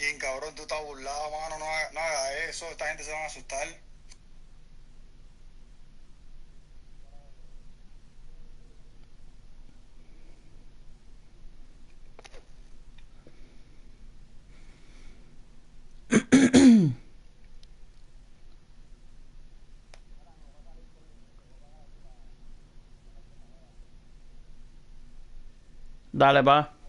Chin, cabrón, tú estás burlado, mano, no hagas eso, esta gente se van a asustar. Dale, pa.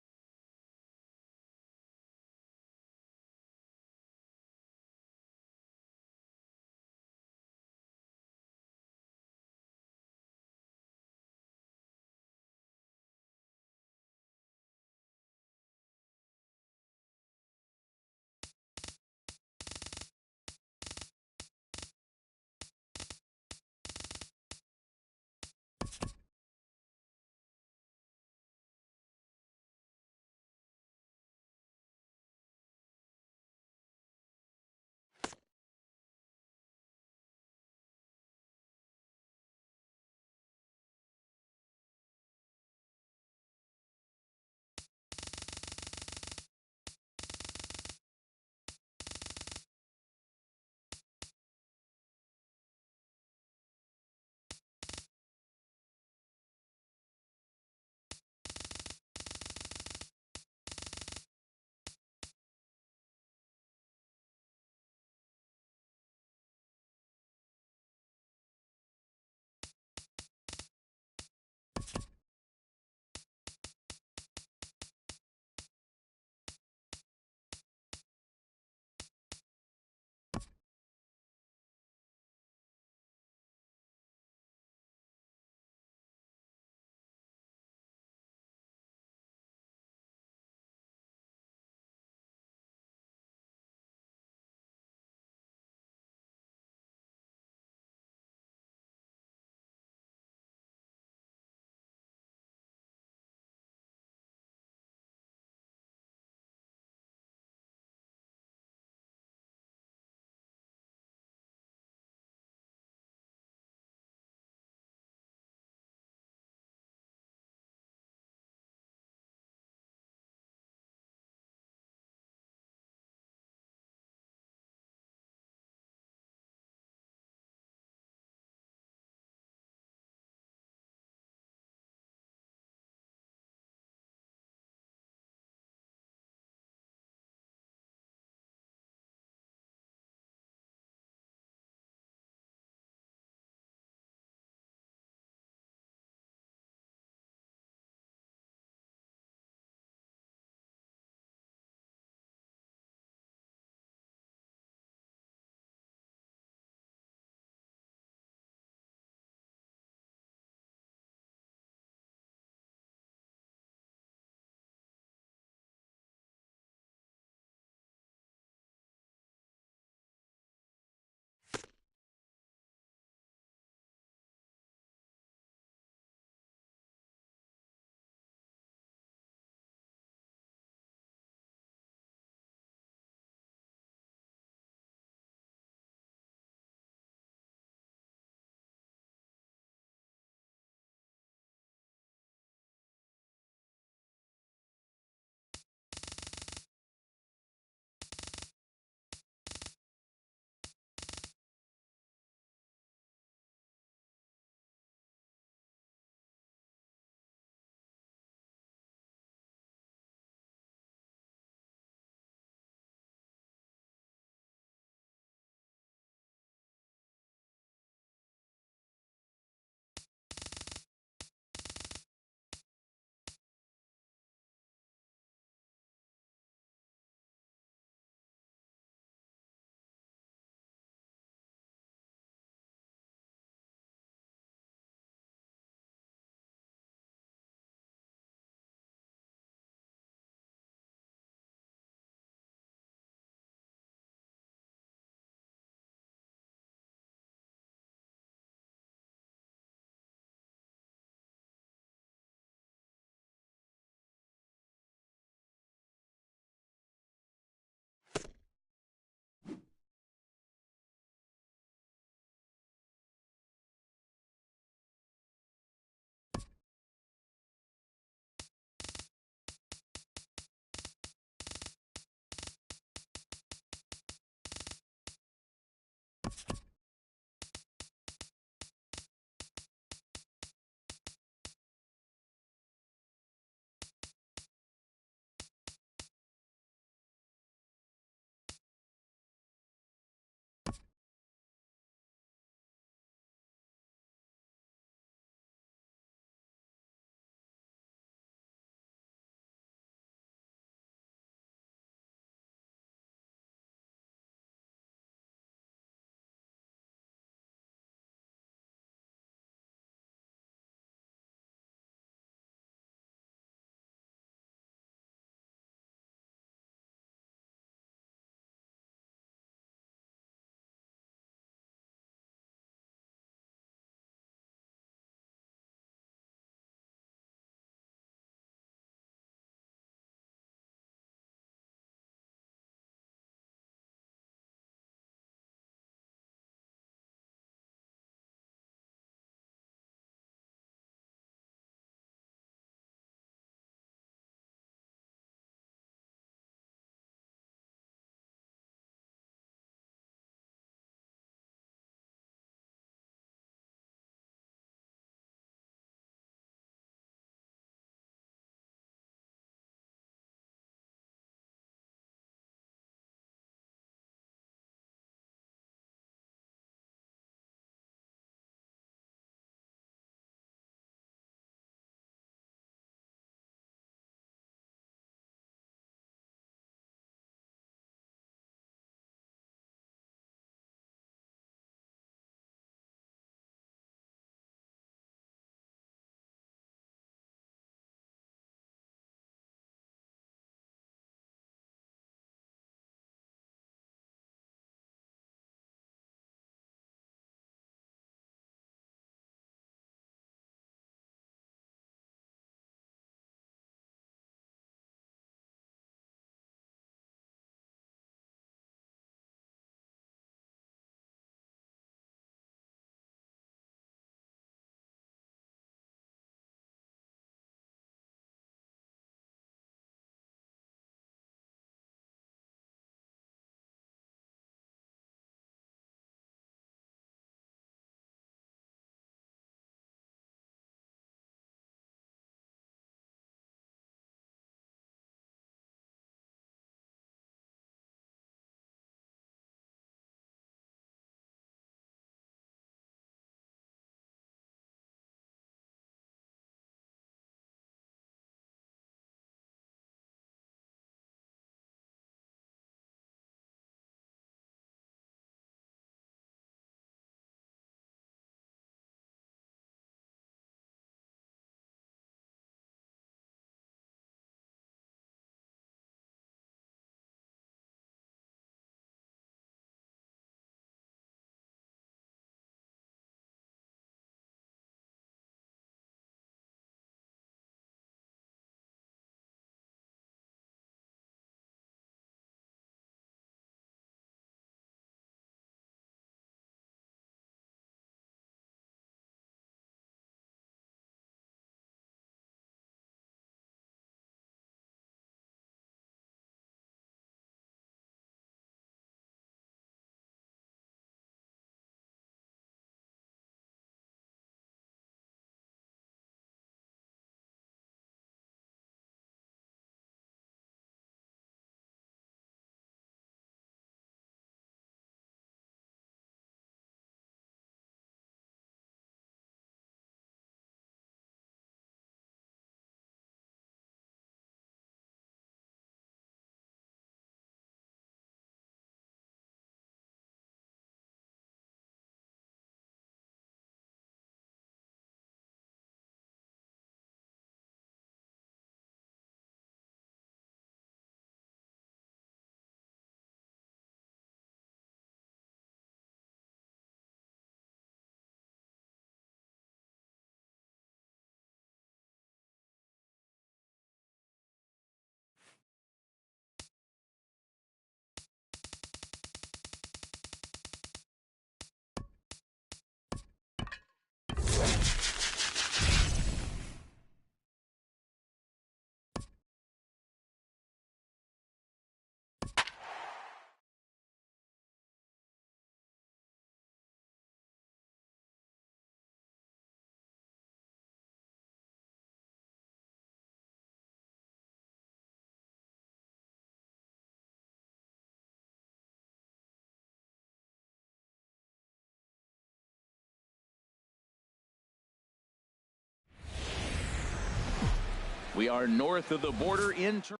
We are north of the border in Turkey.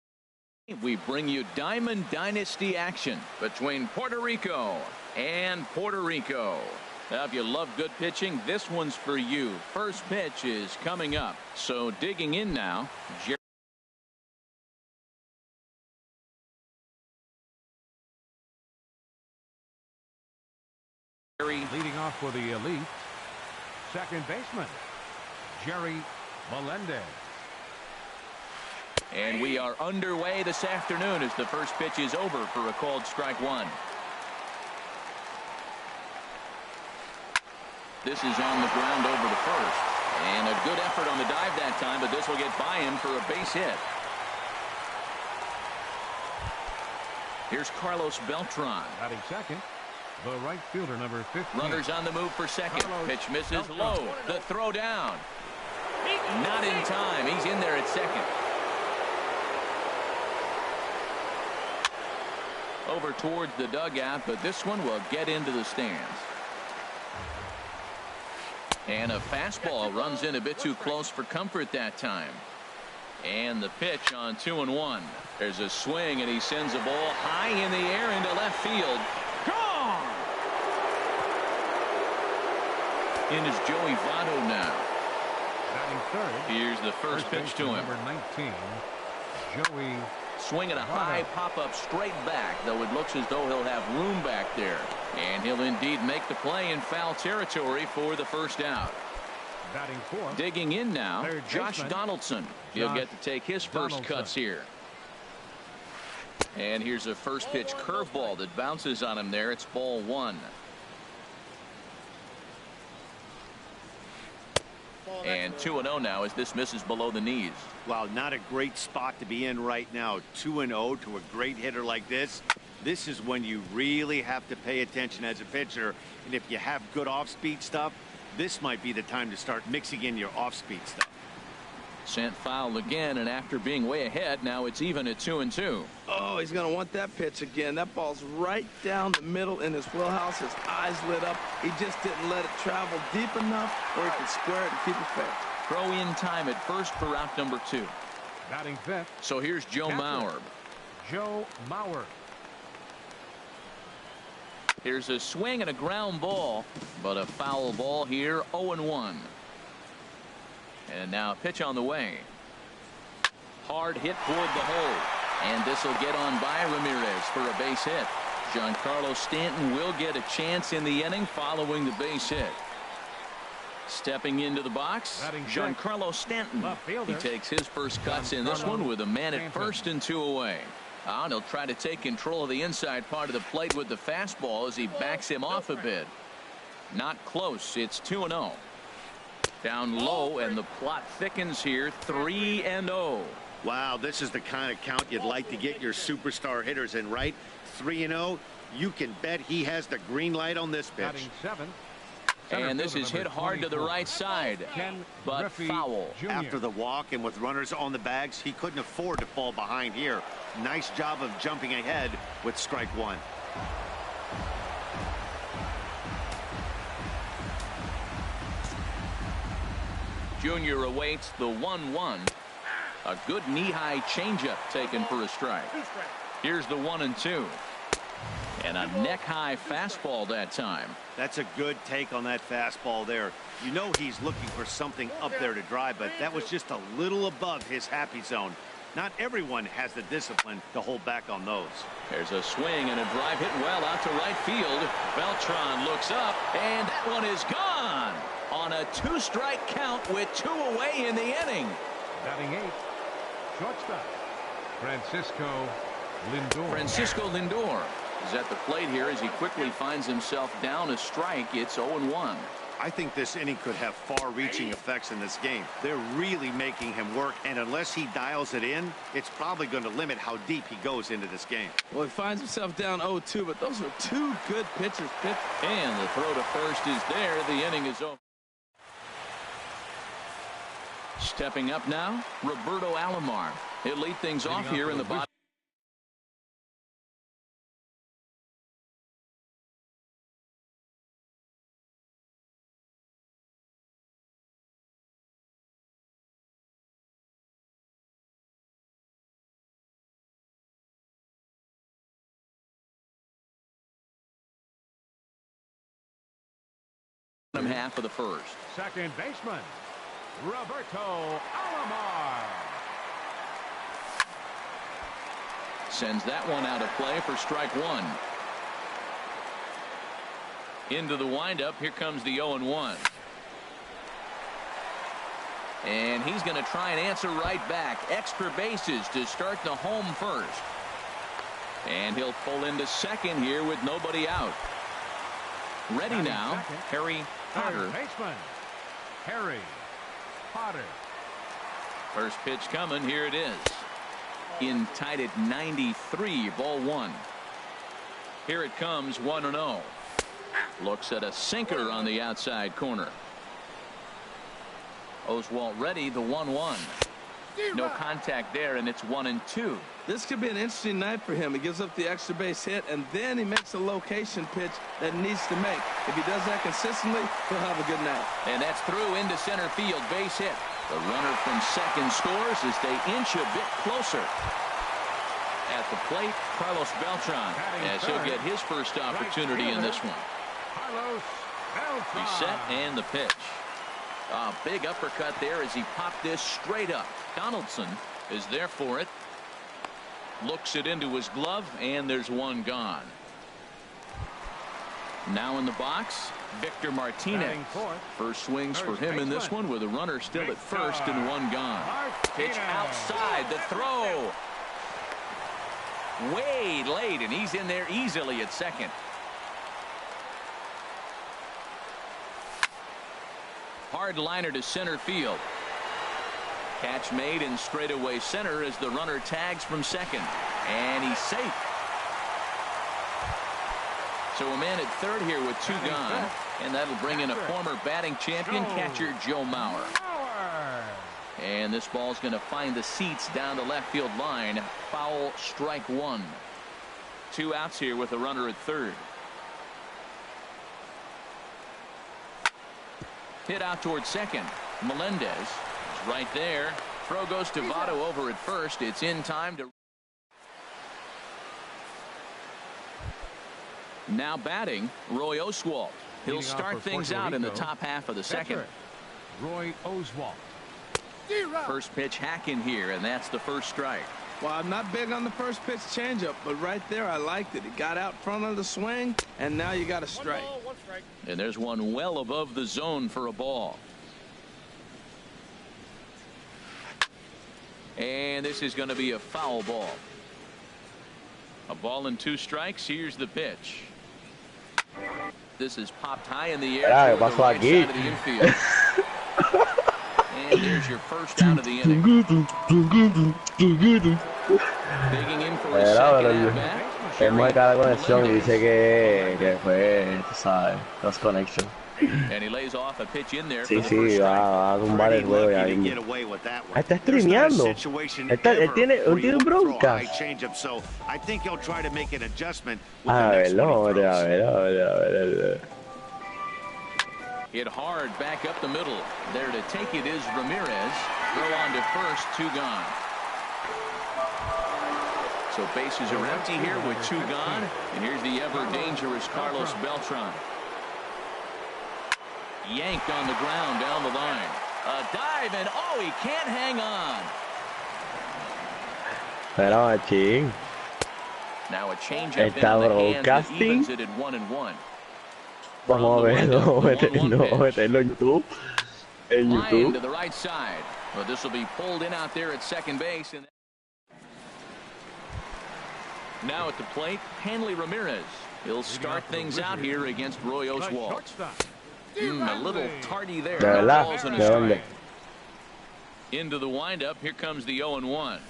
We bring you Diamond Dynasty action between Puerto Rico and Puerto Rico. Now, if you love good pitching, this one's for you. First pitch is coming up. So digging in now, Jerry. Leading off for the elite, second baseman, Jerry Melendez. And we are underway this afternoon as the first pitch is over for a called strike one. This is on the ground over to first. And a good effort on the dive that time, but this will get by him for a base hit. Here's Carlos Beltran. Batting second, the right fielder, number 15. Runners on the move for second. Carlos Pitch misses Beltran. low. The throw down. Not in time. He's in there at second. Over towards the dugout, but this one will get into the stands. And a fastball runs in a bit too close for comfort that time. And the pitch on 2-1. There's a swing, and he sends a ball high in the air into left field. Gone! In is Joey Votto now. Batting third. Here's the first pitch to him. Number 19, Joey. Swinging a high pop-up straight back, though it looks as though he'll have room back there. And he'll indeed make the play in foul territory for the first out. Batting fourth. Digging in now, Josh baseman, Donaldson. He'll get to take his first cuts here. And here's a first pitch curveball that bounces on him there. It's ball one. And 2-0 now as this misses below the knees. Wow, not a great spot to be in right now. 2-0 to a great hitter like this. This is when you really have to pay attention as a pitcher. And if you have good off-speed stuff, this might be the time to start mixing in your off-speed stuff. Sent foul again, and after being way ahead, now it's even at 2-2. Oh, he's going to want that pitch again. That ball's right down the middle in his wheelhouse. His eyes lit up. He just didn't let it travel deep enough where he could square it and keep it fair. Throw in time at first for out number 2. Batting fifth. So here's Joe Mauer. Joe Mauer. Here's a swing and a ground ball, but a foul ball here. 0-1. And now a pitch on the way. Hard hit toward the hole. And this will get on by Ramirez for a base hit. Giancarlo Stanton will get a chance in the inning following the base hit. Stepping into the box, Giancarlo Stanton. He takes his first cuts in this one with a man at first and 2 away. And he'll try to take control of the inside part of the plate with the fastball as he backs him off a bit. Not close. It's 2-0. Down low, and the plot thickens here. 3-0. Wow, this is the kind of count you'd like to get your superstar hitters in, right? 3-0. You can bet he has the green light on this pitch. Batting seventh. And this is hit hard to the right side, but foul. After the walk and with runners on the bags, he couldn't afford to fall behind here. Nice job of jumping ahead with strike one. Junior awaits the 1-1. A good knee-high changeup taken for a strike. Here's the 1-2. And a neck-high fastball that time. That's a good take on that fastball there. You know he's looking for something up there to drive, but that was just a little above his happy zone. Not everyone has the discipline to hold back on those. There's a swing and a drive hit well out to right field. Beltran looks up, and that one is gone on a 2-strike count with 2 away in the inning. Batting eighth, shortstop, Francisco Lindor. Francisco Lindor is at the plate here as he quickly finds himself down a strike. It's 0-1. I think this inning could have far-reaching effects in this game. They're really making him work, and unless he dials it in, it's probably going to limit how deep he goes into this game. Well, he finds himself down 0-2, but those are 2 good pitchers. And the throw to first is there. The inning is over. Stepping up now, Roberto Alomar. He'll lead things off here in the bottom. half of the first. Second baseman, Roberto Alomar. Sends that one out of play for strike one. Into the windup. Here comes the 0-1. And he's going to try and answer right back. Extra bases to start the home first. And he'll pull into second here with nobody out. Ready now, Harry Potter. Baseman, Harry Potter. First pitch coming. Here it is. In tied at 93, ball one. Here it comes, 1-0. Looks at a sinker on the outside corner. Oswalt ready, the 1-1. No contact there, and it's 1-2. This could be an interesting night for him. He gives up the extra base hit, and then he makes a location pitch that he needs to make. If he does that consistently, he'll have a good night. And that's through into center field, base hit. The runner from second scores as they inch a bit closer. At the plate, Carlos Beltran, as he'll get his first opportunity in this one. Carlos Beltran. Reset and the pitch. A big uppercut there as he popped this straight up. Donaldson is there for it. Looks it into his glove, and there's one gone. Now in the box, Victor Martinez. First swings for him in this one with a runner still at first and one gone. Pitch outside, the throw. Way late, and he's in there easily at second. Hard liner to center field. Catch made in straightaway center as the runner tags from second. And he's safe. So a man at third here with two gone. And that'll bring in a former batting champion, catcher Joe Mauer. And this ball's going to find the seats down the left field line. Foul, strike one. Two outs here with a runner at third. Hit out towards second. Melendez is right there. Throw goes to Votto over at first. It's in time to. Now batting, Roy Oswalt. He'll start things out in the top half of the second. Roy Oswalt. First pitch hack in here, and that's the first strike. Well, I'm not big on the first pitch changeup, but right there I liked it. He got out front of the swing, and now you got a strike. And there's one well above the zone for a ball. And this is going to be a foul ball. A ball and two strikes. Here's the pitch. This is popped high in the air toward the right side of the infield. And there's your first out of the inning. Digging in for his second at-bat. Es muy cada conexión y dice que fue, tú sabes, lost connection. And he lays off a pitch in there. Sí, sí, va a tumbar el juego ya mismo. Ahí está streameando. Él tiene un broadcast. A ver. Hit hard back up the middle. There to take it is Ramirez. Throw on to first, two gone. So bases are empty here with two gone. And here's the ever dangerous Carlos Beltran. Yanked on the ground down the line. A dive, and oh, he can't hang on. Pero ching. Now a changeup in the hands that evens it at 1-1. Vamos a verlo, meterlo en YouTube. En Line to YouTube. the right side. Well, this will be pulled in out there at second base. And now at the plate, Hanley Ramirez. He'll start things out here against Roy Oswalt. A little tardy there. De No verdad, balls and a ¿de dónde? strike. Into the windup. Here comes the 0-1.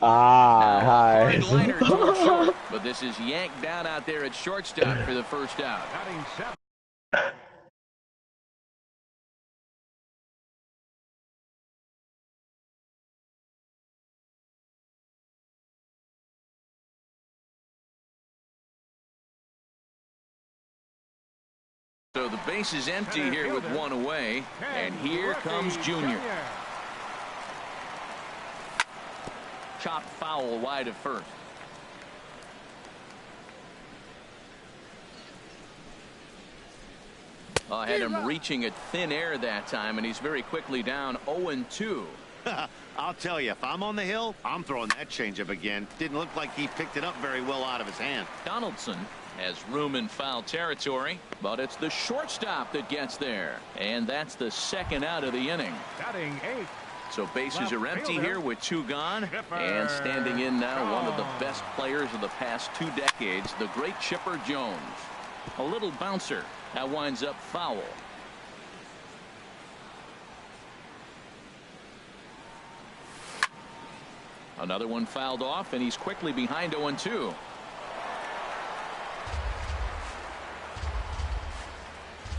Ah, Hard hi. liner towards short, but this is yanked down out there at shortstop for the first out. Batting seven. So the base is empty here with one away, and here comes Junior. Chop foul wide of first. Had him reaching at thin air that time, and he's very quickly down 0-2. I'll tell you, if I'm on the hill, I'm throwing that changeup again. Didn't look like he picked it up very well out of his hand. Donaldson has room in foul territory, but it's the shortstop that gets there, and that's the second out of the inning. Batting 8. So bases are empty here with 2 gone, and standing in now one of the best players of the past 2 decades, the great Chipper Jones. A little bouncer that winds up foul. Another one fouled off, and he's quickly behind 0-2.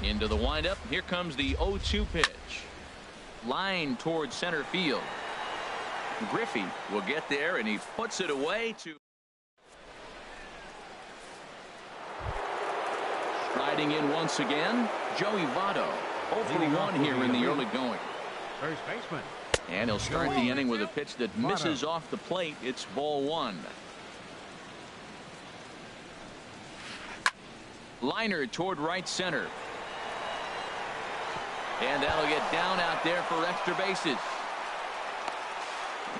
Into the windup. Here comes the 0-2 pitch. Line towards center field. Griffey will get there, and he puts it away to. Striding in once again, Joey Votto. 0-for-1 here in the early going. First baseman. And he'll start the inning with a pitch that misses off the plate. It's ball 1. Liner toward right center. And that'll get down out there for extra bases.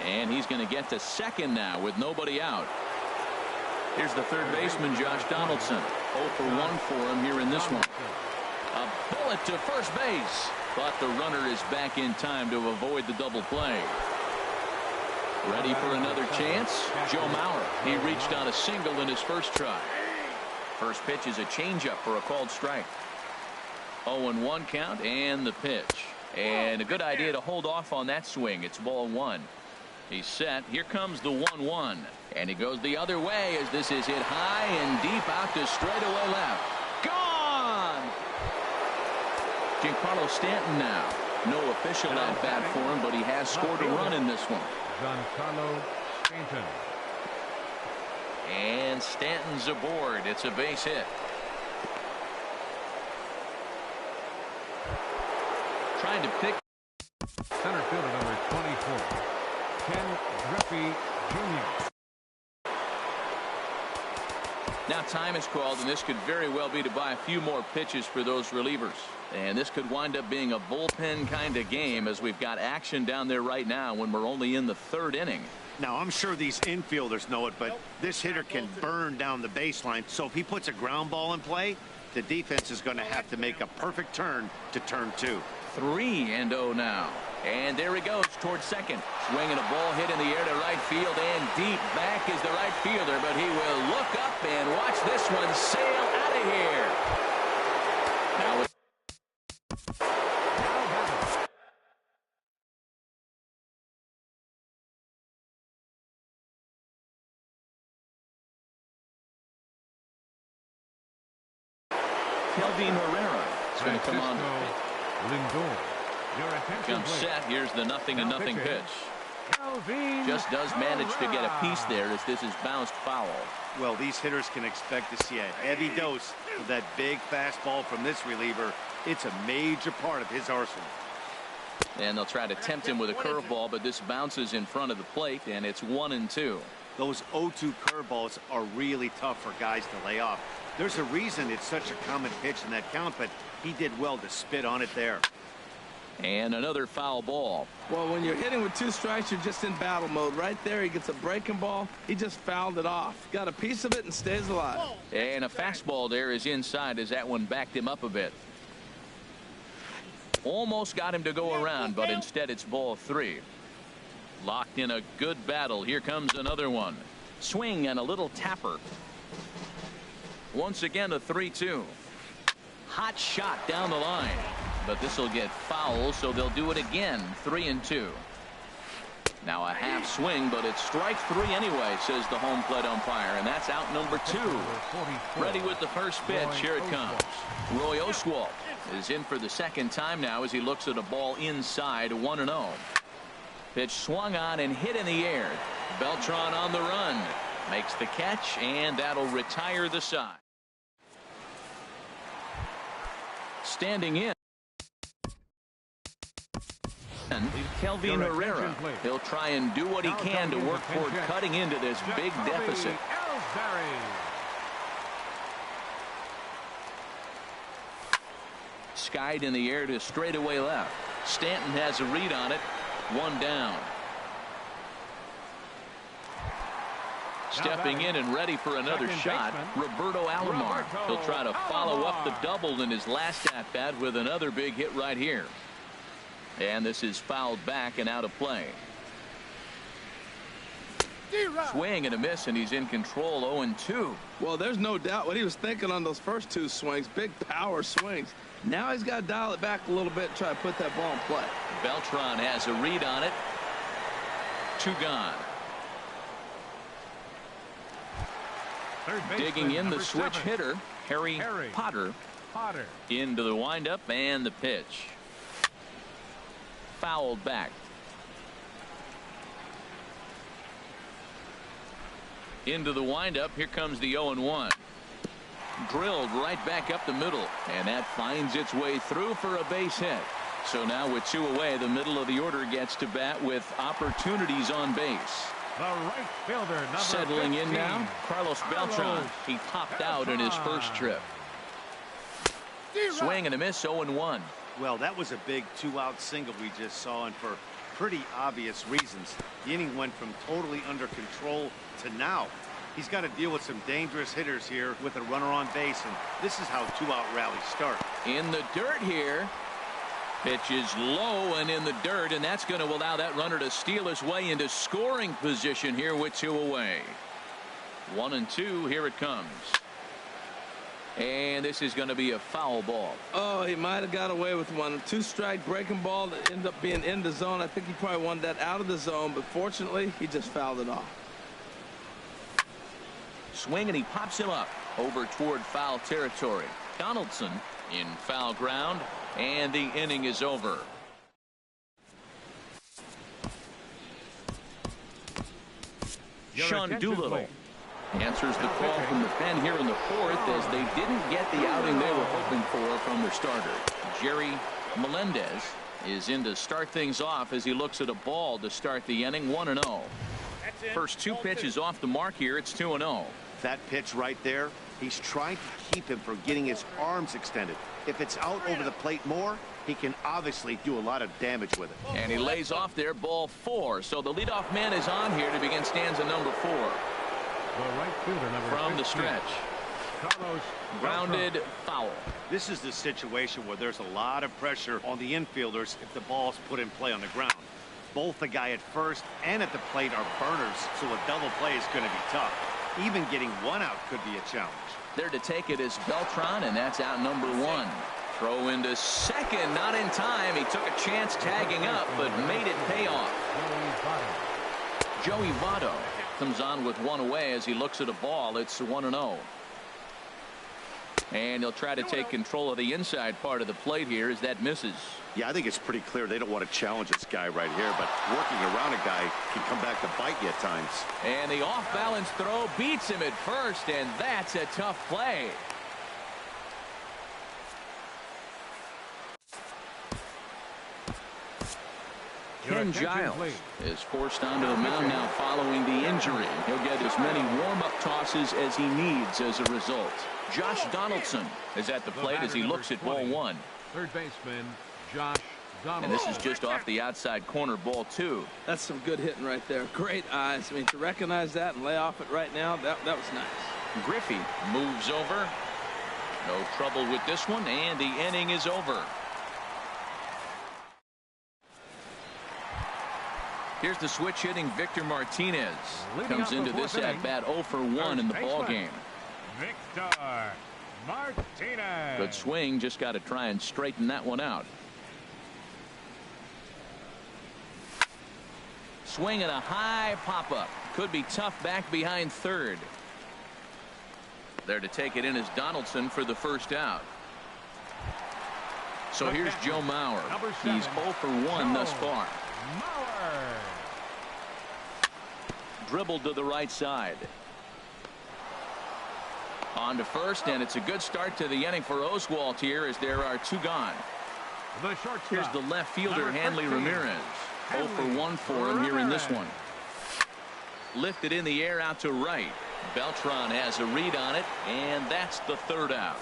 And he's going to get to second now with nobody out. Here's the third baseman, Josh Donaldson. 0-for-1 for him here in this one. A bullet to first base, but the runner is back in time to avoid the double play. Ready for another chance? Joe Mauer. He reached on a single in his first try. First pitch is a changeup for a called strike. 0-1 count, and the pitch. And a good idea to hold off on that swing. It's ball 1. He's set. Here comes the 1-1. And he goes the other way as this is hit high and deep out to straightaway left. Gone! Giancarlo Stanton now. No official at bat for him, but he has scored a run in this one. Giancarlo Stanton. And Stanton's aboard. It's a base hit. Trying to pick. Center fielder number 24. Ken Griffey Jr. Now time is called, and this could very well be to buy a few more pitches for those relievers. And this could wind up being a bullpen kind of game, as we've got action down there right now when we're only in the 3rd inning. Now, I'm sure these infielders know it, but this hitter can burn down the baseline. So if he puts a ground ball in play, the defense is going to have to make a perfect turn to turn 2. 3-0 now. And there he goes towards second. Swinging a ball hit in the air to right field, and deep back is the right fielder, but he will look up and watch this one sail out of here. Now it's Kelvin Herrera is going to come on. Lindor. Your attention, Jump set. Here's the 0-0 pitch. Kelvin Just does manage to get a piece there as this is bounced foul. Well, these hitters can expect to see a heavy dose of that big fastball from this reliever. It's a major part of his arsenal. And they'll try to tempt him with a curveball, but this bounces in front of the plate, and it's 1-2. Those 0-2 curveballs are really tough for guys to lay off. There's a reason it's such a common pitch in that count, but he did well to spit on it there. And another foul ball. Well, when you're hitting with 2 strikes, you're just in battle mode. Right there, he gets a breaking ball. He just fouled it off. Got a piece of it and stays alive. And a fastball there is inside as that one backed him up a bit. Almost got him to go around, but instead it's ball 3. Locked in a good battle. Here comes another one. Swing and a little tapper. Once again a 3-2. Hot shot down the line. But this will get foul, so they'll do it again. 3-2. Now a half swing, but it's strike 3 anyway, says the home plate umpire, and that's out number 2. Ready with the first pitch. Here it comes. Roy Oswalt is in for the second time now as he looks at a ball inside. 1-0. Pitch swung on and hit in the air. Beltran on the run. Makes the catch, and that'll retire the side. Standing in, Kelvin Herrera. He'll try and do what he can to work toward cutting into this big deficit. skied in the air to straightaway left. Stanton has a read on it. One down. Stepping in and ready for another shot, Roberto Alomar. He'll try to follow up the double in his last at-bat with another big hit right here. And this is fouled back and out of play. Swing and a miss, and he's in control. 0-2. Well, there's no doubt what he was thinking on those first two swings. Big power swings. Now he's got to dial it back a little bit and try to put that ball in play. Beltran has a read on it. 2 gone. Digging in the switch hitter, Harry Potter. Into the windup and the pitch. Fouled back. Into the windup. Here comes the 0-1. Drilled right back up the middle, and that finds its way through for a base hit. So now with 2 away, the middle of the order gets to bat with opportunities on base. The right fielder, number Settling 15, in now, Carlos Beltran. He topped out in his first trip. Swing and a miss. 0-1. Well, that was a big 2-out single we just saw, and for pretty obvious reasons. The inning went from totally under control to now. He's got to deal with some dangerous hitters here with a runner on base, and this is how 2-out rallies start. In the dirt here. Pitch is low and in the dirt, and that's going to allow that runner to steal his way into scoring position here with 2 away. 1-2. Here it comes. And this is going to be a foul ball. Oh, he might have got away with one. A 2-strike breaking ball that ended up being in the zone. I think he probably wanted that out of the zone, but fortunately, he just fouled it off. Swing, and he pops him up over toward foul territory. Donaldson in foul ground, and the inning is over. Sean Doolittle answers the call from the pen here in the 4th as they didn't get the outing they were hoping for from their starter. Jerry Melendez is in to start things off as he looks at a ball to start the inning. 1-0. First 2 pitches off the mark here. It's 2-0. That pitch right there, he's trying to keep him from getting his arms extended. If it's out over the plate more, he can obviously do a lot of damage with it. And he lays off there, ball 4. So the leadoff man is on here to begin stanza number 4. The right fielder, number From 15, the stretch. Carlos Grounded Beltran. foul. This is the situation where there's a lot of pressure on the infielders if the ball's put in play on the ground. Both the guy at first and at the plate are burners, so a double play is going to be tough. Even getting 1 out could be a challenge. There to take it is Beltran, and that's out number 1. Throw into second, not in time. He took a chance tagging up, but made it pay off. Joey Votto comes on with 1 away as he looks at a ball. It's 1-0. And he'll try to take control of the inside part of the plate here as that misses. Yeah, I think it's pretty clear they don't want to challenge this guy right here, but working around a guy can come back to bite you at times. And the off-balance throw beats him at first, and that's a tough play. Ken Giles is forced onto the mound now following the injury. He'll get as many warm-up tosses as he needs as a result. Josh Donaldson is at the plate as he looks at ball 1. Third baseman Josh Donaldson. And this is just off the outside corner, ball 2. That's some good hitting right there. Great eyes. I mean, to recognize that and lay off it right now, that was nice. Griffey moves over. No trouble with this one, and the inning is over. Here's the switch hitting Victor Martinez. Comes into this at bat 0 for 1 in the ball game. Victor Martinez. Good swing, just got to try and straighten that one out. Swing and a high pop-up. Could be tough back behind third. There to take it in is Donaldson for the first out. So here's Joe Mauer. He's 0 for 1 thus far. Mauer. Dribbled to the right side. On to first, and it's a good start to the inning for Oswalt here as there are 2 gone. The shortstop. Here's the left fielder, Hanley 13, Ramirez. 0 for 1 for him here in this one. Lifted in the air out to right. Beltran has a read on it, and that's the 3rd out.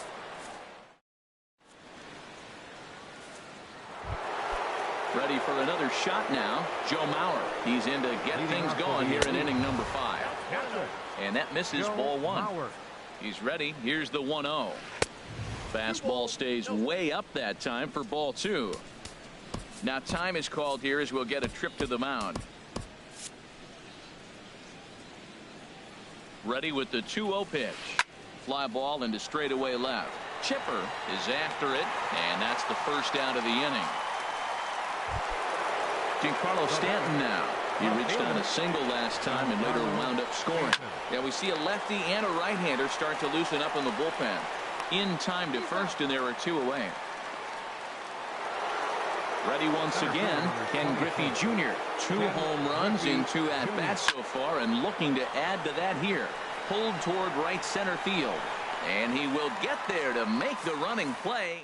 Ready for another shot now. Joe Mauer. He's in to get things going here in inning number 5. And that misses ball 1. He's ready. Here's the 1-0. Fastball stays way up that time for ball 2. Now time is called here as we'll get a trip to the mound. Ready with the 2-0 pitch. Fly ball into straightaway left. Chipper is after it, and that's the first out of the inning. Giancarlo Stanton now. He reached on a single last time and later wound up scoring. Yeah, we see a lefty and a right-hander start to loosen up in the bullpen. In time to first, and there are 2 away. Ready once again, Ken Griffey Jr. 2 home runs in 2 at-bats so far, and looking to add to that here. Pulled toward right center field, and he will get there to make the running play.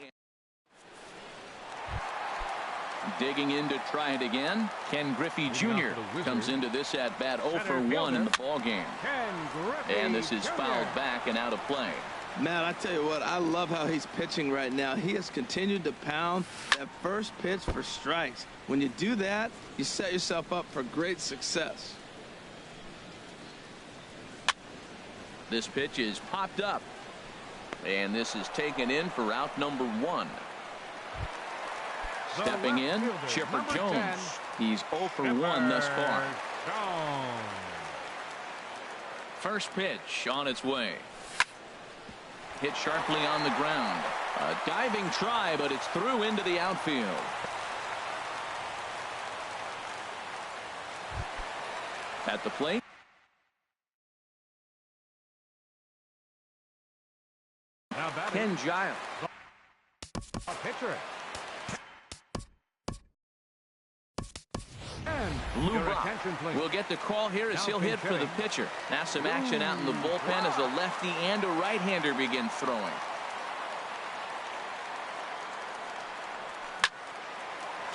Digging in to try it again. Ken Griffey Jr. comes into this at bat 0 for 1 in the ball game. And this is fouled back and out of play. Matt, I tell you what, I love how he's pitching right now. He has continued to pound that first pitch for strikes. When you do that, you set yourself up for great success. This pitch is popped up. And this is taken in for out number 1. Stepping in, Chipper Jones. He's 0 for 1 thus far. First pitch on its way. Hit sharply on the ground. A diving try, but it's through into the outfield. At the plate. Ken Giles. Pitcher. Lou Brock will get the call here as he'll hit for the pitcher. Now some action out in the bullpen as a lefty and a right-hander begin throwing.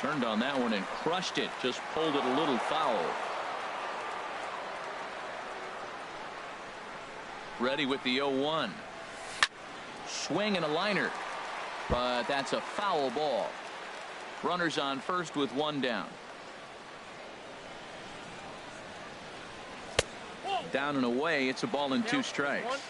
Turned on that one and crushed it. Just pulled it a little foul. Ready with the 0-1. Swing and a liner. But that's a foul ball. Runners on first with 1 down. Down and away. It's a ball and 2 strikes.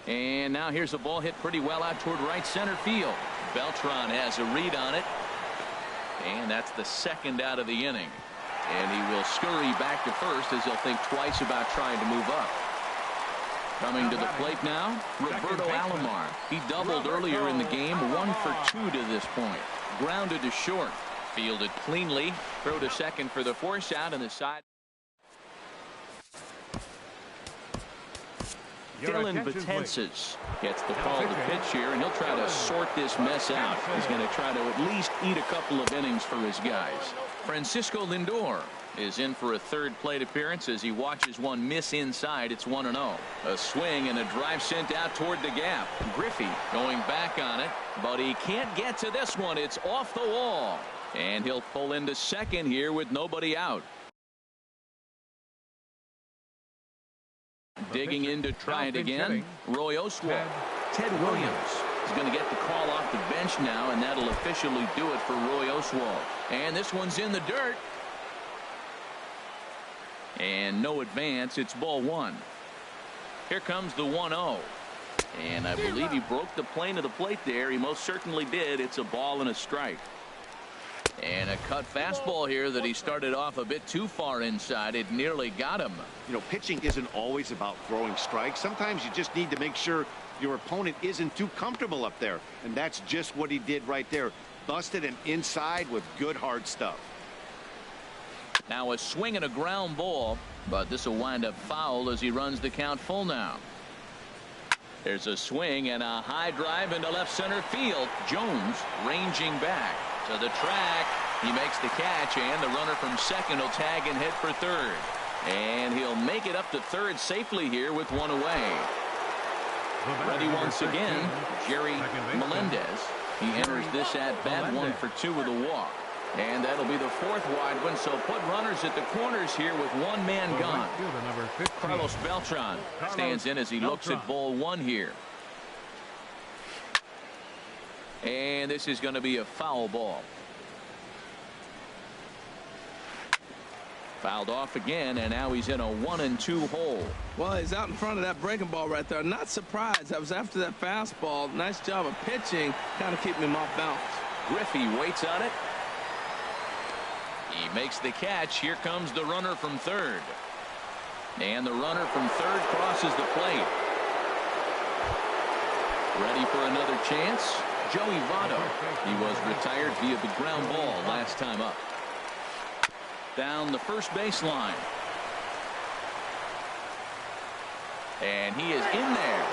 And now here's a ball hit pretty well out toward right center field. Beltran has a read on it. And that's the 2nd out of the inning. And he will scurry back to first as he'll think twice about trying to move up. Coming to the plate now, Roberto Alomar. He doubled earlier in the game, 1 for 2 to this point. Grounded to short. Fielded cleanly. Throw to second for the force out on the side. Dylan Betances gets the call to pitch here, and he'll try to sort this mess out. He's going to try to at least eat a couple of innings for his guys. Francisco Lindor is in for a 3rd plate appearance as he watches one miss inside. It's 1-0. A swing and a drive sent out toward the gap. Griffey going back on it, but he can't get to this one. It's off the wall. And he'll pull into second here with nobody out. Digging in to try it again, Roy Oswalt. Ted Williams is going to get the call off the bench now, and that'll officially do it for Roy Oswalt. And this one's in the dirt. And no advance. It's ball 1. Here comes the 1-0. And I believe he broke the plane of the plate there. He most certainly did. It's a ball and a strike. And a cut fastball here that he started off a bit too far inside. It nearly got him. You know, pitching isn't always about throwing strikes. Sometimes you just need to make sure your opponent isn't too comfortable up there. And that's just what he did right there. Busted him inside with good hard stuff. Now a swing and a ground ball, but this will wind up foul as he runs the count full now. There's a swing and a high drive into left center field. Jones ranging back to the track. He makes the catch, and the runner from second will tag and hit for 3rd. And he'll make it up to 3rd safely here with 1 away. Ready once again, Jerry Melendez. He enters this at bat 1 for 2 with a walk. And that'll be the 4th wide one, so put runners at the corners here with 1 man gone. Carlos Beltran stands in as he looks at ball 1 here. And this is going to be a foul ball. Fouled off again, and now he's in a 1-2 hole. Well, he's out in front of that breaking ball right there. Not surprised. That was after that fastball. Nice job of pitching, kind of keeping him off balance. Griffey waits on it. He makes the catch. Here comes the runner from third. And the runner from third crosses the plate. Ready for another chance? Joey Votto. He was retired via the ground ball last time up. Down the first baseline. And he is in there.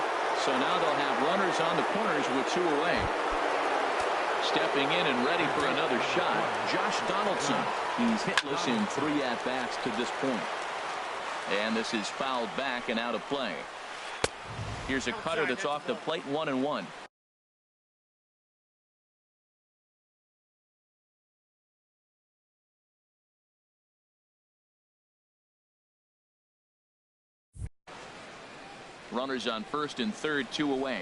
So now they'll have runners on the corners with 2 away. Stepping in and ready for another shot, Josh Donaldson. He's hitless in 3 at-bats to this point. And this is fouled back and out of play. Here's a cutter that's off the plate, 1-1. Runners on first and third, 2 away.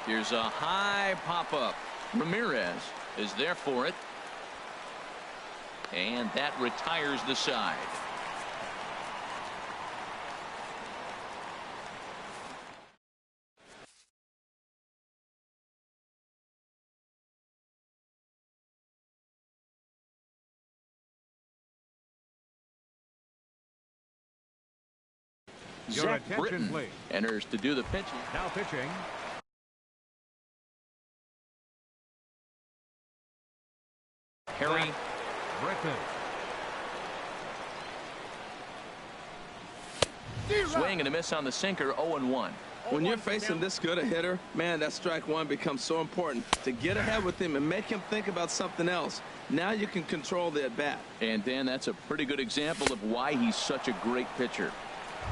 Here's a high pop-up. Ramirez is there for it. And that retires the side. Your Zach attention, Britton please. enters to do the pitching. Now pitching. Harry Griffin. swing and a miss on the sinker, 0-1. When you're facing this good a hitter, man, that strike one becomes so important to get ahead with him and make him think about something else. Now you can control the at-bat. And Dan, that's a pretty good example of why he's such a great pitcher.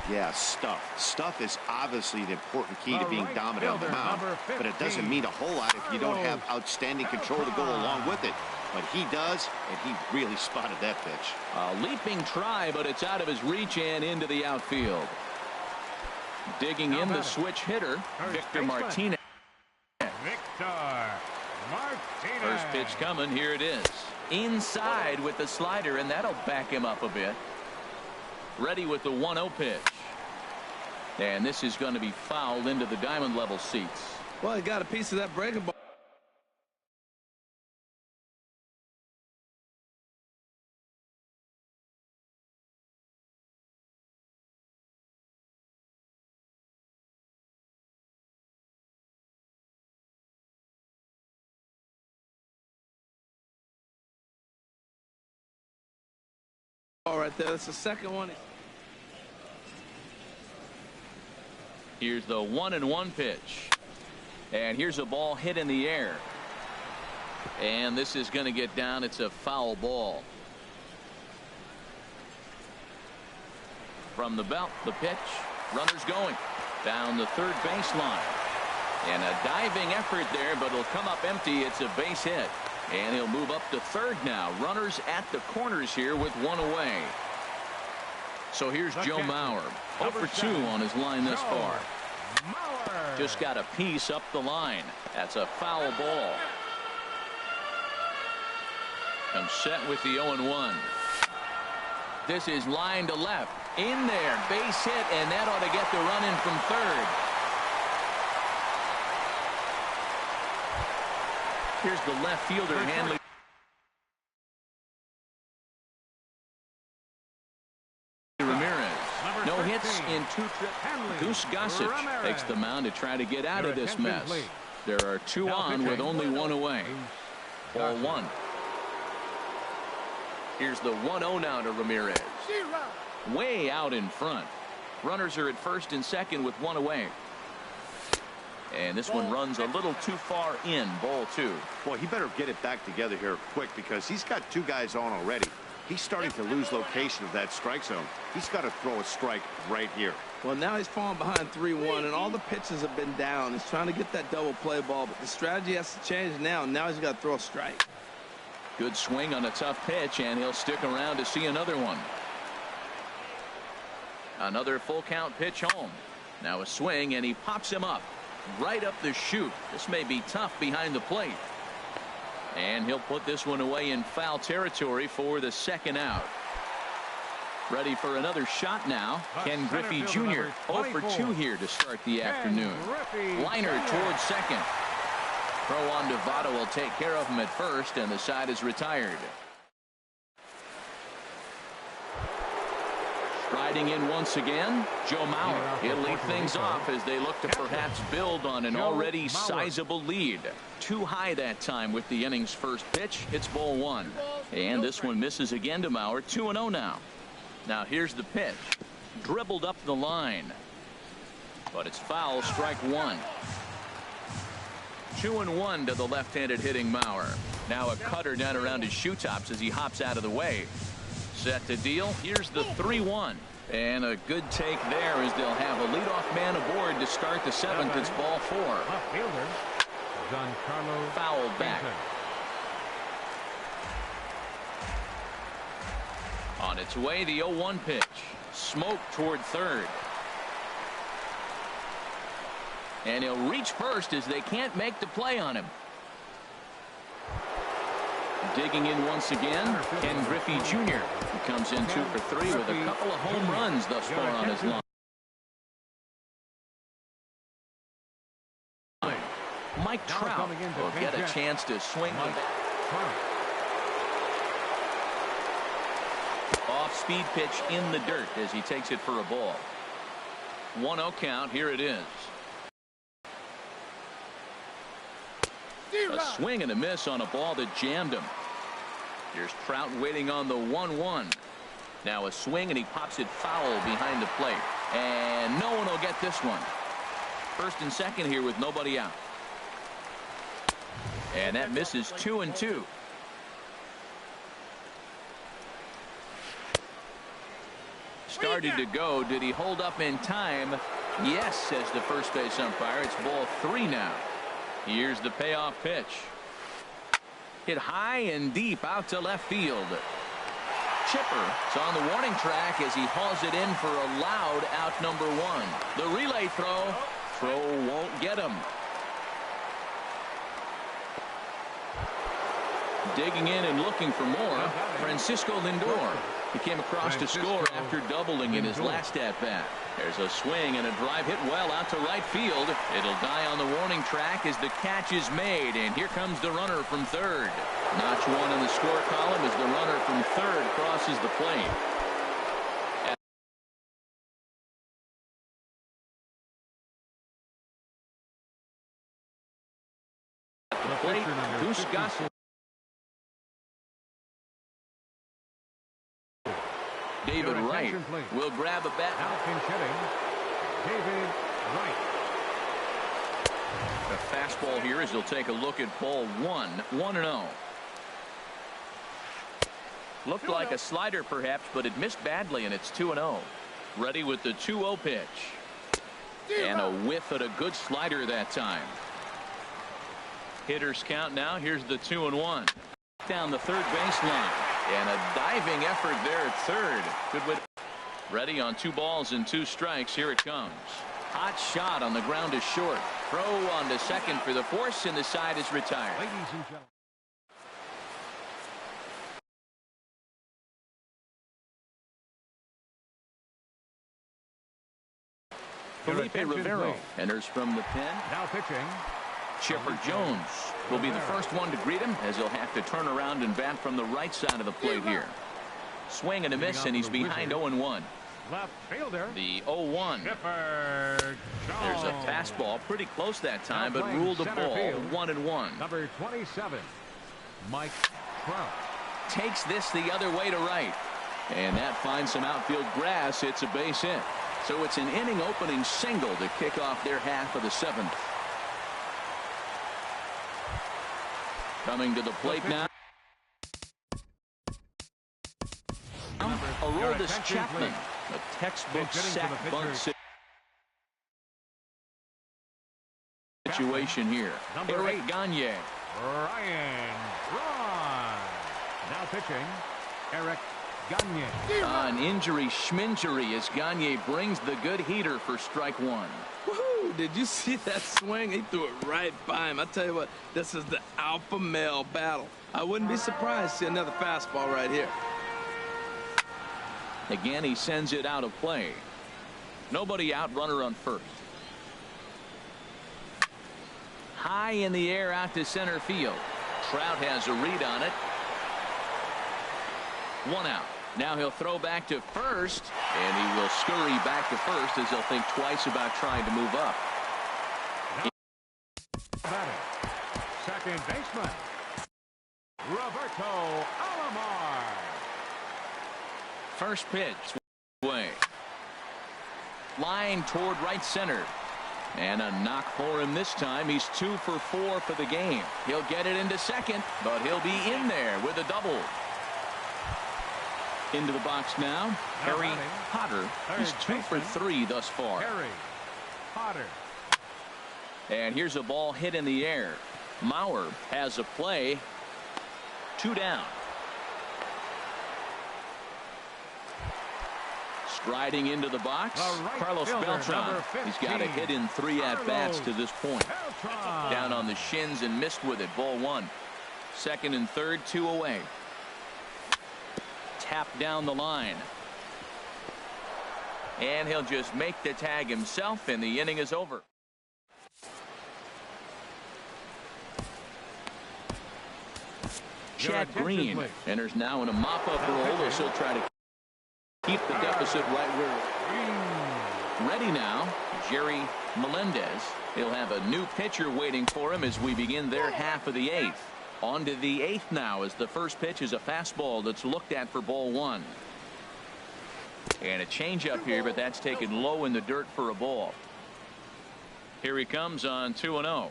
Yeah, stuff. Stuff is obviously an important key to being dominant on the mound, but it doesn't mean a whole lot if you don't have outstanding control to go along with it. But he does, and he really spotted that pitch. A leaping try, but it's out of his reach and into the outfield. Digging in the switch hitter, Victor Martinez. Victor Martinez. First pitch coming. Here it is. Inside with the slider, and that'll back him up a bit. Ready with the 1-0 pitch. And this is going to be fouled into the diamond level seats. Well, he got a piece of that breaking ball. Right there. That's the second one. Here's the 1-1 pitch. And here's a ball hit in the air. And this is going to get down. It's a foul ball. From the belt, the pitch. Runners going down the third baseline. And a diving effort there, but it'll come up empty. It's a base hit. And he'll move up to third now. Runners at the corners here with 1 away. So here's Joe Mauer. 0 for 2 on his line thus far. Just got a piece up the line. That's a foul ball. Comes set with the 0-1. This is line to left. In there. Base hit, and that ought to get the run in from third. Here's the left fielder handling. Ramirez. No hits in 2 trips. Goose Gossage takes the mound to try to get out of this mess. There are 2 on with only 1 away. Ball 1. Here's the 1-0 now to Ramirez. Way out in front. Runners are at first and second with 1 away. And this one runs a little too far in. Ball 2. Boy, he better get it back together here quick because he's got 2 guys on already. He's starting to lose location of that strike zone. He's got to throw a strike right here. Well, now he's falling behind 3-1, and all the pitches have been down. He's trying to get that double play ball, but the strategy has to change now. Now he's got to throw a strike. Good swing on a tough pitch, and he'll stick around to see another one. Another full count pitch home. Now a swing, and he pops him up. right up the chute. This may be tough behind the plate. And he'll put this one away in foul territory for the second out. Ready for another shot now. Ken Griffey Jr. 0 for 2 here to start the afternoon. Liner towards second. Throw on to Votto will take care of him at first, and the side is retired. Striding in once again, Joe Mauer. He'll lead things off as they look to perhaps build on an already sizable lead. Too high that time with the inning's first pitch. It's ball 1. And this one misses again to Mauer. 2-0 now. Now here's the pitch. Dribbled up the line. But it's foul, strike 1. 2-1 to the left-handed hitting Mauer. Now a cutter down around his shoe tops as he hops out of the way. Set to deal. Here's the 3-1. And a good take there as they'll have a leadoff man aboard to start the 7th. It's ball 4. Foul back. On its way, the 0-1 pitch. Smoke toward third. And he'll reach first as they can't make the play on him. Digging in once again, Ken Griffey Jr. He comes in 2 for 3 with a couple of home runs thus far on his line. Mike Trout will get a chance to swing the bat. Off-speed pitch in the dirt as he takes it for a ball. 1-0 count. Here it is. A swing and a miss on a ball that jammed him. Here's Trout waiting on the 1-1. Now a swing and he pops it foul behind the plate. And no one will get this one. First and second here with nobody out. And that misses 2-2. Started to go. Did he hold up in time? Yes, says the first base umpire. It's ball 3 now. Here's the payoff pitch. Hit high and deep out to left field. Chipper is on the warning track as he hauls it in for a loud out number 1. The relay throw. Throw won't get him. Digging in and looking for more. Francisco Lindor. He came across to score after doubling in his last at-bat. There's a swing and a drive hit well out to right field. It'll die on the warning track as the catch is made. And here comes the runner from third. Notch 1 in the score column as the runner from third crosses the plate. At the plate, Goose Gossett. David Wright will grab a bat. David Wright. The fastball here as he'll take a look at ball 1. 1-0. Looked like a slider perhaps, but it missed badly, and it's 2-0. Ready with the 2-0 pitch. And a whiff at a good slider that time. Hitters count now. Here's the 2-1. Down the third baseline. And a diving effort there at third. Good way. Ready on 2 balls and 2 strikes. Here it comes. Hot shot on the ground to short. Throw on to second for the force, and the side is retired. Ladies and gentlemen. Felipe Rivero enters from the pen. Now pitching. Chipper Jones will be the first one to greet him as he'll have to turn around and bat from the right side of the plate here. Swing and a miss, and he's behind 0-1. Left fielder. The 0-1. Chipper Jones. There's a fastball pretty close that time, but ruled a ball. 1-1. Number 27, Mike Trout. Takes this the other way to right. And that finds some outfield grass. It's a base hit. So it's an inning opening single to kick off their half of the 7th. Coming to the plate now. Aroldis Chapman, a textbook sack bunt situation here. Eric Gagne. Ryan Braun. Now pitching, Eric Gagne. An injury schminjury as Gagne brings the good heater for strike 1. Woohoo! Woo! Did you see that swing? He threw it right by him. I tell you what, this is the alpha male battle. I wouldn't be surprised to see another fastball right here. Again, he sends it out of play. Nobody out, runner on first. High in the air out to center field. Trout has a read on it. One out. Now he'll throw back to first, and he will scurry back to first as he'll think twice about trying to move up. Second baseman, Roberto Alomar. First pitch. Way. Line toward right center. And a knock for him this time. He's 2 for 4 for the game. He'll get it into second, but he'll be in there with a double. Into the box now, Harry Potter. He's 2 for 3 thus far. Harry Potter. And here's a ball hit in the air. Mauer has a play. 2 down. Striding into the box, Carlos Beltran. He's got a hit in 3 at-bats to this point. Down on the shins and missed with it. Ball 1. Second and third, 2 away. Tap down the line. And he'll just make the tag himself, and the inning is over. Chad Green enters now in a mop-up role as he'll try to keep the deficit right where. Ready now, Jerry Melendez. He'll have a new pitcher waiting for him as we begin their half of the 8th. On to the 8th now as the first pitch is a fastball that's looked at for ball 1. And a changeup here, but that's taken low in the dirt for a ball. Here he comes on 2-0.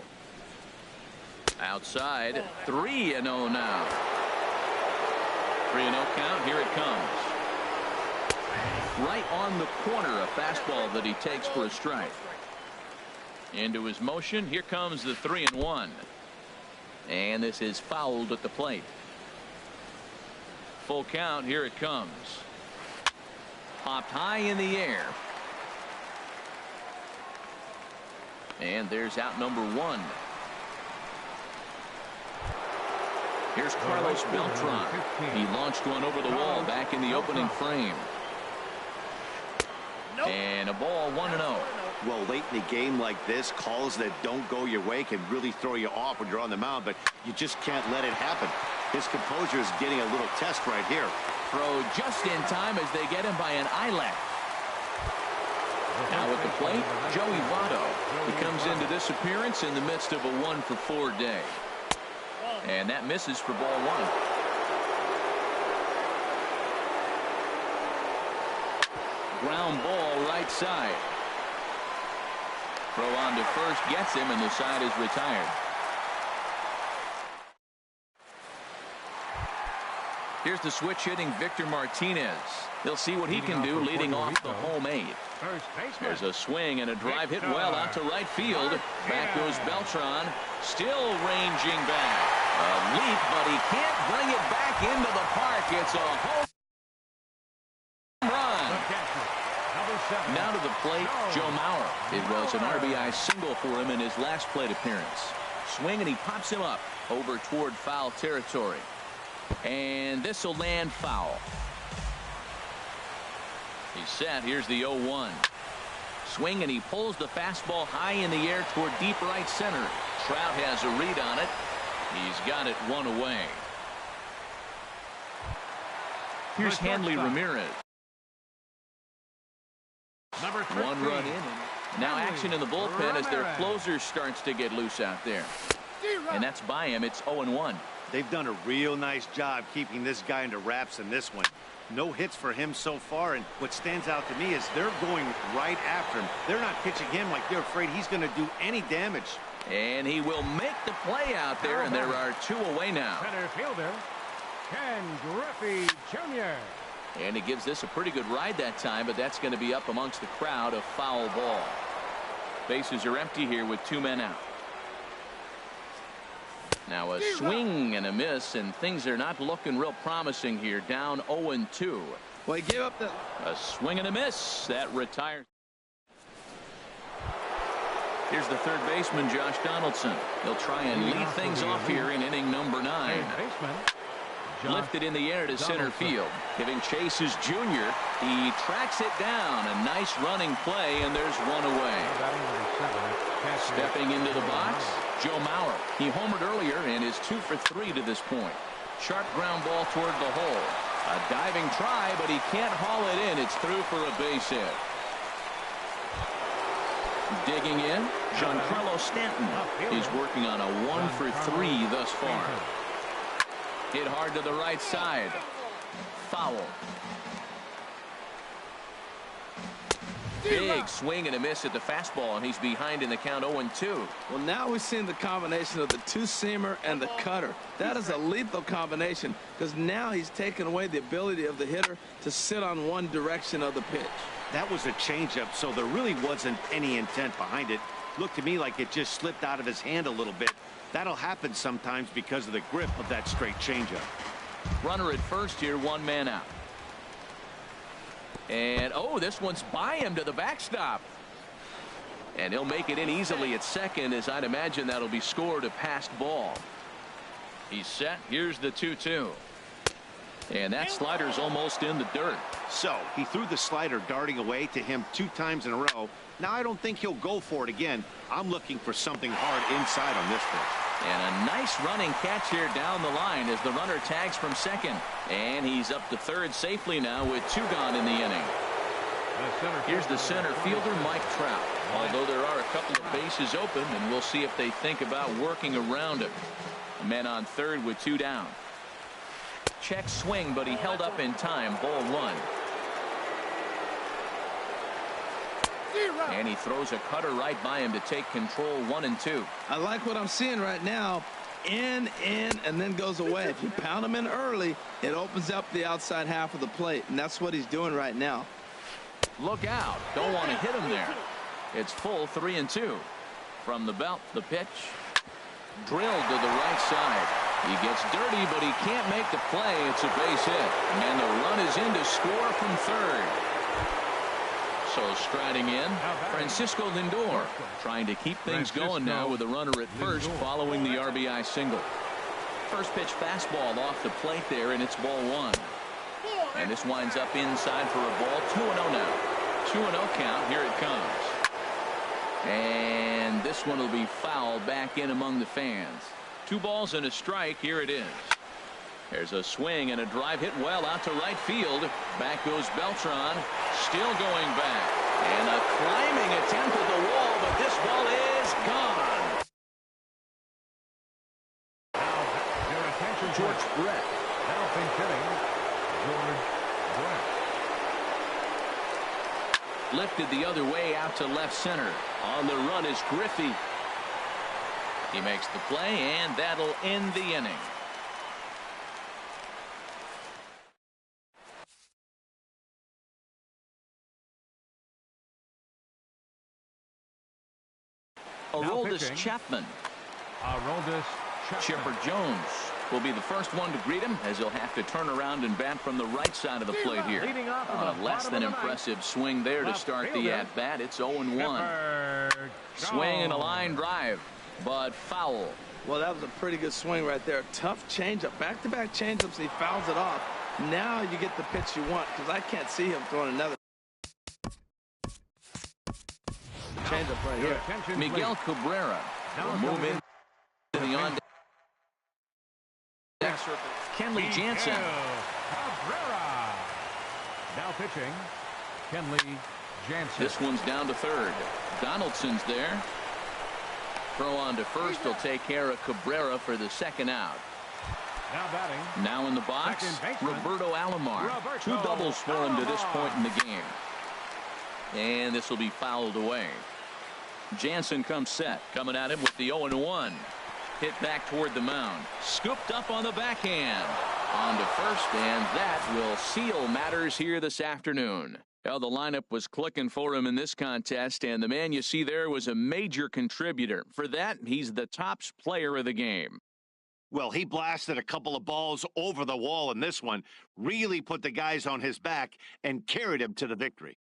Outside, 3-0 now. 3-0 count. Here it comes. Right on the corner, a fastball that he takes for a strike. Into his motion. Here comes the 3-1. And this is fouled at the plate. Full count. Here it comes. Popped high in the air. And there's out number 1. Here's Carlos Beltran. He launched one over the wall back in the opening frame. And a ball 1-0. Well, late in a game like this, calls that don't go your way can really throw you off when you're on the mound, but you just can't let it happen. His composure is getting a little test right here. Throw just in time as they get him by an eyelash. Now at the plate, Joey Votto. He comes into this appearance in the midst of a 1 for 4 day. And that misses for ball 1. Ground ball right side. Throw on to first gets him, and the side is retired. Here's the switch hitting Victor Martinez. He'll see what he can do leading off the home 8. There's a swing and a drive hit well out to right field. Back goes Beltran, still ranging back. A leap, but he can't bring it back into the park. It's a home run. Now to the plate, Joe Mauer. It was an RBI single for him in his last plate appearance. Swing, and he pops him up over toward foul territory. And this will land foul. He's set. Here's the 0-1. Swing, and he pulls the fastball high in the air toward deep right center. Trout has a read on it. He's got it 1 away. Here's Hanley Ramirez. 1 run in. Now action in the bullpen as their closer starts to get loose out there. And that's by him. It's 0-1. They've done a real nice job keeping this guy into wraps in this one. No hits for him so far, and what stands out to me is they're going right after him. They're not pitching him like they're afraid he's going to do any damage. And he will make the play out there, and there are 2 away now. Center fielder, Ken Griffey Jr. And he gives this a pretty good ride that time, but that's going to be up amongst the crowd. A foul ball. Bases are empty here with 2 men out. Now a swing and a miss, and things are not looking real promising here. Down 0-2. Well, he gave up the... A swing and a miss. That retires. Here's the third baseman, Josh Donaldson. He'll try and lead things off here in inning number 9. Lifted in the air to center field. Giving chase is Junior. He tracks it down. A nice running play, and there's one away. Stepping into the box, Joe Mauer. He homered earlier and is 2 for 3 to this point. Sharp ground ball toward the hole. A diving try, but he can't haul it in. It's through for a base hit. Digging in, Giancarlo Stanton. He's working on a 1 for 3 thus far. Hit hard to the right side. Foul. Big swing and a miss at the fastball, and he's behind in the count 0-2. Well, now we've seen the combination of the two-seamer and the cutter. That is a lethal combination because now he's taken away the ability of the hitter to sit on one direction of the pitch. That was a changeup, so there really wasn't any intent behind it. Looked to me like it just slipped out of his hand a little bit. That'll happen sometimes because of the grip of that straight changeup. Runner at first here, 1 man out. And, oh, this one's by him to the backstop. And he'll make it in easily at second, as I'd imagine that'll be scored a passed ball. He's set. Here's the 2-2. And that slider's almost in the dirt. So he threw the slider darting away to him 2 times in a row. Now I don't think he'll go for it again. I'm looking for something hard inside on this pitch. And a nice running catch here down the line as the runner tags from second. And he's up to third safely now with 2 gone in the inning. Here's the center fielder, Mike Trout. Although there are a couple of bases open, and we'll see if they think about working around it. A man on third with 2 down. Check swing, but he held up in time. Ball 1. And he throws a cutter right by him to take control. 1-2. I like what I'm seeing right now. In, and then goes away. If you pound him in early, it opens up the outside half of the plate, and that's what he's doing right now. Look out. Don't want to hit him there. It's full 3-2. From the belt, the pitch. Drilled to the right side. He gets dirty, but he can't make the play. It's a base hit. And the run is in to score from third. So striding in, Francisco Lindor, trying to keep things going now with a runner at first following the RBI single. First pitch fastball off the plate there, and it's ball 1. And this winds up inside for a ball. 2-0 now. 2-0 count. Here it comes. And this one will be fouled back in among the fans. 2 balls and a strike. Here it is. There's a swing and a drive hit well out to right field. Back goes Beltran. Still going back. And a climbing attempt at the wall, but this ball is gone. Now, your attention, George Brett. Now pinch hitting, George Brett. Lifted the other way out to left center. On the run is Griffey. He makes the play, and that'll end the inning. Aroldis Chapman. Chipper Jones will be the first one to greet him, as he'll have to turn around and bat from the right side of the plate here. Less than impressive swing there to start the at-bat. It's 0-1. Swing and a line drive, but foul. Well, that was a pretty good swing right there. Tough changeup. Back-to-back changeups, he fouls it off. Now you get the pitch you want, because I can't see him throwing another changeup right here. Miguel Cabrera will move in to the on-deck circle. Kenley Jansen. Cabrera. Now pitching, Kenley Jansen. This one's down to third. Donaldson's there. Throw on to first will take care of Cabrera for the second out. Now batting. Now in the box, Roberto Alomar. 2 doubles for him to this point in the game. And this will be fouled away. Jansen comes set, coming at him with the 0-1. Hit back toward the mound. Scooped up on the backhand. On to first, and that will seal matters here this afternoon. Well, the lineup was clicking for him in this contest, and the man you see there was a major contributor. For that, he's the tops player of the game. Well, he blasted a couple of balls over the wall in this one, really put the guys on his back, and carried him to the victory.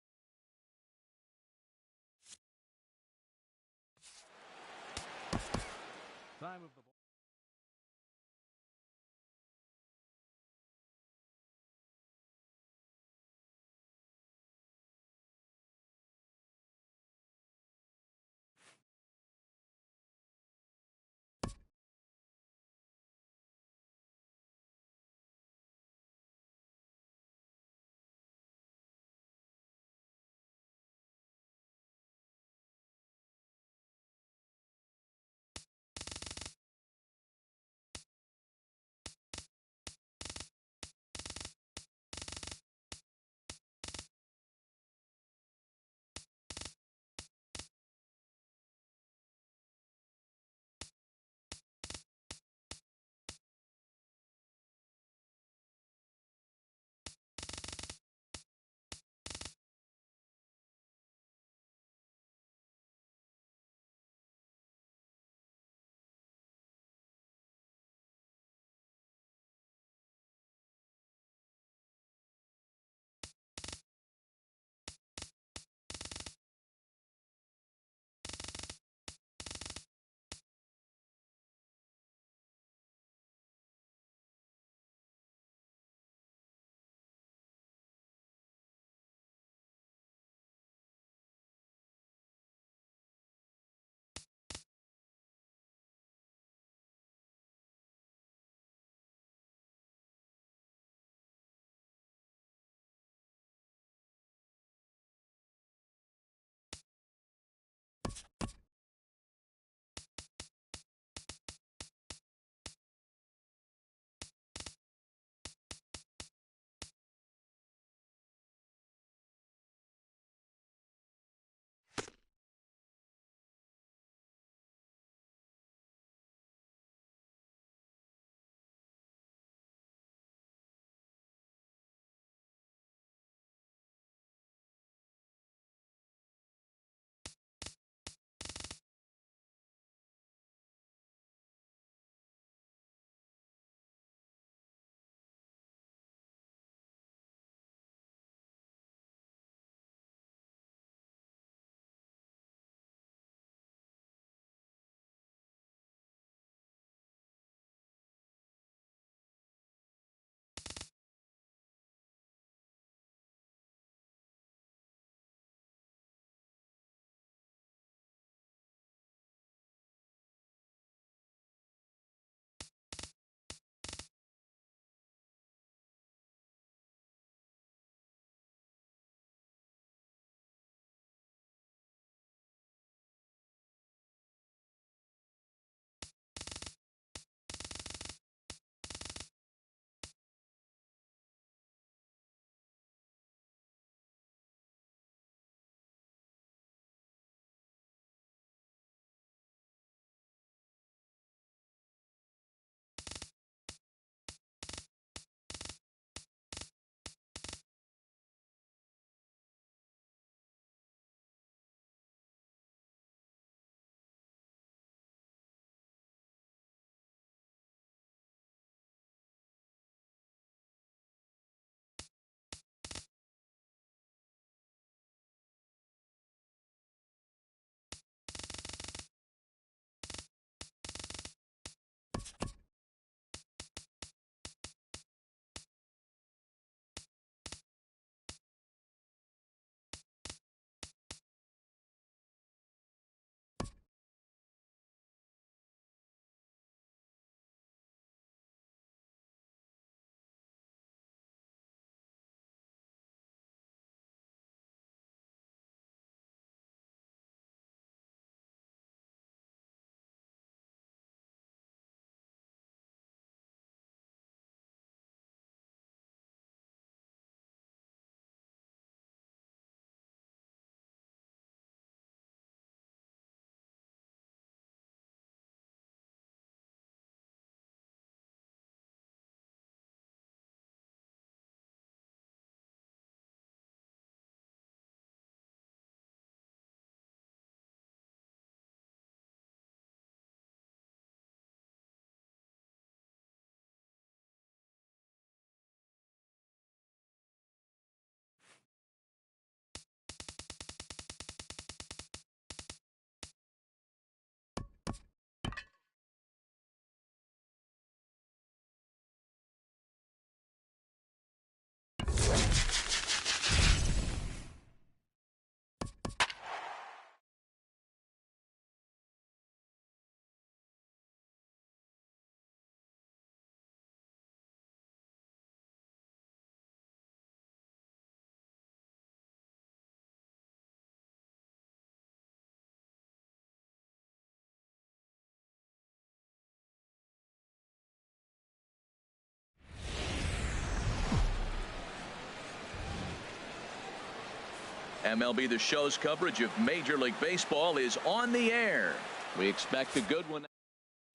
MLB The Show's coverage of Major League Baseball is on the air. We expect a good one.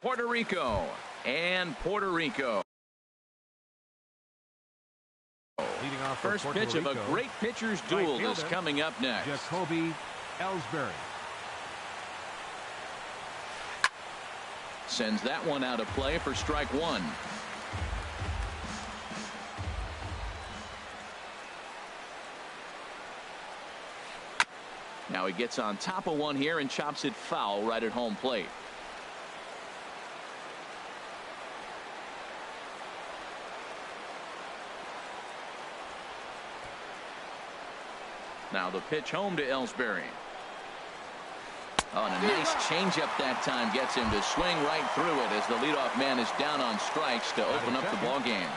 Puerto Rico and Puerto Rico. Leading off First Puerto pitch Rico, of a great pitcher's duel is coming up next. Jacoby Ellsbury. Sends that one out of play for strike one. Now he gets on top of one here and chops it foul right at home plate. Now the pitch home to Ellsbury. Oh, and a nice changeup that time gets him to swing right through it as the leadoff man is down on strikes to open up the ball game.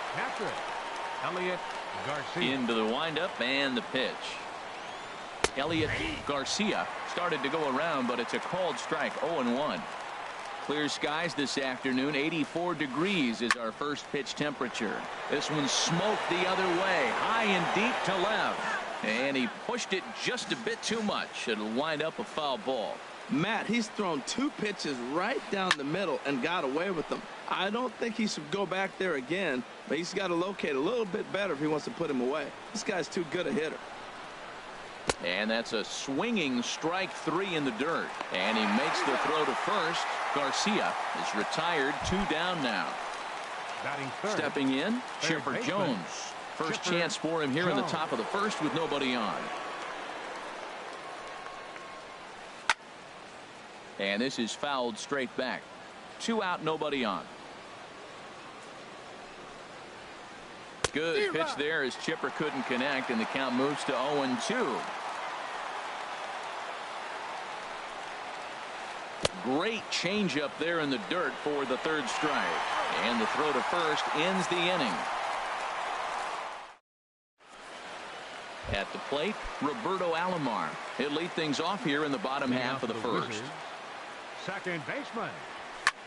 Elliot Garcia. Into the windup and the pitch. Elliot Garcia started to go around, but it's a called strike. 0-1. Clear skies this afternoon. 84 degrees is our first pitch temperature. This one smoked the other way, high and deep to left, and he pushed it just a bit too much. It'll wind up a foul ball. Matt, he's thrown 2 pitches right down the middle and got away with them. I don't think he should go back there again, but he's got to locate a little bit better if he wants to put him away. This guy's too good a hitter. And that's a swinging strike 3 in the dirt. And he makes the throw to first. Garcia is retired. 2 down now. Batting third, stepping in, Chipper Jones. First chance for him here in the top of the first with nobody on. And this is fouled straight back. 2 out, nobody on. Good pitch there as Chipper couldn't connect, and the count moves to 0-2. Great changeup there in the dirt for the third strike. And the throw to first ends the inning. At the plate, Roberto Alomar. He'll lead things off here in the bottom half of the first. Second baseman,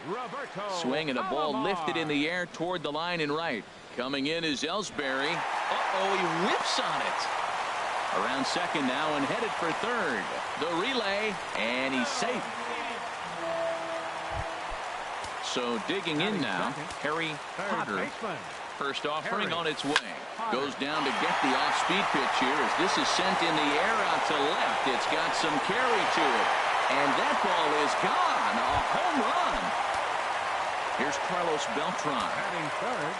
Roberto. Swing and a ball lifted in the air toward the line and right. Coming in is Ellsbury. Uh-oh, he whips on it. Around second now and headed for third. The relay, and he's safe. So digging in now, Harry Potter. First offering on its way. Goes down to get the off-speed pitch here as this is sent in the air out to left. It's got some carry to it. And that ball is gone. A home run. Here's Carlos Beltran. Batting third,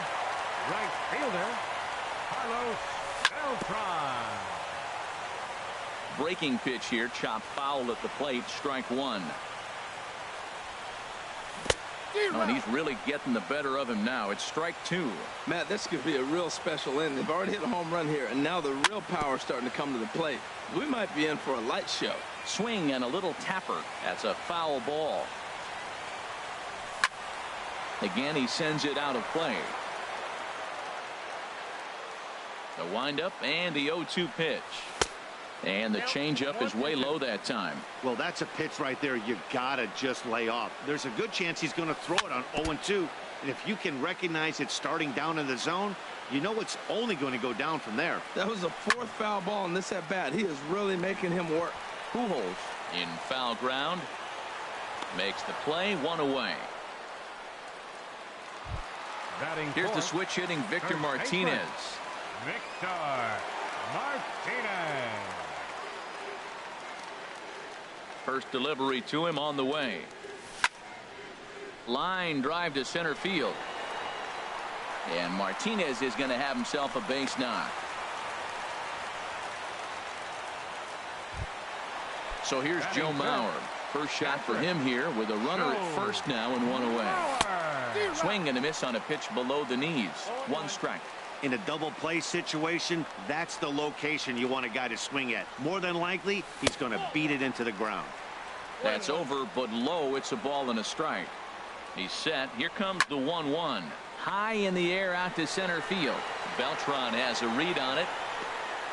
right fielder, Carlos Beltran. Breaking pitch here, chopped foul at the plate, strike 1. Oh, and he's really getting the better of him now. It's strike 2. Matt, this could be a real special inning. They've already hit a home run here, and now the real power is starting to come to the plate. We might be in for a light show. Swing and a little tapper. That's a foul ball. Again, he sends it out of play. The windup and the 0-2 pitch. And the changeup is way low that time. Well, that's a pitch right there you gotta just lay off. There's a good chance he's going to throw it on 0-2. And if you can recognize it starting down in the zone, you know it's only going to go down from there. That was a 4th foul ball in this at bat. He is really making him work. Pujols in foul ground. Makes the play, 1 away. Here's the switch hitting Victor Martinez. Victor Martinez. First delivery to him on the way. Line drive to center field. And Martinez is going to have himself a base knock. So here's Joe Mauer. First shot for him here with a runner at first now and 1 away. Swing and a miss on a pitch below the knees. 1 strike. In a double play situation, that's the location you want a guy to swing at. More than likely, he's going to beat it into the ground. That's over, but low. It's a ball and a strike. He's set. Here comes the 1-1. High in the air out to center field. Beltran has a read on it.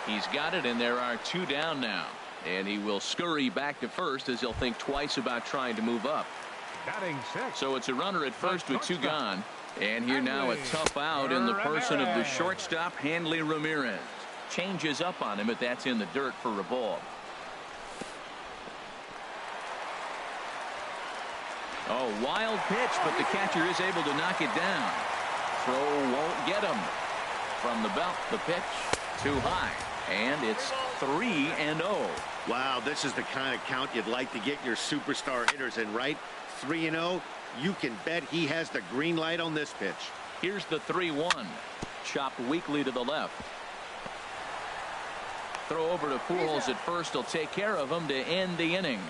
He's got it, and there are 2 down now. And he will scurry back to first as he'll think twice about trying to move up. So it's a runner at first with 2 gone. And here now a tough out in the person of the shortstop, Hanley Ramirez. changes up on him, but that's in the dirt for a ball. Oh, wild pitch, but the catcher is able to knock it down. Throw won't get him. From the belt, the pitch too high, and it's 3-0. Wow, this is the kind of count you'd like to get your superstar hitters in, right? 3-0. You can bet he has the green light on this pitch. Here's the 3-1. Chopped weakly to the left. Throw over to Pujols at first. He'll take care of him to end the inning.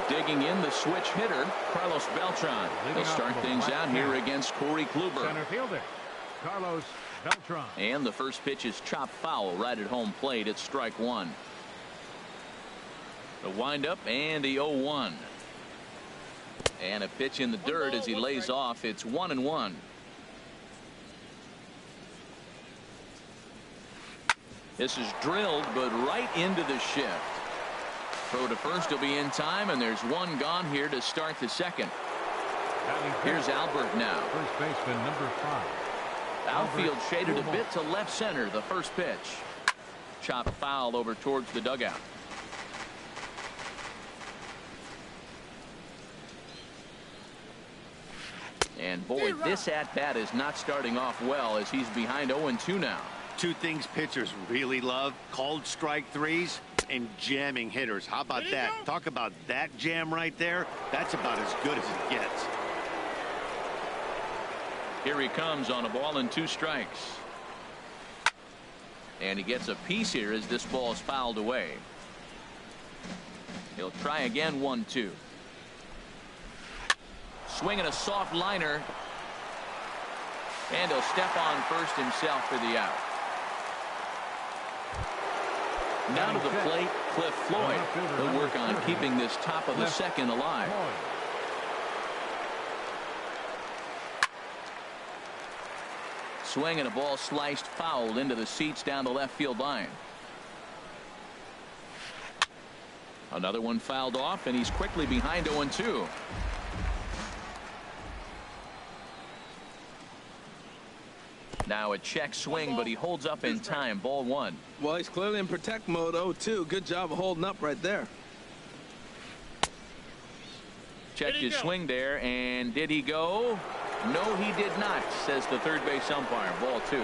Digging in the switch hitter, Carlos Beltran. He'll start things out here against Corey Kluber. Center fielder, Carlos Beltran. And the first pitch is chopped foul right at home plate. It's strike one. The windup and the 0-1. And a pitch in the dirt as he lays off. It's 1-1. This is drilled, but right into the shift. Throw to first will be in time, and there's one gone here to start the second. Here's Albert now. First baseman number 5. Outfield shaded a bit to left center. The first pitch. Chopped foul over towards the dugout. And boy, this at-bat is not starting off well as he's behind 0-2 now. Two things pitchers really love: called strike threes and jamming hitters. How about that? Talk about that jam right there. That's about as good as it gets. Here he comes on a ball and 2 strikes. And he gets a piece here as this ball is fouled away. He'll try again. 1-2. Swinging a soft liner. And he'll step on first himself for the out. Now to the plate, Cliff Floyd. He'll work on keeping this top of the second alive. Swing and a ball sliced foul into the seats down the left field line. Another one fouled off, and he's quickly behind 0-2. Now a check swing, but he holds up in time. Ball 1. Well, he's clearly in protect mode. 0-2. Good job of holding up right there. Checked his swing there, and did he go? No, he did not, says the third base umpire. Ball 2.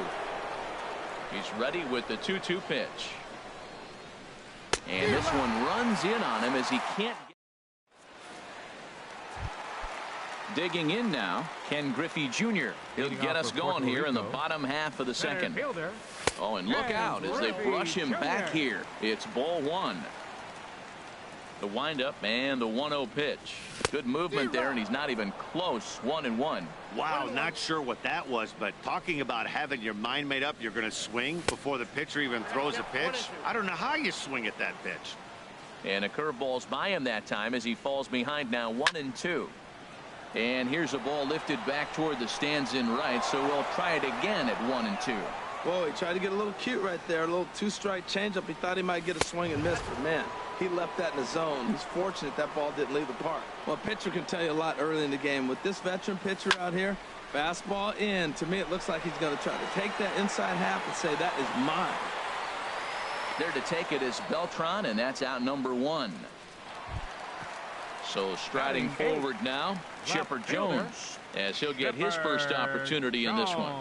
He's ready with the 2-2 pitch. And this one runs in on him as he can't get. Digging in now, Ken Griffey Jr. He'll get us going here in the bottom half of the second. Oh, and look out as they brush him back here. It's ball 1. The windup and the 1-0 pitch. Good movement there, and he's not even close. 1-1. Wow, not sure what that was, but talking about having your mind made up you're going to swing before the pitcher even throws a pitch. I don't know how you swing at that pitch. And a curveball's by him that time as he falls behind now. 1-2. And here's a ball lifted back toward the stands in right, so we'll try it again at 1-2. Whoa, he tried to get a little cute right there. A little 2-strike changeup. He thought he might get a swing and miss, but man, he left that in the zone. He's fortunate that ball didn't leave the park. Well, a pitcher can tell you a lot early in the game. With this veteran pitcher out here, fastball in. To me, it looks like he's going to try to take that inside half and say, that is mine. There to take it is Beltran, and that's out number 1. So striding forward now, Chipper Jones, as he'll get his first opportunity in this one.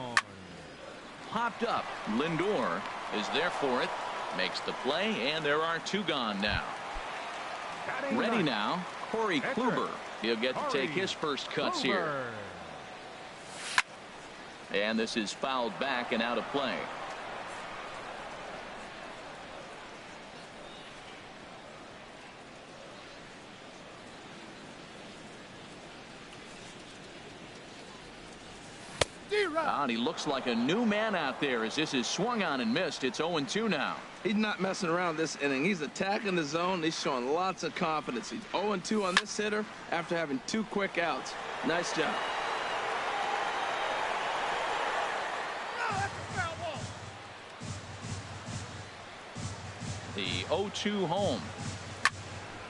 Popped up. Lindor is there for it. Makes the play, and there are 2 gone now. Ready now, Corey Kluber. He'll get to take his first cuts here. And this is fouled back and out of play. And he looks like a new man out there as this is swung on and missed. It's 0-2 now. He's not messing around this inning. He's attacking the zone. He's showing lots of confidence. He's 0-2 on this hitter after having 2 quick outs. Nice job. The 0-2 home.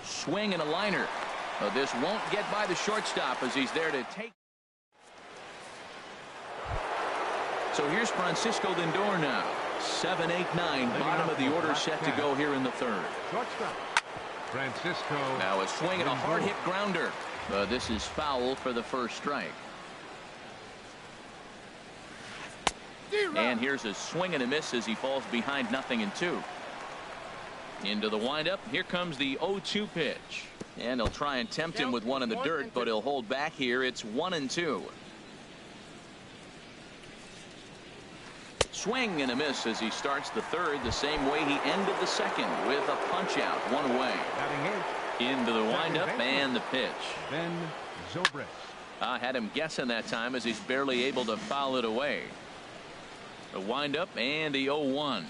Swing and a liner. But this won't get by the shortstop as he's there to take. So here's Francisco Lindor now. 7, 8, 9. Bottom of the order set to go here in the third. Shortstop, Francisco. Now a swing and a Lindor. hard hit grounder. This is foul for the first strike. And here's a swing and a miss as he falls behind 0-2. Into the windup. Here comes the 0-2 pitch. And they'll try and tempt him with one in the dirt, but he'll hold back here. It's 1-2. Swing and a miss as he starts the third the same way he ended the second with a punch out one away. Into the windup and the pitch. Ben Zobrist. I had him guessing that time as he's barely able to foul it away. The windup and the 0-1.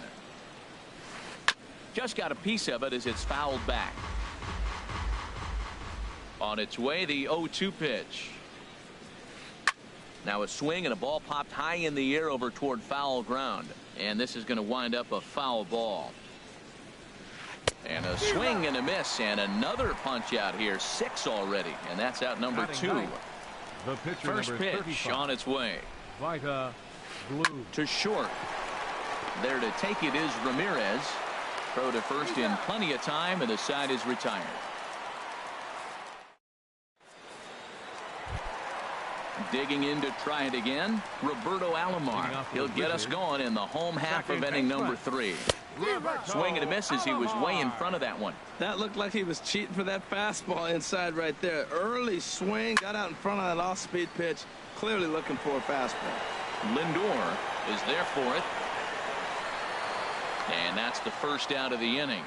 Just got a piece of it as it's fouled back. On its way, the 0-2 pitch. Now a swing and a ball popped high in the air over toward foul ground. And this is going to wind up a foul ball. And a swing and a miss and another punch out here. 6 already. And that's out number 2. The pitcher, first pitch on its way. Vita Blue. To short. There to take it is Ramirez. Throw to first in plenty of time and the side is retired. Digging in to try it again, Roberto Alomar. He'll get us going in the home half of inning number 3. Swing and a miss as he was way in front of that one. That looked like he was cheating for that fastball inside right there. Early swing, got out in front of that off-speed pitch. Clearly looking for a fastball. Lindor is there for it. And that's the first out of the inning.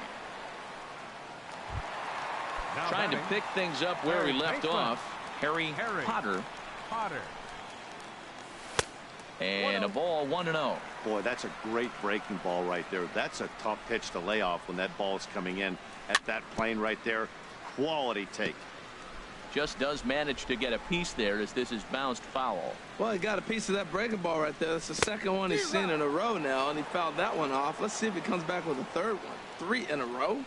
Now Trying to pick things up where we left off. Harry Potter. And a ball 1-0. Boy, that's a great breaking ball right there. That's a tough pitch to lay off when that ball is coming in at that plane right there. Quality take. Just does manage to get a piece there as this is bounced foul. Well, he got a piece of that breaking ball right there. That's the second one he's seen in a row now, and he fouled that one off. Let's see if he comes back with a third one. 3 in a row.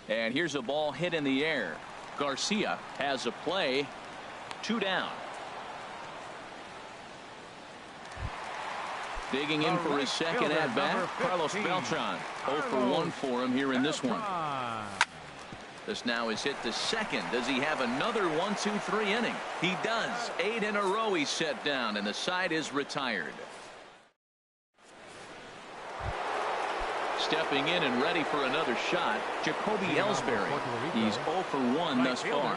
And here's a ball hit in the air. Garcia has a play. 2 down. Digging in for his second at bat, Carlos Beltran. 0 for 1 for him here in this one. This now is hit to second. Does he have another 1-2-3 inning? He does. 8 in a row he's set down, and the side is retired. Stepping in and ready for another shot, Jacoby Ellsbury. He's 0 for 1 thus far.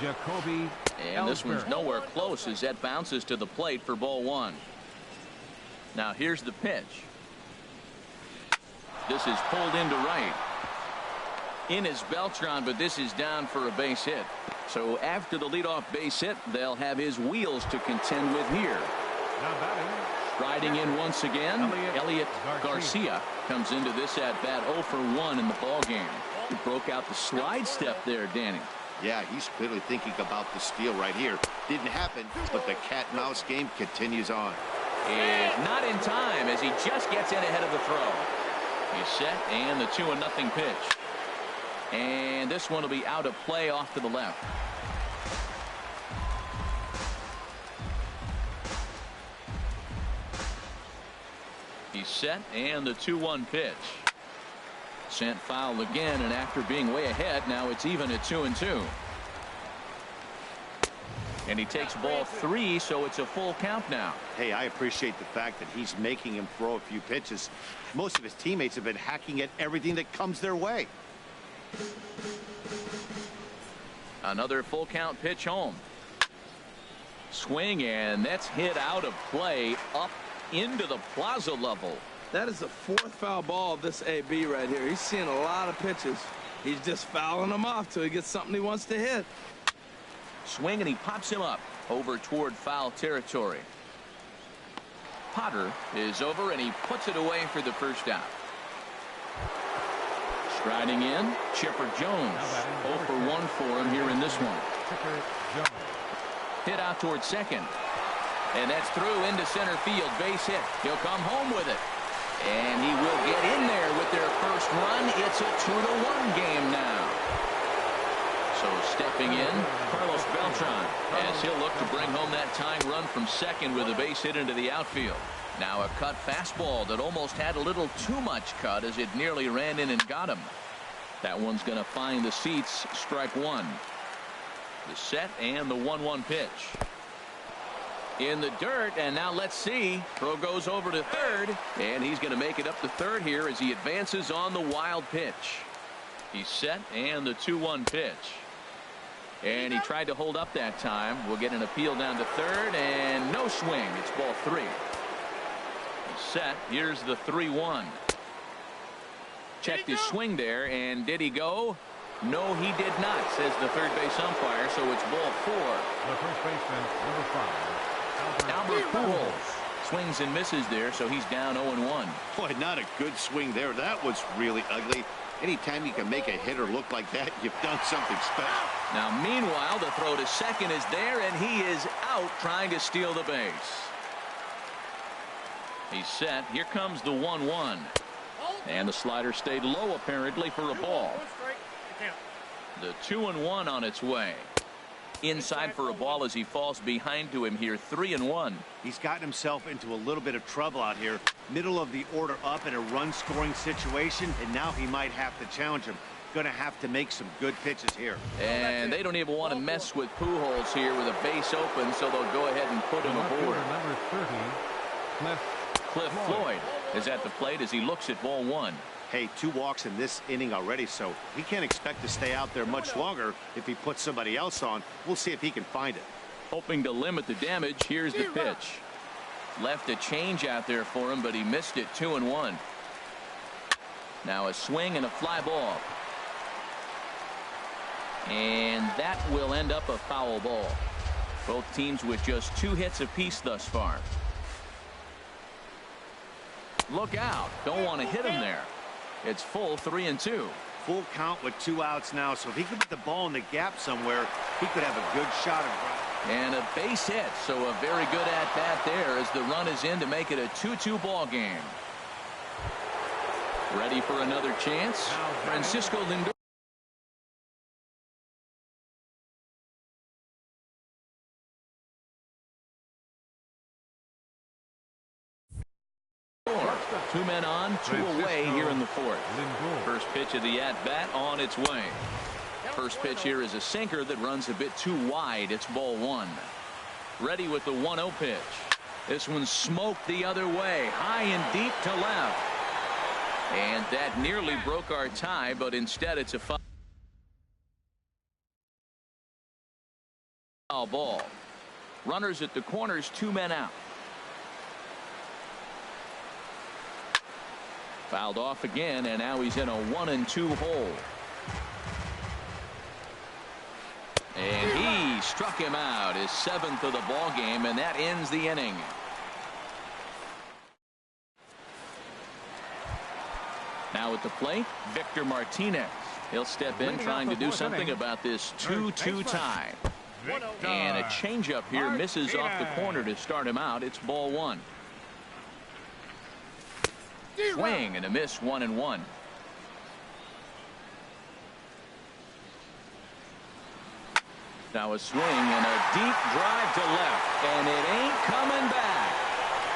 Jacoby And this one's nowhere close as that bounces to the plate for ball 1. Now here's the pitch. This is pulled into right. In is Beltran, but this is down for a base hit. So after the leadoff base hit, they'll have his wheels to contend with here. Striding in once again, Elliot Garcia comes into this at bat 0 for 1 in the ball game. He broke out the slide step there, Danny. Yeah, he's clearly thinking about the steal right here. Didn't happen, but the cat and mouse game continues on. Is not in time as he just gets in ahead of the throw. He's set and the 2-0 pitch. And this one will be out of play off to the left. He's set and the 2-1 pitch. Sent foul again, and after being way ahead, now it's even at 2-2. And he takes ball 3, so it's a full count now. Hey, I appreciate the fact that he's making him throw a few pitches. Most of his teammates have been hacking at everything that comes their way. Another full count pitch home. Swing, and that's hit out of play up into the plaza level. That is the 4th foul ball of this AB right here. He's seeing a lot of pitches. He's just fouling them off till he gets something he wants to hit. Swing, and he pops him up over toward foul territory. Potter is over, and he puts it away for the first out. Striding in, Chipper Jones. 0 for 1 for him here in this one. Hit out toward second. And that's through into center field. Base hit. He'll come home with it. And he will get in there with their first run. It's a 2-1 game now. So stepping in, Carlos Beltran as He'll look to bring home that tying run from second with a base hit into the outfield. Now a cut fastball that almost had a little too much cut as it nearly ran in and got him. That one's going to find the seats. Strike one. The set and the 1-1 pitch. In the dirt, and now let's see. Throw goes over to third, and he's going to make it up to third here as he advances on the wild pitch. He's set, and the 2-1 pitch. And he tried to hold up that time. We'll get an appeal down to third, and no swing. It's ball 3. He's set. Here's the 3-1. Checked his swing there, and did he go? No, he did not, says the third base umpire, so it's ball 4. The first baseman, number 5, Albert Pujols swings and misses there, so he's down 0-1. Boy, not a good swing there. That was really ugly. Anytime you can make a hitter look like that, you've done something special. Now, meanwhile, the throw to second is there, and he is out trying to steal the base. He's set. Here comes the 1-1. And the slider stayed low, apparently, for a ball. The 2-1 on its way. Inside for a ball as he falls behind to him here. 3-1. He's gotten himself into a little bit of trouble out here. Middle of the order up in a run-scoring situation, and now he might have to challenge him. Going to have to make some good pitches here. And they don't even want to mess with Pujols here with a base open, so they'll go ahead and put him aboard. Number 30, Cliff Floyd is at the plate as he looks at ball 1. Hey, 2 walks in this inning already, so he can't expect to stay out there much longer if he puts somebody else on. We'll see if he can find it. Hoping to limit the damage. Here's the pitch. Left a change out there for him, but he missed it. 2-1. Now a swing and a fly ball. And that will end up a foul ball. Both teams with just 2 hits apiece thus far. Look out. Don't want to hit him there. It's full 3-2. Full count with 2 outs now, so if he could put the ball in the gap somewhere, he could have a good shot at it. And a base hit, so a very good at-bat there as the run is in to make it a 2-2 ball game. Ready for another chance? Francisco Lindor. Two men on, 2 away here in the 4th. First pitch of the at-bat on its way. First pitch here is a sinker that runs a bit too wide. It's ball 1. Ready with the 1-0 pitch. This one smoked the other way, high and deep to left. And that nearly broke our tie, but instead it's a foul ball. Runners at the corners, 2 men out. Fouled off again, and now he's in a 1-2 hole. And he struck him out, his 7th of the ball game, and that ends the inning. Now at the plate, Victor Martinez. He'll step in trying to do something about this 2-2 tie. And a changeup here misses off the corner to start him out. It's ball 1. Swing and a miss. 1-1. Now a swing and a deep drive to left, and it ain't coming back.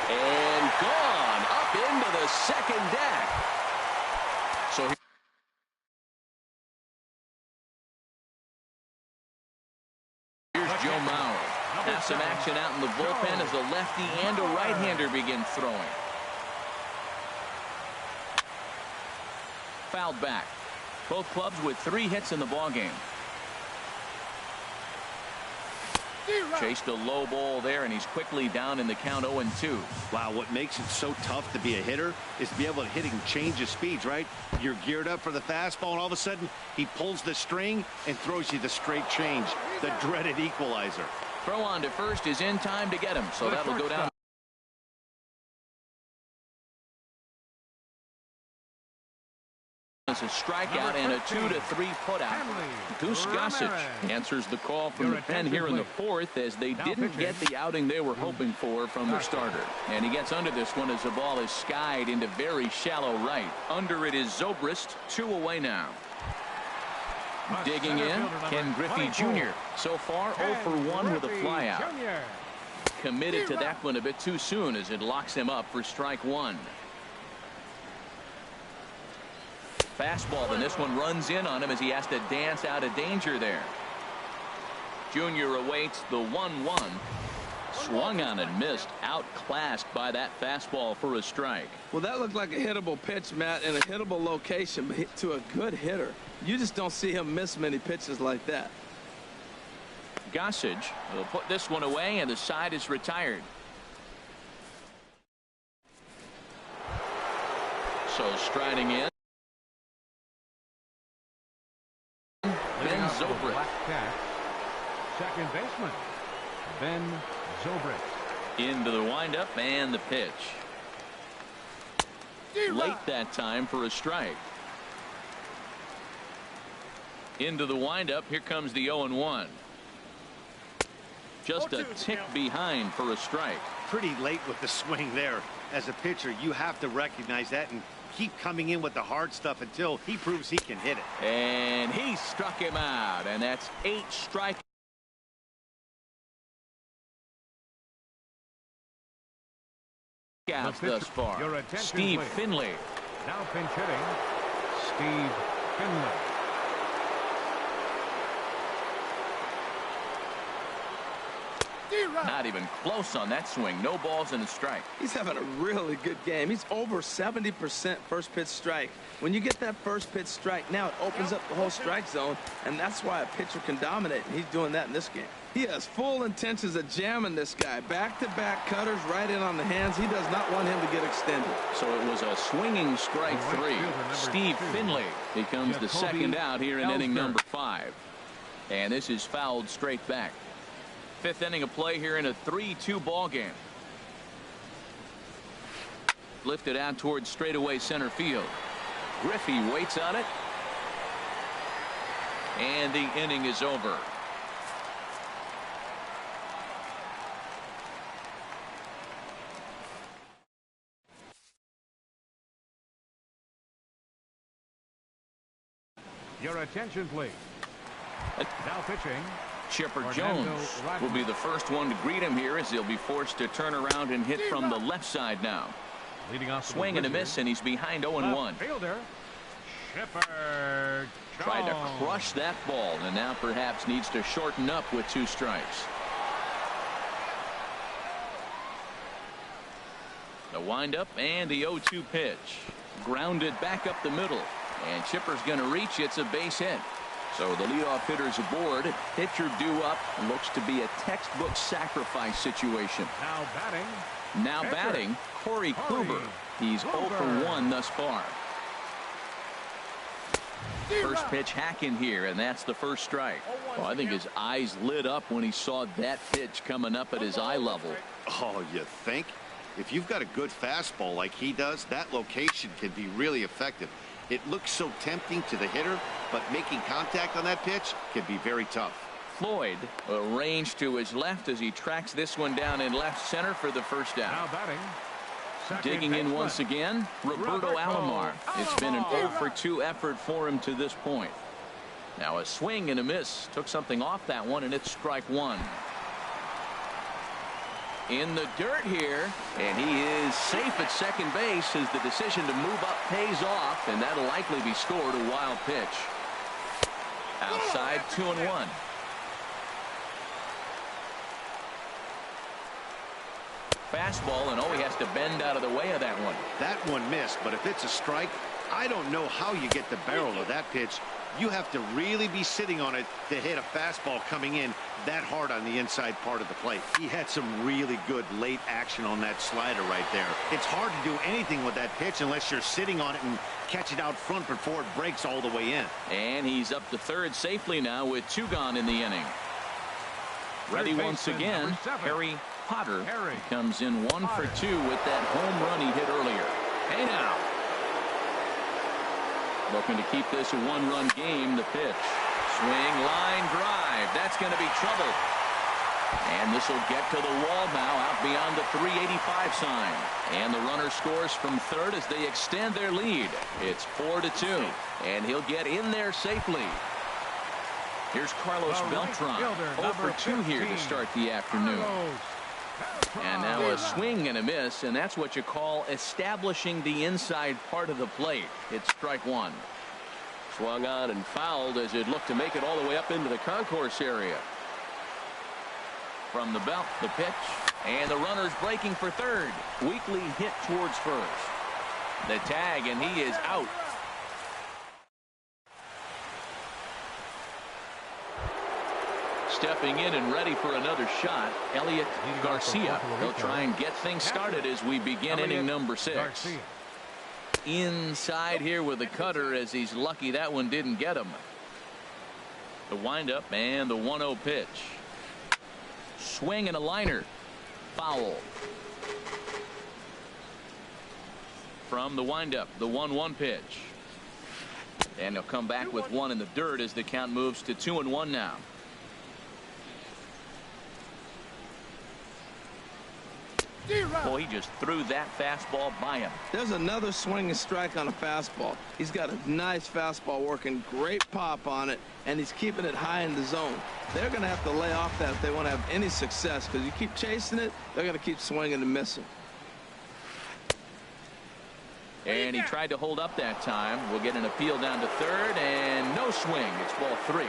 And gone up into the second deck. So here's Joe Mauer. Have some action out in the bullpen as a lefty and a right-hander begin throwing. Fouled back. Both clubs with 3 hits in the ballgame. Chased a low ball there, and he's quickly down in the count 0-2. Wow, what makes it so tough to be a hitter is to be able to hit and change his speeds, right? You're geared up for the fastball, and all of a sudden, he pulls the string and throws you the straight change, the dreaded equalizer. Throw on to first is in time to get him, so that'll go down. It's a strikeout and a 2-3 putout. Goose Gossage answers the call from the pen here in the 4th as they didn't get the outing they were hoping for from their starter. And he gets under this one as the ball is skied into very shallow right. Under it is Zobrist. 2 away now. Digging in, Ken Griffey Jr. So far 0 for 1 with a flyout. Committed to that one a bit too soon as it locks him up for strike one. Fastball, and this one runs in on him as he has to dance out of danger there. Jr. awaits the 1-1. Swung on and missed, outclassed by that fastball for a strike. Well, that looked like a hittable pitch, Matt, in a hittable location, but to a good hitter. You just don't see him miss many pitches like that. Gossage will put this one away, and the side is retired. So striding in, Ben Zobrist. Second baseman, Ben Zobrist. Into the windup and the pitch. Late that time for a strike. Into the windup. Here comes the 0-1. Just a tick behind for a strike. Pretty late with the swing there. As a pitcher, you have to recognize that and keep coming in with the hard stuff until he proves he can hit it. And he struck him out, and that's 8 strikeouts thus far. Steve Finley. Now pinch hitting, Steve Finley. Not even close on that swing. No balls and a strike. He's having a really good game. He's over 70% first pitch strike. When you get that first pitch strike, now it opens up the whole strike zone, and that's why a pitcher can dominate, and he's doing that in this game. He has full intentions of jamming this guy. Back-to-back cutters right in on the hands. He does not want him to get extended. So it was a swinging strike 3. Steve Finley becomes the second out here in inning number 5. And this is fouled straight back. 5th inning of play here in a 3-2 ball game. Lifted out towards straightaway center field. Griffey waits on it. And the inning is over. Your attention, please. Now pitching, Chipper Jones will be the first one to greet him here as he'll be forced to turn around and hit from the left side now. Leading off swing and a miss, and he's behind 0-1. Fielder, Chipper Jones. Tried to crush that ball, and now perhaps needs to shorten up with 2 strikes. The windup and the 0-2 pitch. Grounded back up the middle. And Chipper's going to reach. It's a base hit. So the leadoff hitter's aboard. Pitcher due up. Looks to be a textbook sacrifice situation. Now batting, Corey Kluber. He's 0 for 1 thus far. First pitch hack in here, and that's the first strike. Well, I think his eyes lit up when he saw that pitch coming up at his eye level. Oh, you think? If you've got a good fastball like he does, that location can be really effective. It looks so tempting to the hitter, but making contact on that pitch can be very tough. Floyd arranged to his left as he tracks this one down in left center for the first down. Now batting. Digging in once again, Roberto Alomar. It's been an 0 for 2 effort for him to this point. Now a swing and a miss. Took something off that one, and it's strike 1. In the dirt here, and he is safe at second base as the decision to move up pays off, and that'll likely be scored. A wild pitch. Outside, 2-1. Fastball, and he has to bend out of the way of that one. That one missed, but if it's a strike, I don't know how you get the barrel of that pitch. You have to really be sitting on it to hit a fastball coming in that hard on the inside part of the plate. He had some really good late action on that slider right there. It's hard to do anything with that pitch unless you're sitting on it and catch it out front before it breaks all the way in. And he's up to third safely now with 2 gone in the inning. Ready once again, Harry Potter comes in 1 for 2 with that home run he hit earlier. Hey now. Looking to keep this a 1-run game. The pitch. Swing, line drive. That's going to be trouble. And this will get to the wall now out beyond the 385 sign. And the runner scores from third as they extend their lead. It's 4-2. And he'll get in there safely. Here's Carlos Beltran. 0 for 2 here to start the afternoon. And now a swing and a miss, and that's what you call establishing the inside part of the plate. It's strike one. Swung on and fouled as it looked to make it all the way up into the concourse area. From the belt, the pitch, and the runner's breaking for third. Weakly hit towards first. The tag, and he is out. Stepping in and ready for another shot, Elliot Garcia. He'll try and get things started as we begin inning number 6. Inside here with the cutter, as he's lucky that one didn't get him. The windup and the 1-0 pitch. Swing and a liner. Foul. From the windup, the 1-1 pitch. And he'll come back with one in the dirt as the count moves to 2-1 now. Well, he just threw that fastball by him. There's another swinging strike on a fastball. He's got a nice fastball working, great pop on it, and he's keeping it high in the zone. They're going to have to lay off that if they want to have any success, because you keep chasing it, they're going to keep swinging and missing. And he tried to hold up that time. We'll get an appeal down to third, and no swing. It's ball 3.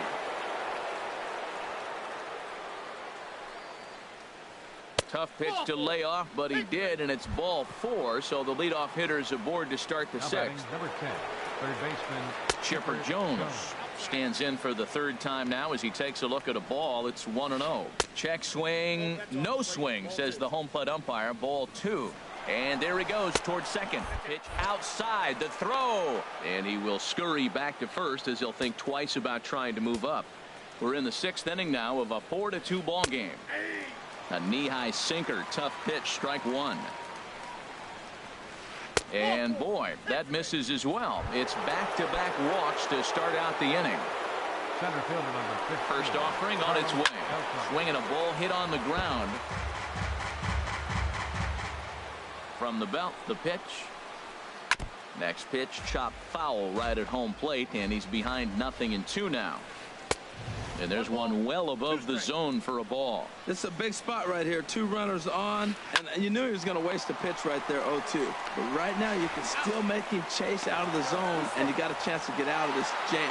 Tough pitch to lay off, but he did, and it's ball 4. So the leadoff hitter is aboard to start the 6th. Number 10, third baseman Chipper Jones stands in for the 3rd time now as he takes a look at a ball. It's 1-0. Check swing, no swing, says the home plate umpire. Ball 2. And there he goes towards second. Pitch outside, the throw, and he will scurry back to first as he'll think twice about trying to move up. We're in the 6th inning now of a 4-2 ball game. A knee-high sinker, tough pitch, strike 1. And boy, that misses as well. It's back-to-back walks to start out the inning. Center fielder number 15. First offering on its way. Swinging a ball hit on the ground. From the belt, the pitch. Next pitch, chopped foul right at home plate, and he's behind 0-2 now. And there's one well above the zone for a ball. It's a big spot right here. 2 runners on, and you knew he was going to waste a pitch right there, 0-2. But right now you can still make him chase out of the zone, and you got a chance to get out of this jam.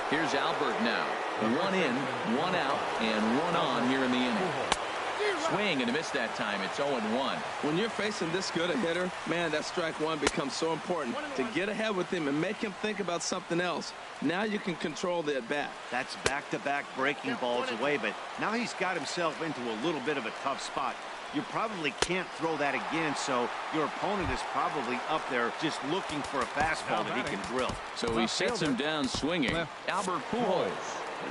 Here's Albert now. 1 in, 1 out, and 1 on here in the inning. Swing and a miss that time. It's 0-1. When you're facing this good a hitter, man, that strike 1 becomes so important to get ahead with him and make him think about something else. Now you can control the at-bat. That's back-to-back breaking balls away, but now he's got himself into a little bit of a tough spot. You probably can't throw that again, so your opponent is probably up there just looking for a fastball that he can drill. So he sets him down swinging. Albert Pujols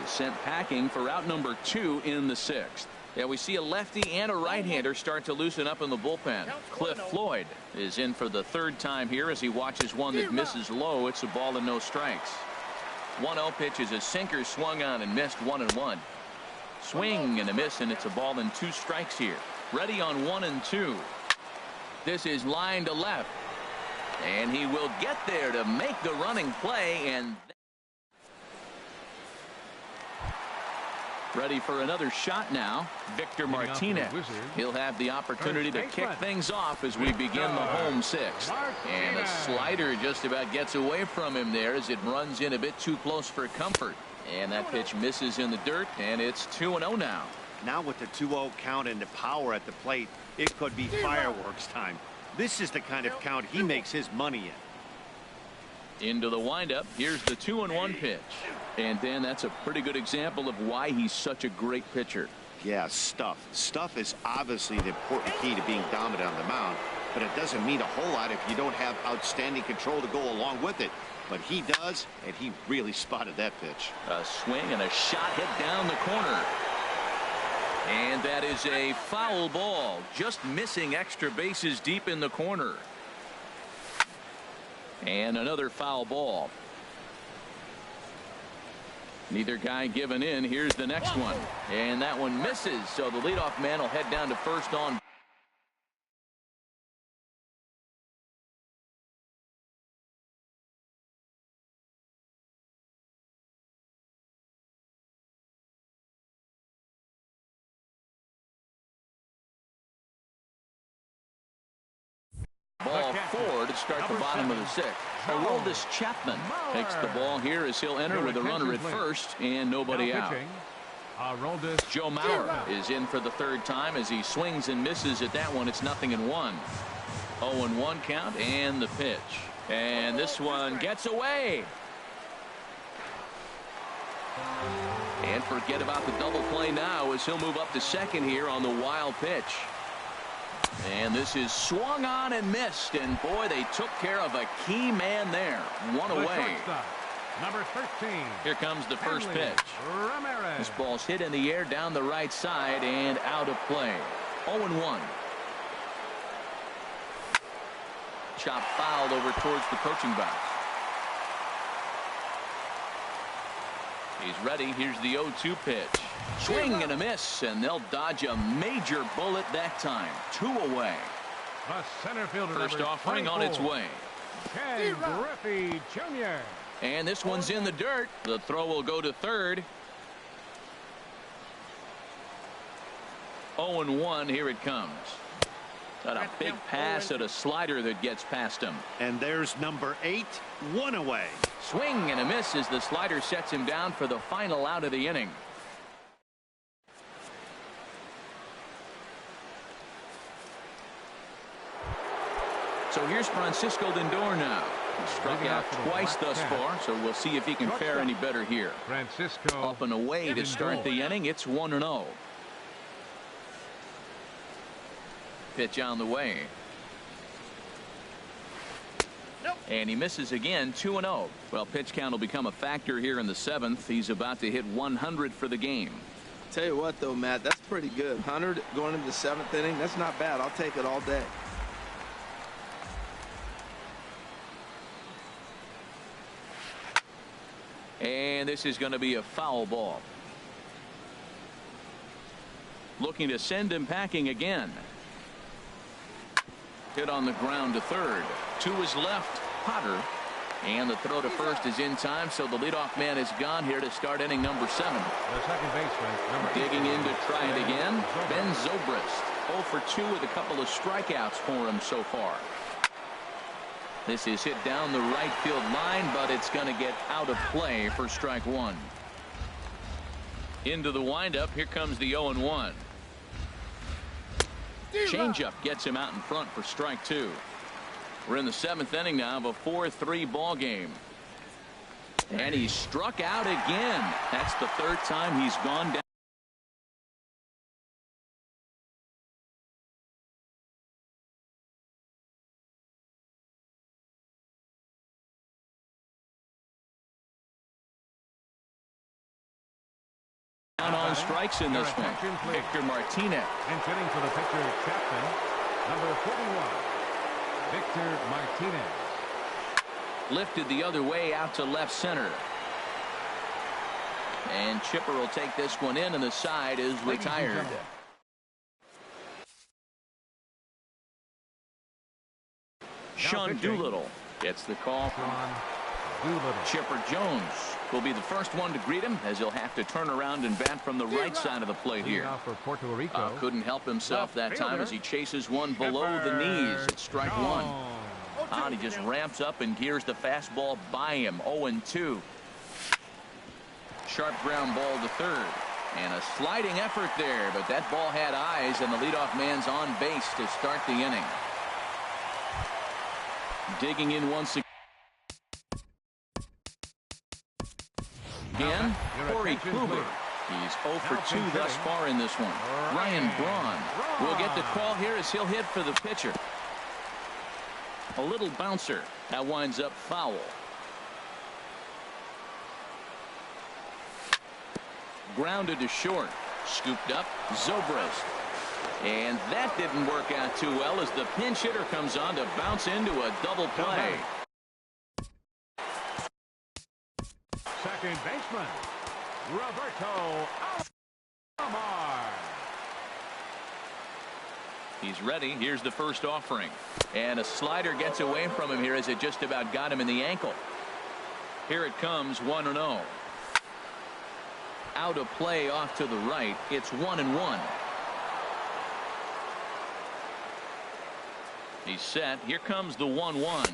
is sent packing for out number 2 in the 6th. Yeah, we see a lefty and a right-hander start to loosen up in the bullpen. Cliff Floyd is in for the 3rd time here as he watches one that misses low. It's a ball and no strikes. 1-0 pitch is a sinker swung on and missed 1-1. Swing and a miss, and it's a ball and 2 strikes here. Ready on 1-2. This is line to left. And he will get there to make the running play, and ready for another shot now. Victor Martinez. He'll have the opportunity to kick things off as we begin the home 6th. And a slider just about gets away from him there as it runs in a bit too close for comfort. And that pitch misses in the dirt, and it's 2-0 now. Now with the 2-0 count and the power at the plate, it could be fireworks time. This is the kind of count he makes his money in. Into the windup. Here's the 2-1 pitch. And then that's a pretty good example of why he's such a great pitcher. Yeah, stuff. Stuff is obviously the important key to being dominant on the mound, but it doesn't mean a whole lot if you don't have outstanding control to go along with it. But he does, and he really spotted that pitch. A swing and a shot hit down the corner. And that is a foul ball, just missing extra bases deep in the corner. And another foul ball. Neither guy giving in. Here's the next one. And that one misses. So the leadoff man will head down to first on Ball 4 to start the bottom of the 6th. Aroldis Chapman takes the ball here as he'll enter with a runner at first and nobody out. Joe Mauer is in for the 3rd time as he swings and misses at that one. It's 0-1. 0-1 count and the pitch. And this one gets away. And forget about the double play now as he'll move up to second here on the wild pitch. And this is swung on and missed. And boy, they took care of a key man there. One away. Number 13. Here comes the first pitch. This ball's hit in the air down the right side and out of play. 0-1. Chop fouled over towards the coaching box. He's ready. Here's the 0-2 pitch. Swing and a miss, and they'll dodge a major bullet that time. 2 away. The center fielder, first offering on its way. Ken Griffey Jr. And this one's in the dirt. The throw will go to third. 0-1. Here it comes. Got a big pass at a slider that gets past him. And there's number 8. 1 away. Swing and a miss as the slider sets him down for the final out of the inning. So here's Francisco Lindor now. He struck out twice thus far, so we'll see if he can fare any better here. Francisco up and away to start the inning. It's 1-0. Pitch on the way. And he misses again. 2-0. Well, pitch count will become a factor here in the 7th. He's about to hit 100 for the game. Tell you what, though, Matt, that's pretty good. 100 going into the 7th inning. That's not bad. I'll take it all day. And this is going to be a foul ball. Looking to send him packing again. Hit on the ground to third. 2 is left. Potter. And the throw to first is in time, so the leadoff man is gone here to start inning number 7. The second baseman, digging in to try it again. Ben Zobrist. 0 for 2 with a couple of strikeouts for him so far. This is hit down the right field line, but it's going to get out of play for strike 1. Into the windup. Here comes the 0-1. Changeup gets him out in front for strike 2. We're in the 7th inning now of a 4-3 ball game. And he's struck out again. That's the 3rd time he's gone down. On strikes in this one. Victor Martinez. And sitting for the pitcher, Chapman, number 41, Victor Martinez. Lifted the other way out to left center. And Chipper will take this one in, and the side is retired. Sean Doolittle gets the call. Chipper Jones will be the first one to greet him, as he'll have to turn around and bat from the right side of the plate here. Couldn't help himself that time as he chases one below the knees at strike 1. And he just ramps up and gears the fastball by him. 0-2. Sharp ground ball to third. And a sliding effort there, but that ball had eyes, and the leadoff man's on base to start the inning. Digging in once again, Corey Kluber. He's 0 for 2 thus far in this one. Ryan Braun will get the call here as he'll hit for the pitcher. A little bouncer. That winds up foul. Grounded to short. Scooped up. Zobrist. And that didn't work out too well as the pinch hitter comes on to bounce into a double play. Second baseman, Roberto Alomar. He's ready. Here's the first offering. And a slider gets away from him here as it just about got him in the ankle. Here it comes, 1-0. Out of play off to the right. It's 1-1. He's set. Here comes the 1-1.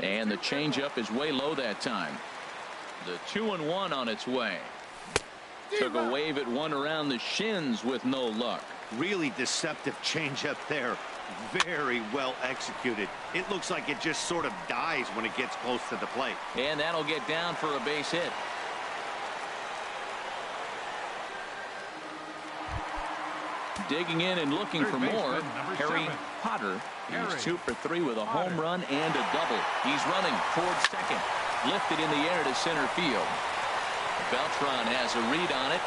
And the changeup is way low that time. The 2-1 on its way. Took a wave at one around the shins with no luck. Really deceptive changeup there. Very well executed. It looks like it just sort of dies when it gets close to the plate. And that'll get down for a base hit. Digging in and looking for more, Harry Potter. He's 2 for 3 with a home run and a double. He's running towards second. Lifted in the air to center field. Beltran has a read on it.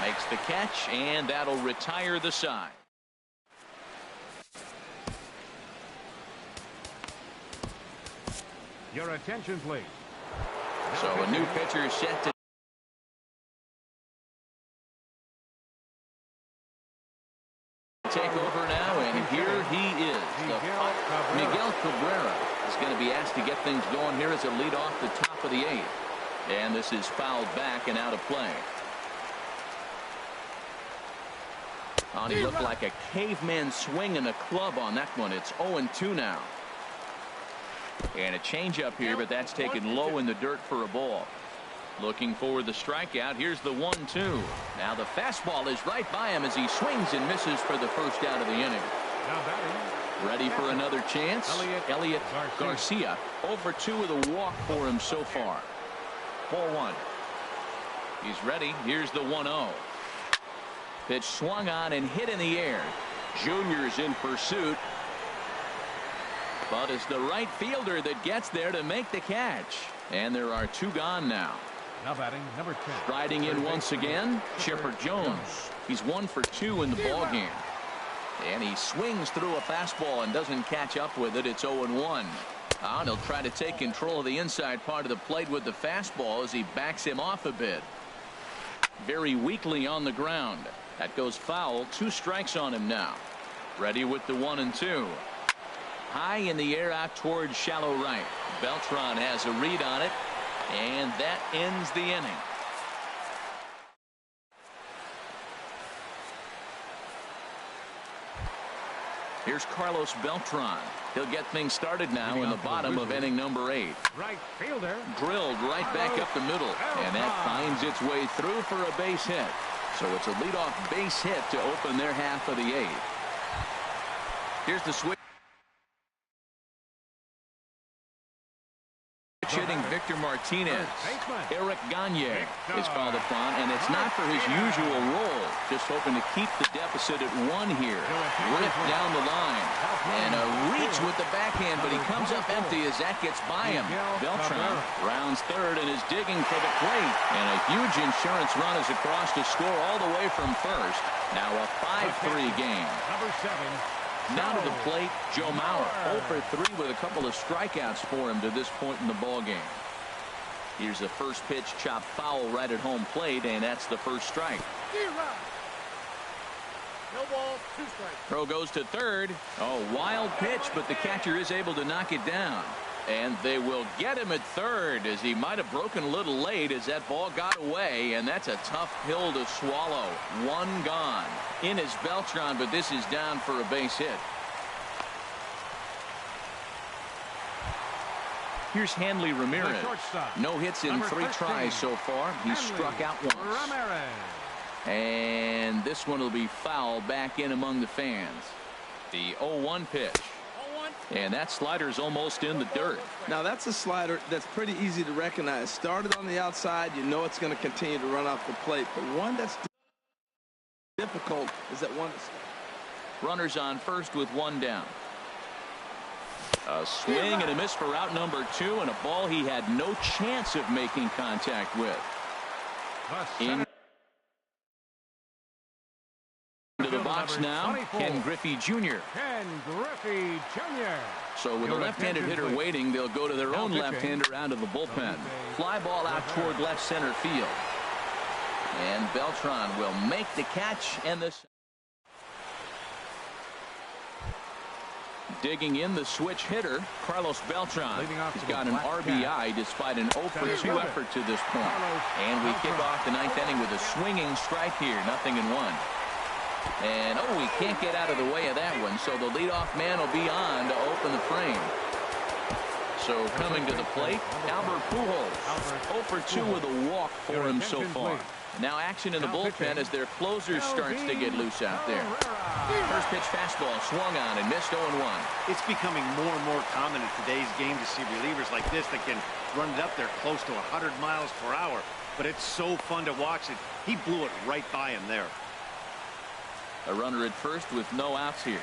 Makes the catch, and that'll retire the side. Your attention, please. So a new pitcher set to take over now, and here he is. Miguel Cabrera is going to be asked to get things going here as a lead off the top of the 8th. And this is fouled back and out of play. Oh, he looked like a caveman swinging a club on that one. It's 0-2 now. And a changeup here, but that's taken low in the dirt for a ball. Looking for the strikeout. Here's the 1-2. Now the fastball is right by him as he swings and misses for the first out of the inning. Ready for another chance. Elliot Garcia. 0 for 2 with a walk for him so far. 4-1. He's ready. Here's the 1-0. Pitch swung on and hit in the air. Junior's in pursuit. But it's the right fielder that gets there to make the catch. And there are 2 gone now. Now batting number 10. Striding in once again, Chipper Jones. He's 1 for 2 in the ballgame. And he swings through a fastball and doesn't catch up with it. It's 0-1. And he'll try to take control of the inside part of the plate with the fastball as he backs him off a bit. Very weakly on the ground. That goes foul. 2 strikes on him now. Ready with the 1-2. High in the air out towards shallow right. Beltran has a read on it, and that ends the inning. Here's Carlos Beltran. He'll get things started now in the bottom of inning number 8. Right fielder. Drilled right back up the middle, and that finds its way through for a base hit. So it's a leadoff base hit to open their half of the 8th. Here's the switch. Hitting Victor Martinez. Eric Gagne is called upon, and it's not for his usual role. Just hoping to keep the deficit at 1 here. Ripped down the line. And a reach with the backhand, but he comes up empty as that gets by him. Beltran rounds third and is digging for the plate. And a huge insurance run is across to score all the way from first. Now a 5-3 game. Number 7. Now to the plate, Joe Mauer. 0 for 3 with a couple of strikeouts for him to this point in the ball game. Here's the first pitch, chopped foul right at home plate, and that's the first strike. No balls, 2 strikes. Throw goes to third. Oh, wild pitch, but the catcher is able to knock it down. And they will get him at third, as he might have broken a little late as that ball got away, and that's a tough pill to swallow. 1 gone. In is Beltran, but this is down for a base hit. Here's Hanley Ramirez. No hits in 3 tries so far. He's struck out once. And this one will be fouled back in among the fans. The 0-1 pitch. And that slider's almost in the dirt. Now that's a slider that's pretty easy to recognize. Started on the outside, you know it's going to continue to run off the plate. But one that's difficult is that one. Runners on first with 1 down. A swing and a miss for out number 2, and a ball he had no chance of making contact with. Into the box now, Ken Griffey Jr. Ken Griffey Jr. So with a left-handed hitter waiting, they'll go to their own left-hander out of the bullpen. Fly ball out toward left center field. And Beltran will make the catch, and this. Digging in the switch hitter, Carlos Beltran. He's got an RBI despite an 0 for 2 effort to this point. And we kick off the 9th inning with a swinging strike here, 0-1. And, oh, he can't get out of the way of that one, so the leadoff man will be on to open the frame. So coming to the plate, Albert Pujols. 0 for 2 with a walk for him so far. Now action in the bullpen as their closer starts to get loose out there. First pitch fastball swung on and missed 0-1. It's becoming more and more common in today's game to see relievers like this that can run it up there close to 100 miles per hour. But it's so fun to watch it. He blew it right by him there. A runner at first with no outs here.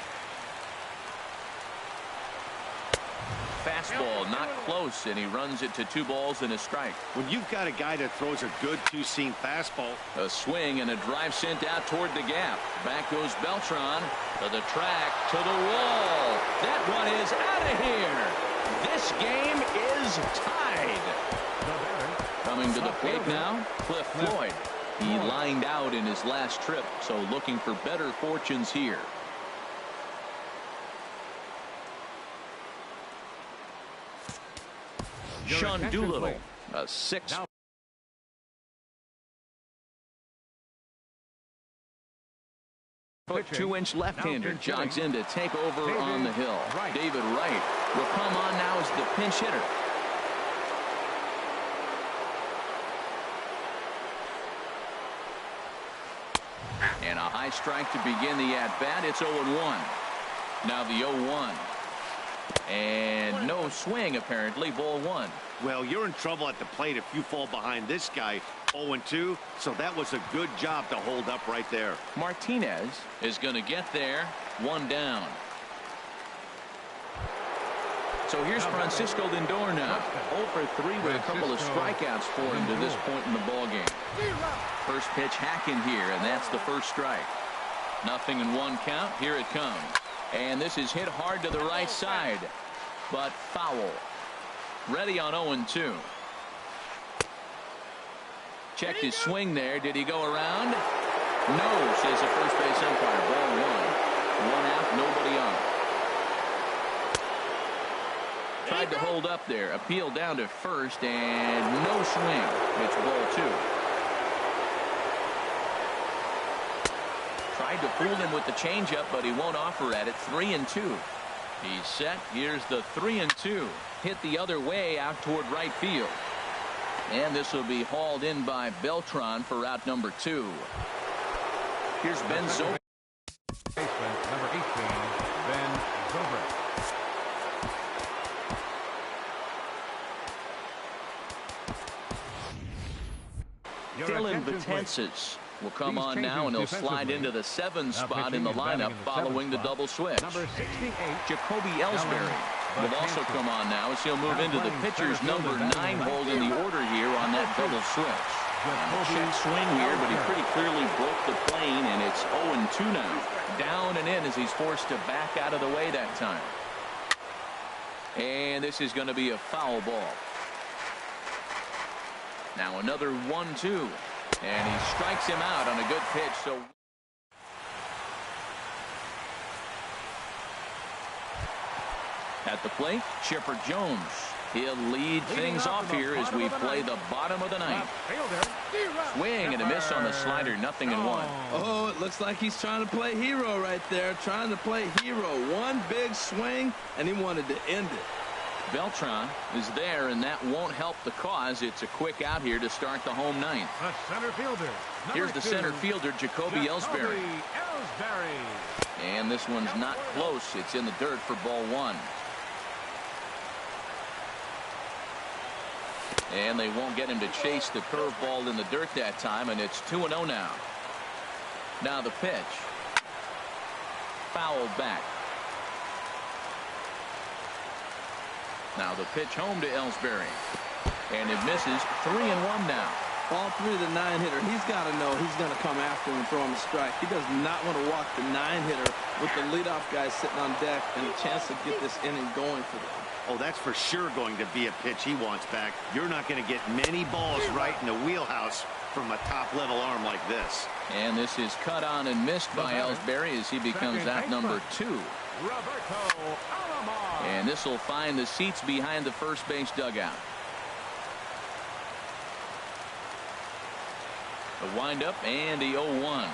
Fastball not close, and he runs it to 2 balls and a strike. When you've got a guy that throws a good two-seam fastball. A swing and a drive sent out toward the gap. Back goes Beltran to the track, to the wall. That one is out of here. This game is tied. Coming to the plate now, Cliff Floyd. He lined out in his last trip, so looking for better fortunes here. Sean Doolittle, a 6 foot 2-inch left-hander, jogs in to take over on the hill. David Wright will come on now as the pinch hitter. And a high strike to begin the at-bat. It's 0-1. Now the 0-1. And no swing, apparently. Ball 1. Well, you're in trouble at the plate if you fall behind this guy. 0-2, so that was a good job to hold up right there. Martinez is going to get there. 1 down. So here's Francisco Lindor now. 0 for 3 with a couple of strikeouts for him to this point in the ballgame. First pitch hacking here, and that's the first strike. 0-1 count. Here it comes. And this is hit hard to the right side, but foul. Ready on 0-2. Checked his swing there. Did he go around? No, says the first base umpire. Ball 1. 1 out, nobody on. Tried to hold up there. Appeal down to first, and no swing. It's ball 2. Tried to fool him with the changeup, but he won't offer at it. 3-2. He's set. Here's the 3-2. Hit the other way out toward right field. And this will be hauled in by Beltran for out number 2. Here's Ben Zobrist. Number 18, Ben Zobrist. Dylan Betances will come on now, and he'll slide into the 7 spot in the lineup following the double switch. Number 68, Jacoby Ellsbury will also come on now as he'll move into the pitcher's number 9 hold in the order here on that double switch. And a check swing here, but he pretty clearly broke the plane, and it's 0-2 now. Down and in as he's forced to back out of the way that time. And this is going to be a foul ball. Now another 1-2. And he strikes him out on a good pitch. So at the plate, Chipper Jones. He'll lead things off here as we play the bottom of the ninth. Swing and a miss on the slider. 0-1. Oh, it looks like he's trying to play hero right there. Trying to play hero. One big swing, and he wanted to end it. Beltran is there, and that won't help the cause. It's a quick out here to start the home ninth. The center fielder. Here's the center fielder, Jacoby Ellsbury. And this one's not close. It's in the dirt for ball 1. And they won't get him to chase the curveball in the dirt that time, and it's 2-0 now. Now the pitch. Fouled back. Now the pitch home to Ellsbury. And it misses. 3-1 now. All 3 of the 9-hitter. He's got to know he's going to come after him and throw him a strike. He does not want to walk the 9-hitter with the leadoff guy sitting on deck and a chance to get this inning going for them. Oh, that's for sure going to be a pitch he wants back. You're not going to get many balls right in the wheelhouse from a top-level arm like this. And this is cut on and missed by Ellsbury as he becomes out number 2. And this will find the seats behind the first base dugout. The windup and the 0-1.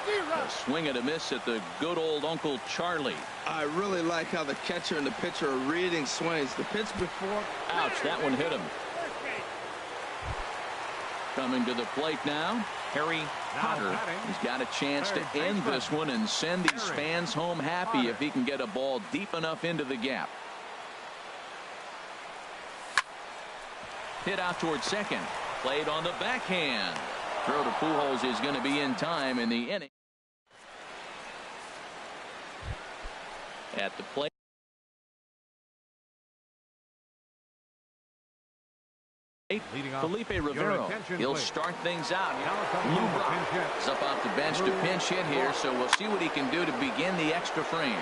A swing and a miss at the good old Uncle Charlie. I really like how the catcher and the pitcher are reading swings. The pitch before. Ouch, that one hit him. Coming to the plate now, Harry Potter. He's got a chance to end this one and send these fans home happy if he can get a ball deep enough into the gap. Hit out towards second. Played on the backhand. Throw to Pujols is going to be in time in the inning. At the plate. Felipe Rivero. He'll start things out. Lou Brock is up off the bench to pinch hit here, so we'll see what he can do to begin the extra frames.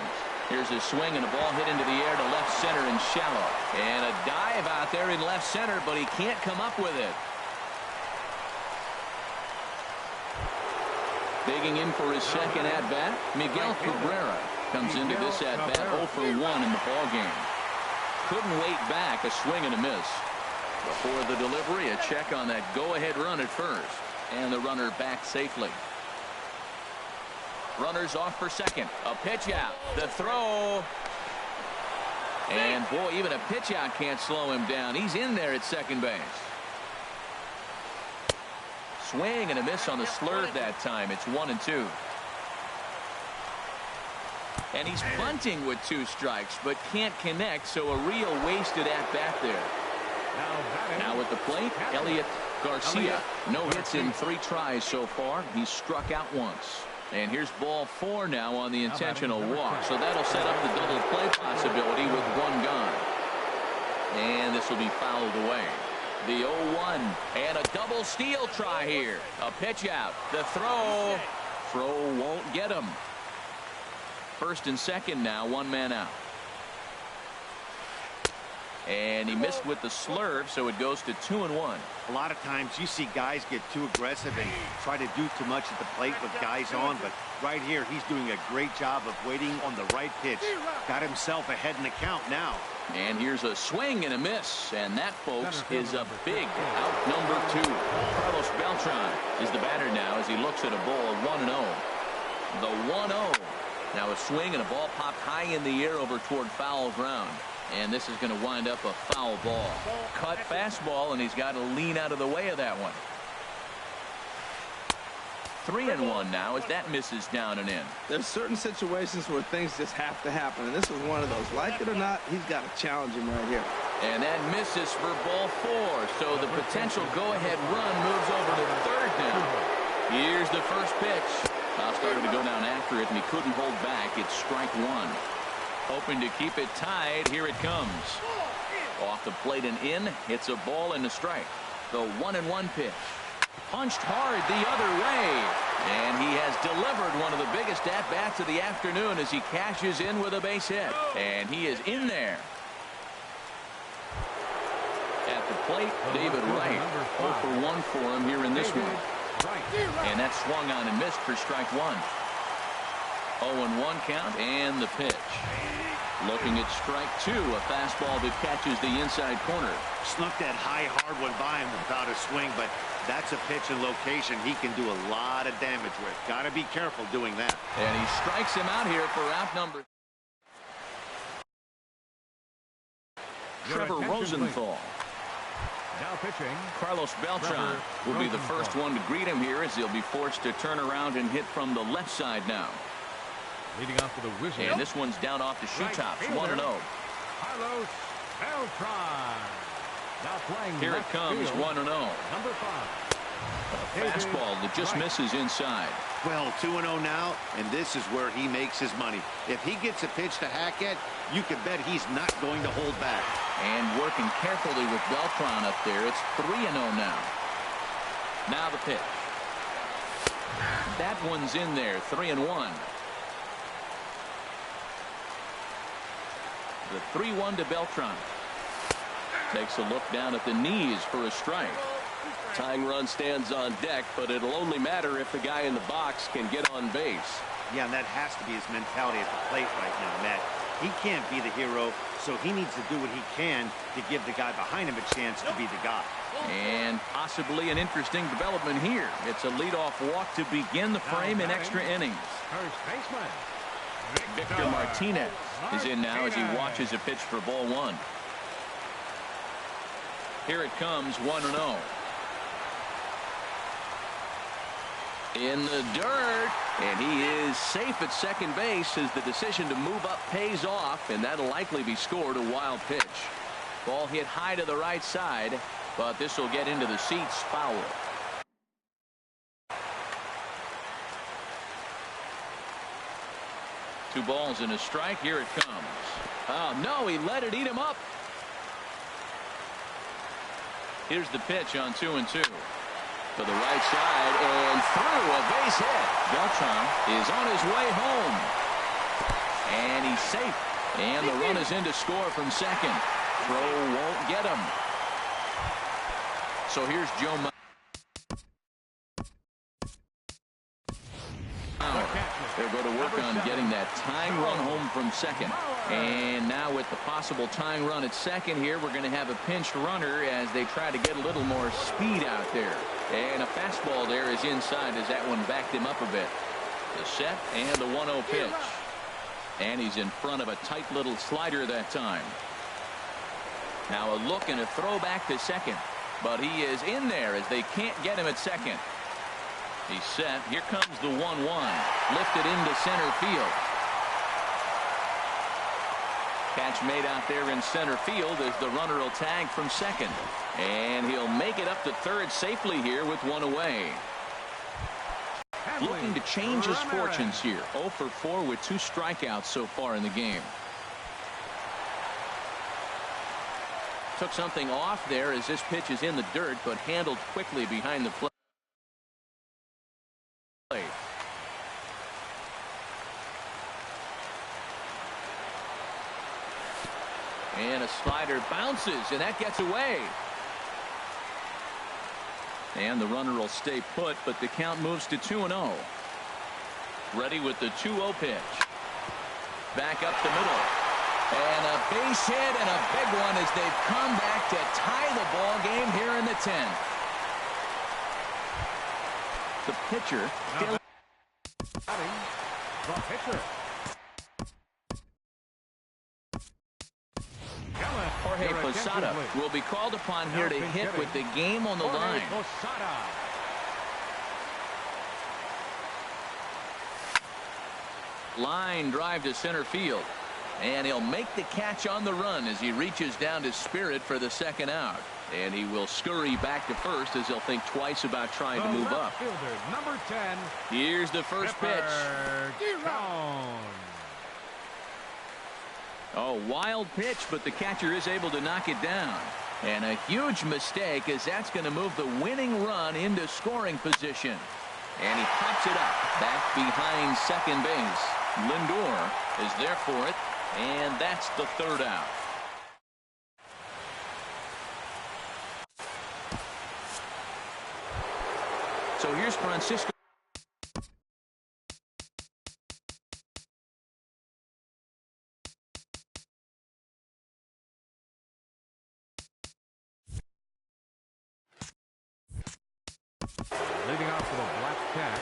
Here's a swing and a ball hit into the air to left center and shallow. And a dive out there in left center, but he can't come up with it. Digging in for his second at-bat, Miguel Cabrera comes into this at-bat 0 for 1 in the ballgame. Couldn't wait back, a swing and a miss. Before the delivery, a check on that go-ahead run at first. And the runner back safely. Runners off for second. A pitch out. The throw. And boy, even a pitch out can't slow him down. He's in there at second base. Swing and a miss on the slurve that time. It's 1-2. And he's bunting with 2 strikes, but can't connect, so a real wasted at-bat there. Now at the plate, Elliot Garcia. No hits in 3 tries so far. He's struck out once. And here's ball 4 now on the intentional walk. So that'll set up the double play possibility with 1 gone. And this will be fouled away. The 0-1 and a double steal try here. A pitch out. The throw. Throw won't get him. First and second now, 1 man out. And he missed with the slurve, so it goes to 2-1. A lot of times you see guys get too aggressive and try to do too much at the plate with guys on, but right here he's doing a great job of waiting on the right pitch. Got himself ahead in the count now. And here's a swing and a miss, and that, folks, is a big out number 2. Carlos Beltran is the batter now as he looks at a ball 1-0. The 1-0. Now a swing and a ball popped high in the air over toward foul ground. And this is going to wind up a foul ball. Cut fastball, and he's got to lean out of the way of that one. 3-1 now as that misses down and in. There's certain situations where things just have to happen, and this is one of those. Like it or not, he's got to challenge him right here. And that misses for ball 4. So the potential go-ahead run moves over to third now. Here's the first pitch. Foul started to go down after it, and he couldn't hold back. It's strike 1. Hoping to keep it tied. Here it comes. Off the plate and in. Hits a ball and a strike. The 1-1 pitch. Punched hard the other way. And he has delivered one of the biggest at-bats of the afternoon as he cashes in with a base hit. And he is in there. At the plate, David Wright. 0 for 1 for him here in this one. And that swung on and missed for strike 1. 0-1 count and the pitch. Looking at strike 2, a fastball that catches the inside corner. Snuck that high hard one by him without a swing, but that's a pitch and location he can do a lot of damage with. Got to be careful doing that. And he strikes him out here for out number. Trevor Rosenthal. Now pitching. Carlos Beltran will be the first one to greet him here as he'll be forced to turn around and hit from the left side now. Leading off for the Wizards. And this one's down off the shoe tops, 1-0. Carlos Beltran. Now playing. Here it comes, 1-0. Number 5. A fastball that just misses inside. Well, 2-0 now, and this is where he makes his money. If he gets a pitch to hack at, you can bet he's not going to hold back. And working carefully with Beltran up there. It's 3-0 now. Now the pitch. That one's in there, 3-1. The 3-1 to Beltran. Takes a look down at the knees for a strike. Tying run stands on deck, but it'll only matter if the guy in the box can get on base. Yeah, and that has to be his mentality at the plate right now, Matt. He can't be the hero, so he needs to do what he can to give the guy behind him a chance to be the guy. And possibly an interesting development here. It's a leadoff walk to begin the frame in extra innings. First baseman, Victor Martinez is in now as he watches a pitch for ball one. Here it comes, 1-0. In the dirt, and he is safe at second base as the decision to move up pays off, and that'll likely be scored. A wild pitch. Ball hit high to the right side, but this will get into the seats. Foul. Two balls and a strike. Here it comes. Oh no, he let it eat him up. Here's the pitch on 2-2. To the right side and through, a base hit. Beltran is on his way home. And he's safe. And the run is in to score from second. Throw won't get him. So here's Joe Mauer. They'll go to work on getting that tying run home from second. And now with the possible tying run at second here, we're going to have a pinch runner as they try to get a little more speed out there. And a fastball there is inside as that one backed him up a bit. The set and the 1-0 pitch. And he's in front of a tight little slider that time. Now a look and a throw back to second. But he is in there as they can't get him at second. He's set. Here comes the 1-1. Lifted into center field. Catch made out there in center field as the runner will tag from second. And he'll make it up to third safely here with one away. Looking to change his fortunes here. 0 for 4 with 2 strikeouts so far in the game. Took something off there as this pitch is in the dirt, but handled quickly behind the plate. And a slider bounces, and that gets away. And the runner will stay put, but the count moves to 2-0. Ready with the 2-0 pitch. Back up the middle. And a base hit and a big one as they've come back to tie the ball game here in the 10th. The pitcher. The pitcher. Jorge Posada will be called upon here to hit with the game on the line. Line drive to center field. And he'll make the catch on the run as he reaches down to Spirit for the second out. And he will scurry back to first as he'll think twice about trying to move up. Fielder, number 10. Here's the first pitch. Oh, wild pitch, but the catcher is able to knock it down. And a huge mistake as that's going to move the winning run into scoring position. And he pops it up back behind second base. Lindor is there for it. And that's the third out. So here's Francisco. Leading off for the Black Cat.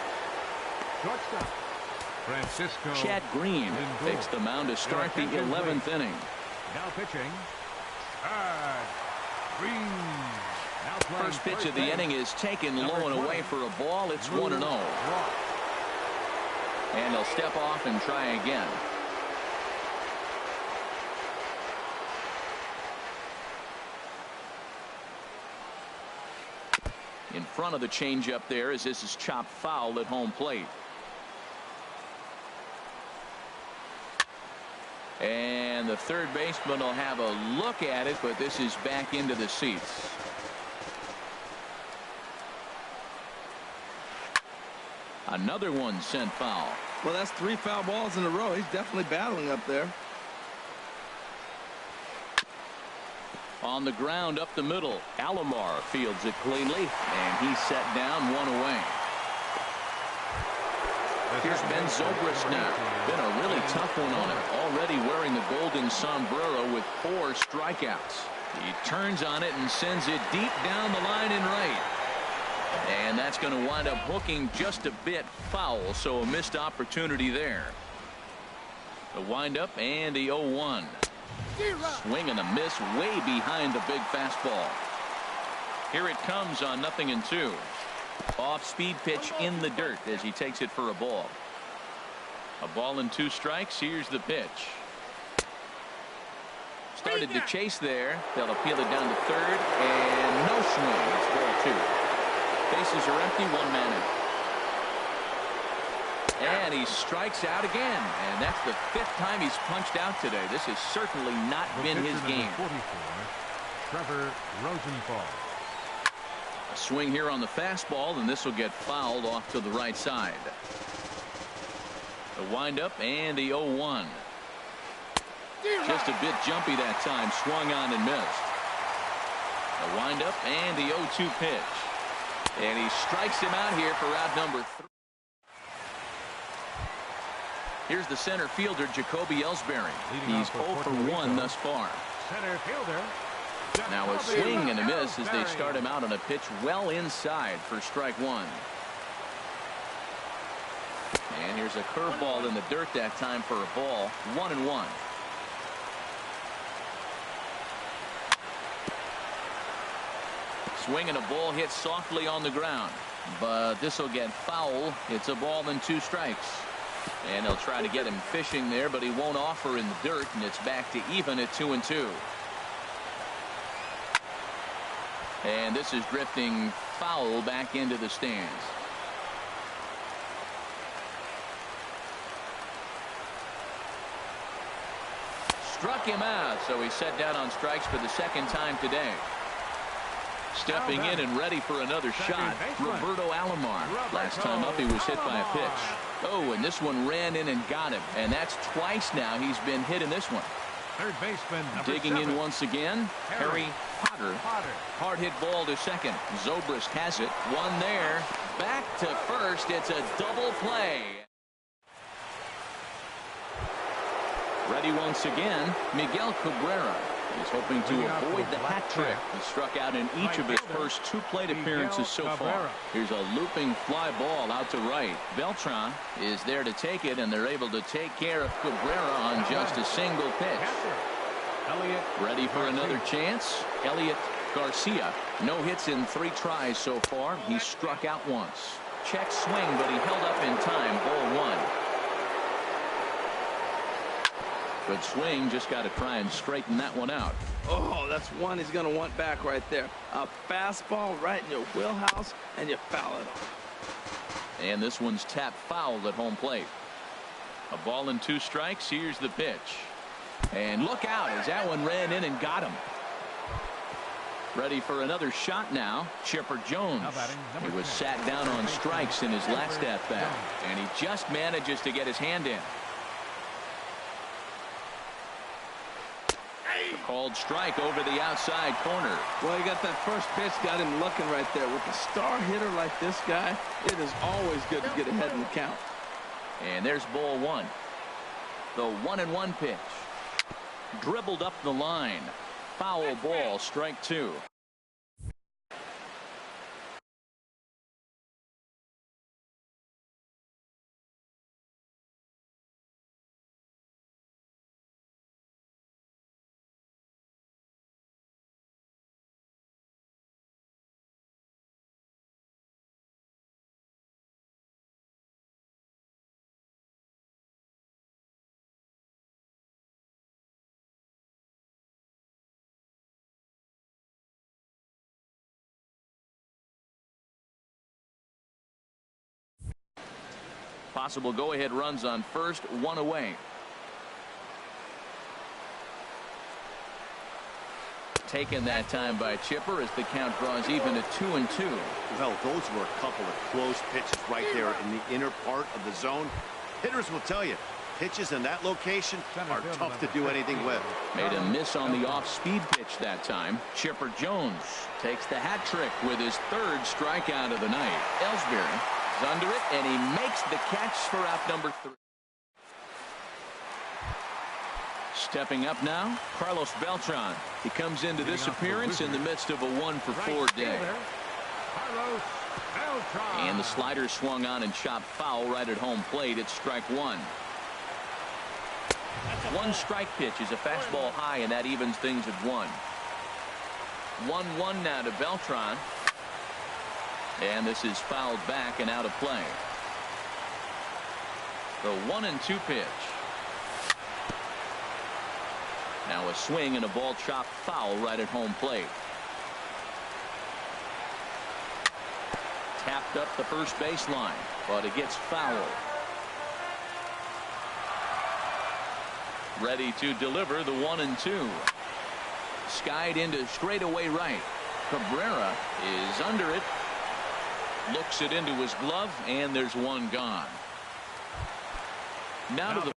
Shortstop. Francisco. Chad Green takes the mound to start the 11th inning. Now pitching. Green. First pitch of the inning is taken low and away for a ball. It's 1-0. And he'll step off and try again. In front of the changeup there as this is chopped foul at home plate. And the third baseman will have a look at it, but this is back into the seats. Another one sent foul. Well, that's 3 foul balls in a row. He's definitely battling up there. On the ground up the middle. Alomar fields it cleanly, and he's set down, one away. Here's Ben Zobrist now. Been a really tough one on him. Already wearing the golden sombrero with 4 strikeouts. He turns on it and sends it deep down the line in right. And that's going to wind up hooking just a bit foul, so a missed opportunity there. The windup and the 0-1. Swing and a miss way behind the big fastball. Here it comes on 0-2. Off-speed pitch in the dirt as he takes it for a ball. A ball and 2 strikes. Here's the pitch. Started to chase there. They'll appeal it down to third, and no swing. It's ball 2. Bases are empty, 1 man out. And he strikes out again, and that's the 5th time he's punched out today. This has certainly not been his game. 44, Trevor Rosenthal. A swing here on the fastball, and this will get fouled off to the right side. The windup and the 0-1. Just a bit jumpy that time. Swung on and missed. The windup and the 0-2 pitch. And he strikes him out here for out number 3. Here's the center fielder, Jacoby Ellsbury. He's 0 for 1 thus far. Center fielder. Now a swing and a miss as they start him out on a pitch well inside for strike 1. And here's a curveball in the dirt that time for a ball. 1-1. Swing and a ball hit softly on the ground, but this will get foul. It's a ball and 2 strikes. And they'll try to get him fishing there, but he won't offer in the dirt, and it's back to even at 2-2. And this is drifting foul back into the stands. Struck him out, so he's set down on strikes for the 2nd time today. Stepping in and ready for another shot, Roberto Alomar. Last time up he was hit by a pitch. Oh, and this one ran in and got him, and that's twice now he's been hit in this one. Third baseman, digging in once again, Harry Potter. Hard hit ball to second. Zobrist has it. One there. Back to first. It's a double play. Ready once again, Miguel Cabrera. He's hoping to avoid the hat trick. He struck out in each of his first 2 plate appearances so far. Here's a looping fly ball out to right. Beltran is there to take it, and they're able to take care of Cabrera on just a single pitch. Ready for another chance. Elliot Garcia. No hits in 3 tries so far. He struck out once. Check swing, but he held up in time. Ball 1. Good swing, just got to try and straighten that one out. Oh, that's one he's going to want back right there. A fastball right in your wheelhouse, and you foul it off. And this one's tapped fouled at home plate. A ball and 2 strikes. Here's the pitch. And look out as that one ran in and got him. Ready for another shot now. Chipper Jones. He was sat down on strikes in his last at bat, and he just manages to get his hand in. Called strike over the outside corner. Well, he got that first pitch, got him looking right there. With a star hitter like this guy, it is always good to get ahead in the count. And there's ball 1. The 1-1 pitch. Dribbled up the line. Foul ball, strike 2. Possible go-ahead runs on first, 1 away. Taken that time by Chipper as the count draws even at 2-2. Well, those were a couple of close pitches right there in the inner part of the zone. Hitters will tell you, pitches in that location are tough to do anything with. Made a miss on the off-speed pitch that time. Chipper Jones takes the hat trick with his 3rd strikeout of the night. Ellsbury under it, and he makes the catch for out number 3. Stepping up now, Carlos Beltran. He comes into this appearance in the midst of a 1-for-4 day. Carlos Beltran. And the slider swung on and chopped foul right at home plate. It's strike 1. One strike pitch is a fastball high, and that evens things at 1. 1-1 now to Beltran. And this is fouled back and out of play. The 1-2 pitch. Now a swing and a ball chopped foul right at home plate. Tapped up the first baseline, but it gets fouled. Ready to deliver the 1-2. Skied into straightaway right. Cabrera is under it. Looks it into his glove, and there's one gone. Now to the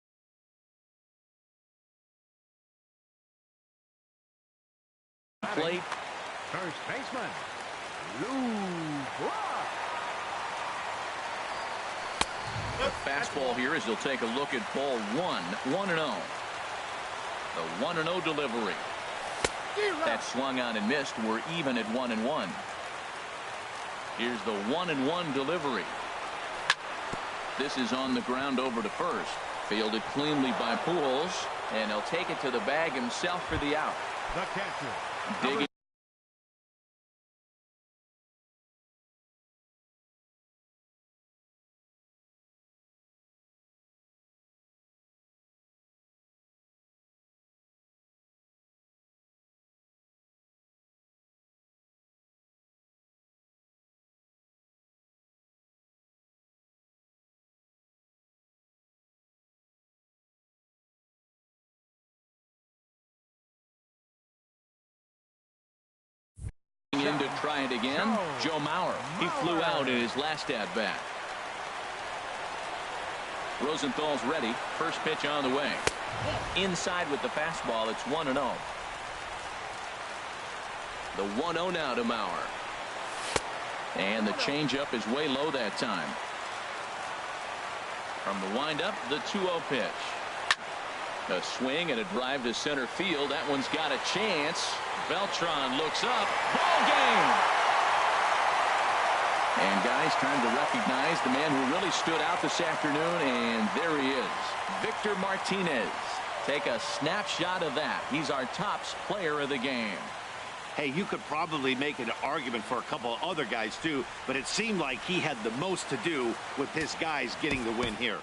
plate. First baseman, Lou Brock. The fastball here as he'll take a look at ball 1. 1-0. The 1-0 delivery. That swung on and missed. We're even at 1-1. Here's the 1-1 delivery. This is on the ground over to first. Fielded cleanly by Pujols, and he'll take it to the bag himself for the out. The catcher. Digging. In to try it again, Joe Mauer. He flew out in his last at bat. Rosenthal's ready. First pitch on the way. Inside with the fastball. It's 1-0. The 1-0 now to Mauer. And the changeup is way low that time. From the windup, the 2-0 pitch. A swing and a drive to center field. That one's got a chance. Beltran looks up. Ball game. And guys, time to recognize the man who really stood out this afternoon, and there he is, Victor Martinez. Take a snapshot of that. He's our top player of the game. Hey, you could probably make an argument for a couple of other guys too, but it seemed like he had the most to do with his guys getting the win here.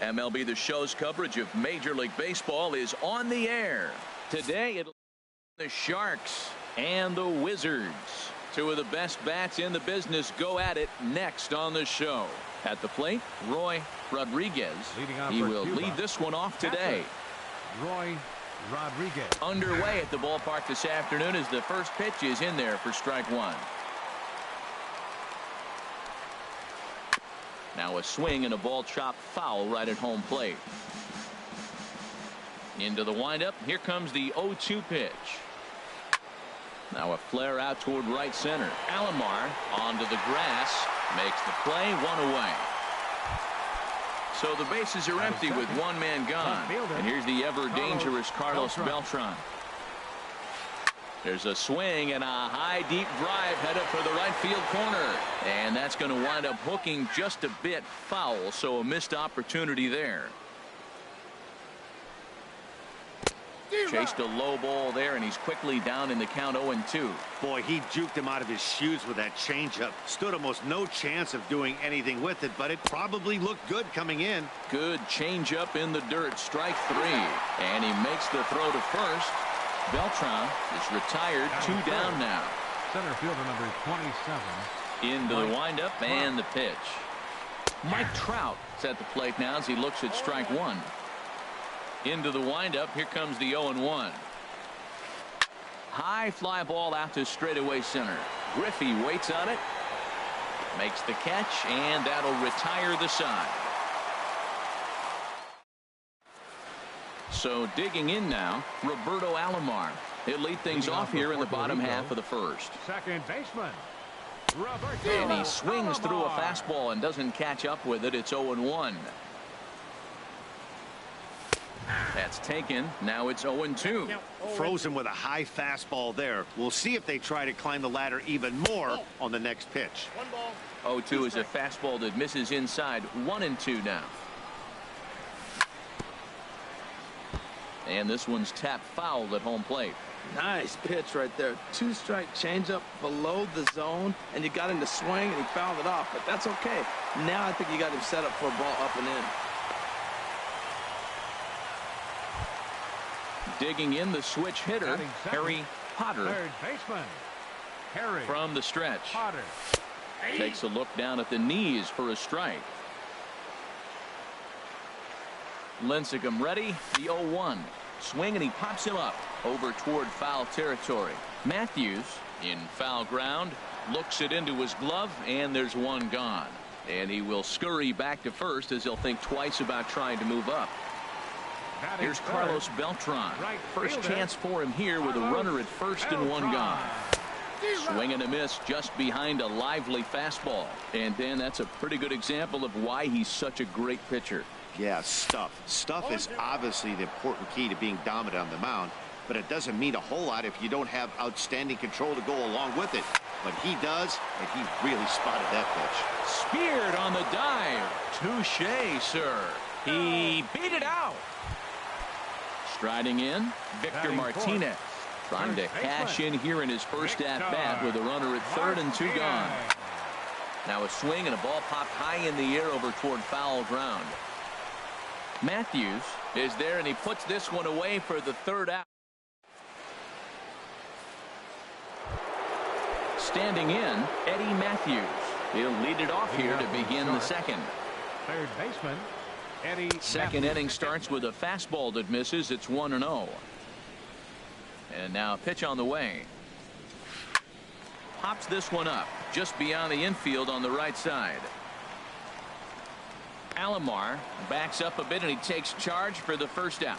MLB The Show's coverage of Major League Baseball is on the air. Today, it'll be the Sharks and the Wizards. Two of the best bats in the business go at it next on the show. At the plate, Roy Rodriguez. He will lead this one off today. Roy Rodriguez. Underway at the ballpark this afternoon as the first pitch is in there for strike one. Now a swing and a ball chopped foul right at home plate. Into the windup. Here comes the 0-2 pitch. Now a flare out toward right center. Alomar onto the grass. Makes the play, one away. So the bases are empty with one man gone. And here's the ever dangerous Carlos Beltran. There's a swing and a high deep drive headed for the right field corner. And that's going to wind up hooking just a bit foul. So a missed opportunity there. Chased a low ball there, and he's quickly down in the count 0-2. Boy, he juked him out of his shoes with that changeup. Stood almost no chance of doing anything with it, but it probably looked good coming in. Good changeup in the dirt. Strike three. And he makes the throw to first. Beltran is retired. Two down now. Center fielder number 27. Into the windup and the pitch. Mike Trout is at the plate now as he looks at strike one. Into the windup. Here comes the 0-1. High fly ball out to straightaway center. Griffey waits on it. Makes the catch, and that'll retire the side. So digging in now, Roberto Alomar. He'll lead things off here in the bottom half of the first. Second baseman, Roberto And he swings through a fastball and doesn't catch up with it. It's 0-1. That's taken. Now it's 0-2. Frozen with a high fastball there. We'll see if they try to climb the ladder even more on the next pitch. 0-2 is a fastball that misses inside. 1-2 now. And this one's tapped foul at home plate. Nice pitch right there. Two-strike changeup below the zone, and you got him to swing, and he fouled it off. But that's okay. Now I think you got him set up for a ball up and in. Digging in, the switch hitter, Harry Potter. Third baseman, Harry from the stretch. Potter. Takes a look down at the knees for a strike. Lincecum ready. The 0-1. Swing, and he pops him up over toward foul territory. Matthews in foul ground. Looks it into his glove, and there's one gone. And he will scurry back to first as he'll think twice about trying to move up. Here's Carlos Beltran. First chance for him here with a runner at first and one gone. Swing and a miss just behind a lively fastball. And then that's a pretty good example of why he's such a great pitcher. Yeah, stuff. Stuff is obviously the important key to being dominant on the mound, but it doesn't mean a whole lot if you don't have outstanding control to go along with it. But he does, and he really spotted that pitch. Speared on the dive. Touche, sir. He beat it out. Striding in, Victor Martinez. Trying to cash in here in his first at-bat with a runner at third and two gone. Now a swing and a ball popped high in the air over toward foul ground. Matthews is there, and he puts this one away for the third out. Standing in, Eddie Matthews. He'll lead it off here to begin the second. Third baseman, Eddie Second inning starts with a fastball that misses. It's 1-0. And now a pitch on the way. Pops this one up just beyond the infield on the right side. Alomar backs up a bit, and he takes charge for the first out.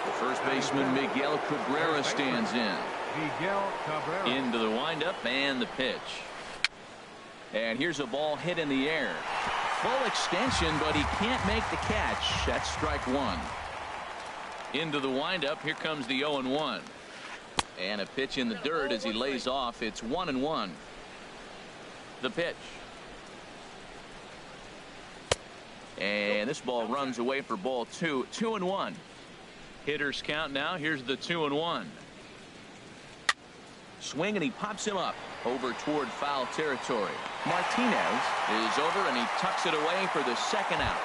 The first baseman Miguel Cabrera stands in. Miguel Cabrera. Into the windup and the pitch. And here's a ball hit in the air. Full extension, but he can't make the catch. That's strike one. Into the windup. Here comes the 0-1. And a pitch in the dirt as he lays off. It's 1-1. The pitch. And this ball runs away for ball two. 2-1. Hitters count now. Here's the 2-1. Swing, and he pops him up over toward foul territory. Martinez is over, and he tucks it away for the second out.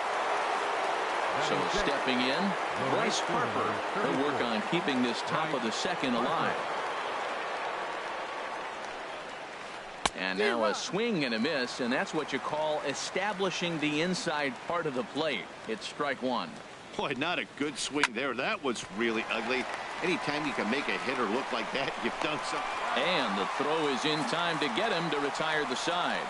So stepping in, Bryce Harper. He'll work on keeping this top of the second alive. And now a swing and a miss, and that's what you call establishing the inside part of the plate. It's strike one. Boy, not a good swing there. That was really ugly. Anytime you can make a hitter look like that, you've done something. And the throw is in time to get him to retire the side.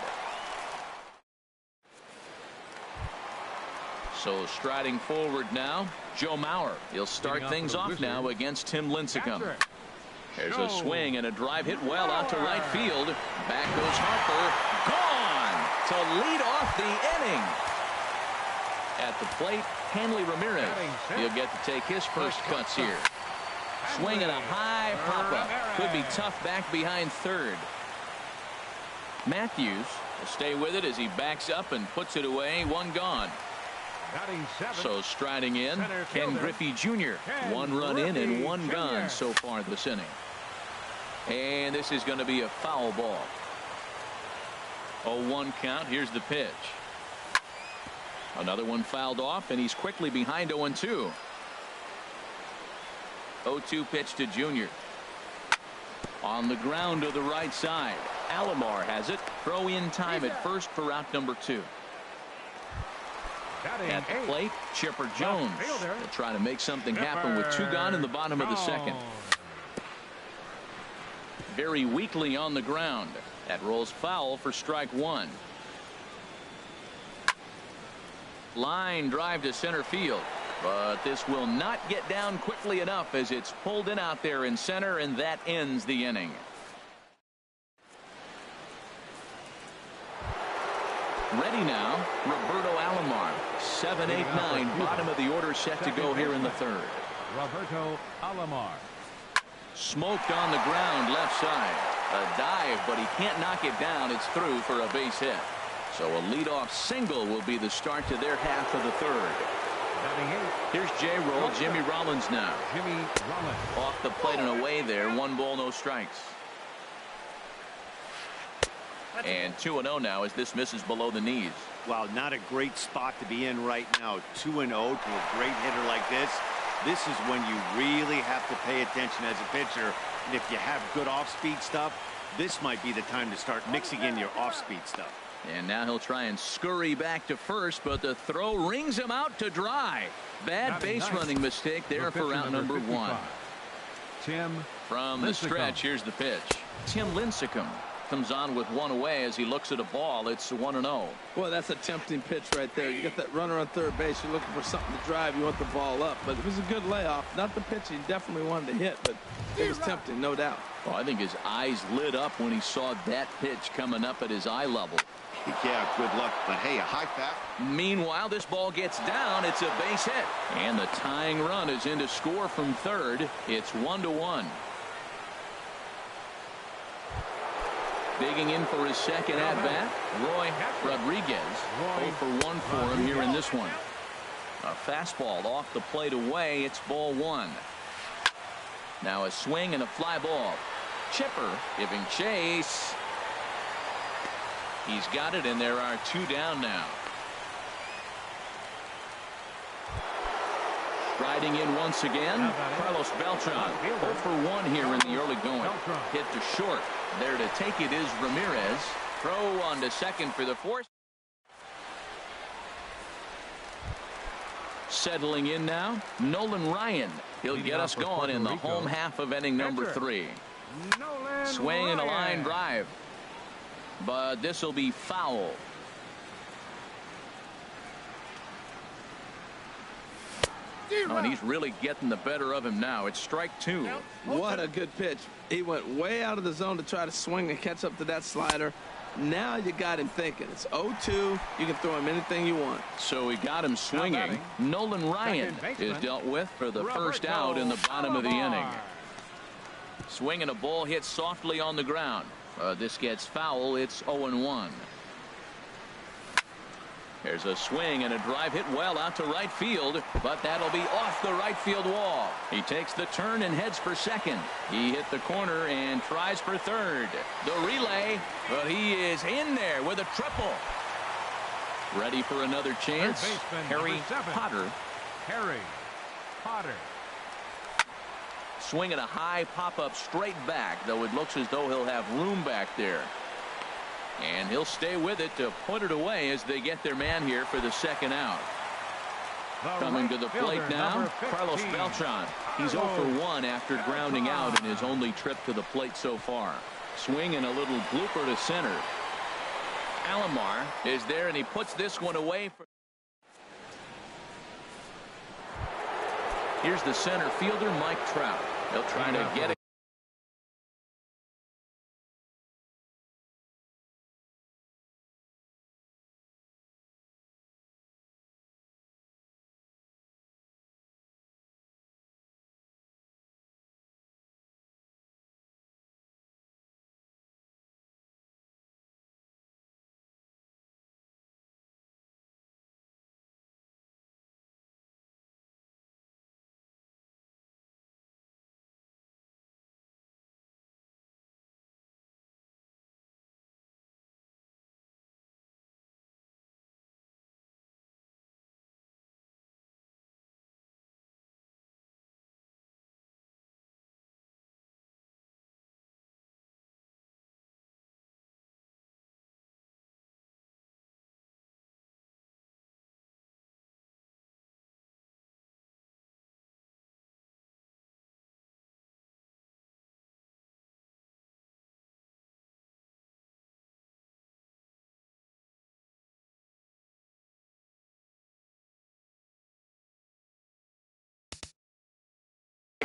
So striding forward now, Joe Mauer. He'll start things off now against Tim Lincecum. There's a swing and a drive hit well out to right field. Back goes Harper. Gone to lead off the inning. At the plate, Hanley Ramirez. He'll get to take his first cuts here. Swing and a high pop-up. Could be tough back behind third. Matthews will stay with it as he backs up and puts it away. One gone. So striding in, Ken Griffey Jr. One run in and one gone so far this inning. And this is going to be a foul ball. 0-1 count. Here's the pitch. Another one fouled off, and he's quickly behind 0-2. 0-2 pitch to Jr. On the ground to the right side. Alomar has it. Throw in time at first for out number 2. At the plate, Chipper Jones will try to make something happen with 2 gone in the bottom of the second. Very weakly on the ground. That rolls foul for strike one. Line drive to center field. But this will not get down quickly enough as it's pulled in out there in center, and that ends the inning. Ready now, Roberto Alomar. 7, 8, 9, bottom of the order set to go here in the third. Roberto Alomar. Smoked on the ground left side. A dive, but he can't knock it down. It's through for a base hit. So a leadoff single will be the start to their half of the third. Here's J-Roll, Jimmy Rollins now. Jimmy Rollins. Off the plate and away there. 1 ball, no strikes. And 2-0 now as this misses below the knees. Wow, not a great spot to be in right now. 2-0 to a great hitter like this. This is when you really have to pay attention as a pitcher. And if you have good off-speed stuff, this might be the time to start mixing in your off-speed stuff. And now he'll try and scurry back to first, but the throw rings him out to dry. Bad base running mistake there for out number 1. Tim from the stretch. Here's the pitch. Tim Lincecum comes on with 1 away as he looks at a ball. It's 1-0. Boy, that's a tempting pitch right there. You got that runner on third base. You're looking for something to drive. You want the ball up, but it was a good layoff. Not the pitch he definitely wanted to hit, but it was tempting, no doubt. Well, I think his eyes lit up when he saw that pitch coming up at his eye level. Yeah, good luck, but hey, a high fastball. Meanwhile, this ball gets down. It's a base hit, and the tying run is in to score from third. It's 1-1. Digging in for his second at bat, Roy Rodriguez. 0 for 1 for him here in this one. A fastball off the plate away. It's ball 1. Now a swing and a fly ball. Chipper giving chase. He's got it, and there are 2 down now. Riding in once again, Carlos Beltran. 0 for 1 here in the early going. Hit to short. There to take it is Ramirez. Throw on to second for the force. Settling in now, Nolan Ryan. He'll get us going in the home half of inning number 3. Swing and a line drive. But this will be foul. Oh, and he's really getting the better of him now. It's strike 2. What a good pitch. He went way out of the zone to try to swing and catch up to that slider. Now you got him thinking. It's 0-2. You can throw him anything you want. So he got him swinging. Nolan Ryan is dealt with for the first out in the bottom of the inning. Swing and a ball hit softly on the ground. This gets foul. It's 0-1. There's a swing and a drive hit well out to right field, but that'll be off the right field wall. He takes the turn and heads for second. He hit the corner and tries for third. The relay, but he is in there with a triple. Ready for another chance. Harry Potter Harry Potter. Swinging a high pop-up straight back, though it looks as though he'll have room back there. And he'll stay with it to put it away as they get their man here for the second out. Coming to the plate now, Carlos Beltran. He's 0 for 1 after grounding out in his only trip to the plate so far. Swinging a little blooper to center. Alomar is there, and he puts this one away. Here's the center fielder, Mike Trout. He'll try to get it.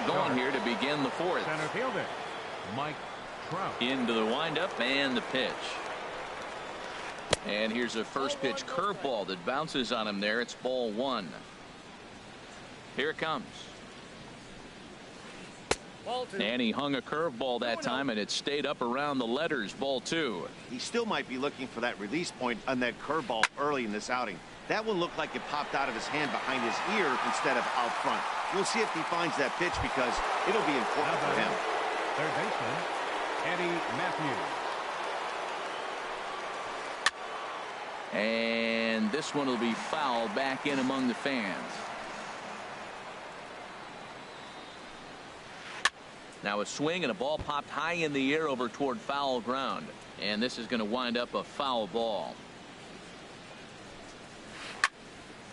Going here to begin the fourth. Center fielder Mike Trout. Into the windup and the pitch. And here's a first pitch curveball that bounces on him there. It's ball 1. Here it comes. And he hung a curveball that time, and it stayed up around the letters. Ball 2. He still might be looking for that release point on that curveball early in this outing. That one looked like it popped out of his hand behind his ear instead of out front. We'll see if he finds that pitch because it'll be important for him. Third baseman, Eddie Matthews. And this one will be fouled back in among the fans. Now a swing and a ball popped high in the air over toward foul ground. And this is going to wind up a foul ball.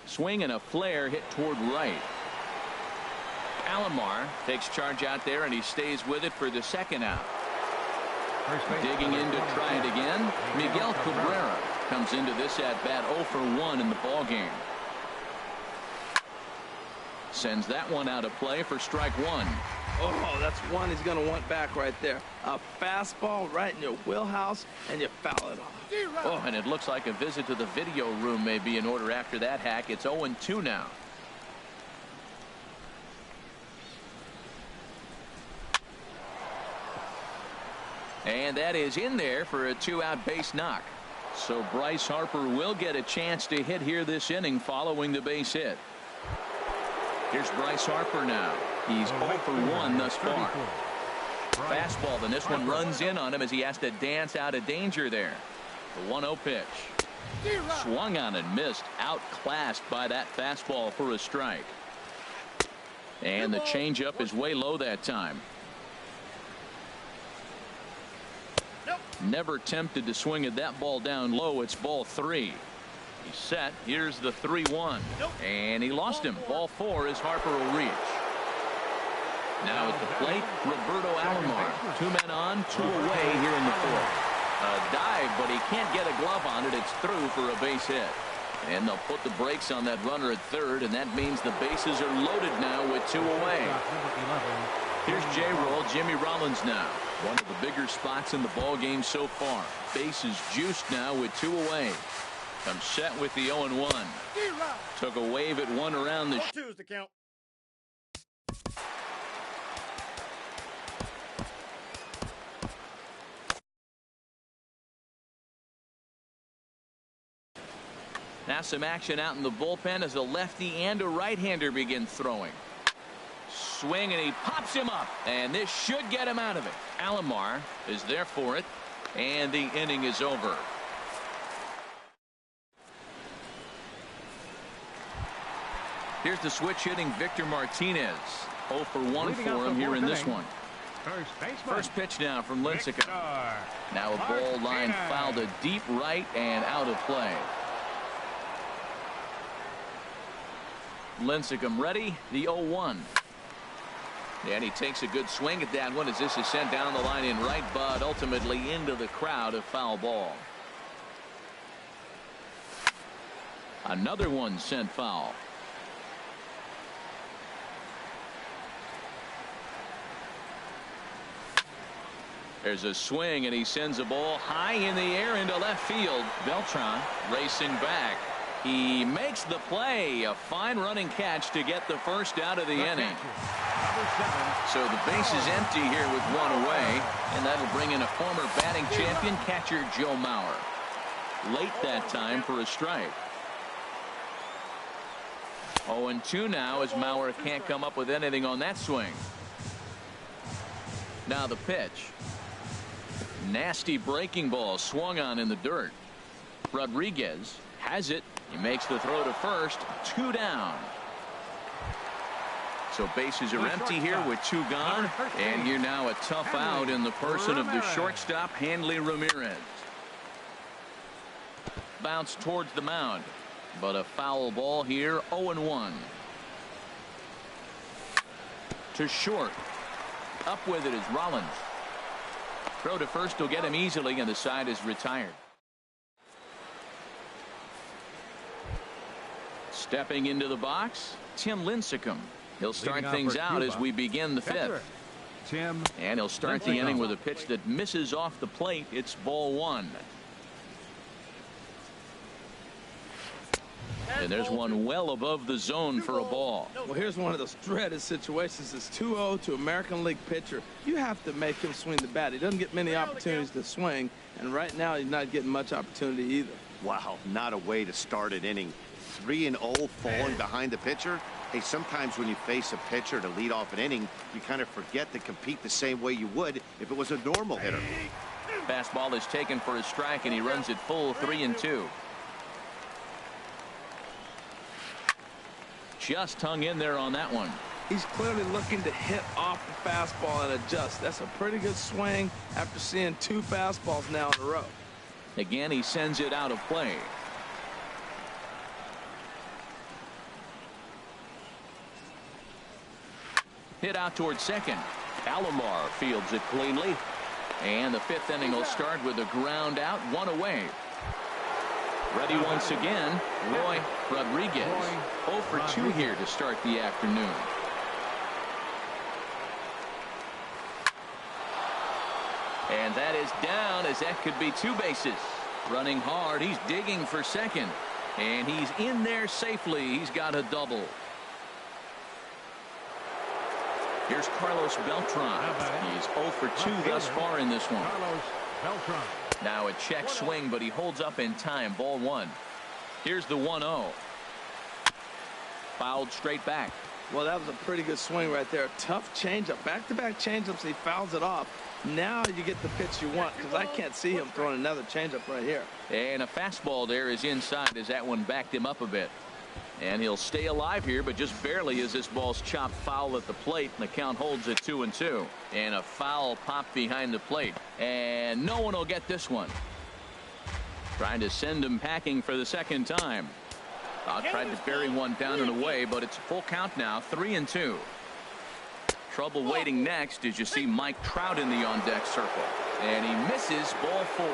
Swing and a flare hit toward right. Alomar takes charge out there, and he stays with it for the second out. Digging in to try it again, Miguel Cabrera comes into this at bat 0 for 1 in the ball game. Sends that one out of play for strike 1. Oh, that's one he's going to want back right there. A fastball right in your wheelhouse, and you foul it off. Oh, and it looks like a visit to the video room may be in order after that hack. It's 0-2 now. And that is in there for a 2-out base knock. So Bryce Harper will get a chance to hit here this inning following the base hit. Here's Bryce Harper now. He's 0 for 1 thus far. Fastball, then this one runs in on him as he has to dance out of danger there. The 1-0 pitch. Swung on and missed. Outclassed by that fastball for a strike. And the changeup is way low that time. Never tempted to swing at that ball down low. It's ball 3. He's set. Here's the 3-1. And he lost him. Ball 4 as Harper will reach. Now at the plate, Roberto Alomar. 2 men on, 2 away here in the 4th. A dive, but he can't get a glove on it. It's through for a base hit. And they'll put the brakes on that runner at third, and that means the bases are loaded now with 2 away. Here's J-Roll, Jimmy Rollins now. One of the bigger spots in the ball game so far. Bases juiced now with 2 away. Comes set with the 0-1. Took a wave at 1 around the. 2 is the count. Now some action out in the bullpen as a lefty and a right-hander begin throwing. Swing, and he pops him up, and this should get him out of it. Alomar is there for it, and the inning is over. Here's the switch hitting Victor Martinez. 0 for 1 for him here in this one. First pitch now from Lincecum. Now a ball line fouled to deep right and out of play. Lincecum ready, the 0-1. And he takes a good swing at that one as this is sent down the line in right, but ultimately into the crowd, a foul ball. Another one sent foul. There's a swing, and he sends a ball high in the air into left field. Beltran racing back. He makes the play. A fine running catch to get the first out of the inning. So the base is empty here with one away, and that'll bring in a former batting champion catcher Joe Mauer. Late that time for a strike. 0-2 now as Mauer can't come up with anything on that swing. Now the pitch. Nasty breaking ball swung on in the dirt. Rodriguez has it. He makes the throw to first. 2 down. So bases are empty here with 2 gone. And here now a tough out in the person of the shortstop, Hanley Ramirez. Bounce towards the mound. But a foul ball here. 0-1. To short. Up with it is Rollins. Throw to first will get him easily, and the side is retired. Stepping into the box, Tim Lincecum. He'll start things out as we begin the 5th. And he'll start the inning with a pitch that misses off the plate. It's ball 1. And there's one well above the zone for a ball. Well, here's one of those dreaded situations. It's 2-0 to American League pitcher. You have to make him swing the bat. He doesn't get many opportunities to swing, and right now he's not getting much opportunity either. Wow, not a way to start an inning. 3-0 falling behind the pitcher. Hey, sometimes when you face a pitcher to lead off an inning, you kind of forget to compete the same way you would if it was a normal hitter. Fastball is taken for a strike, and he runs it full 3-2. Just hung in there on that one. He's clearly looking to hit off the fastball and adjust. That's a pretty good swing after seeing 2 fastballs now in a row. Again, he sends it out of play. Hit out towards second. Alomar fields it cleanly. And the 5th inning will start with a ground out, 1 away. Ready once again, Roy Rodriguez. 0 for 2 here to start the afternoon. And that is down, as that could be 2 bases. Running hard, he's digging for second. And he's in there safely. He's got a double. Here's Carlos Beltran. He's 0 for 2 thus far in this one. Now a check swing, but he holds up in time. Ball 1. Here's the 1-0. Fouled straight back. Well, that was a pretty good swing right there. Tough changeup. Back-to-back changeups. He fouls it off. Now you get the pitch you want, because I can't see him throwing another changeup right here. And a fastball there is inside as that one backed him up a bit. And he'll stay alive here, but just barely as this ball's chopped foul at the plate, and the count holds at 2-2. And a foul pop behind the plate. And no one will get this one. Trying to send him packing for the second time. Tried to bury one down and away, but it's a full count now, 3-2. Trouble waiting next as you see Mike Trout in the on-deck circle. And he misses ball 4.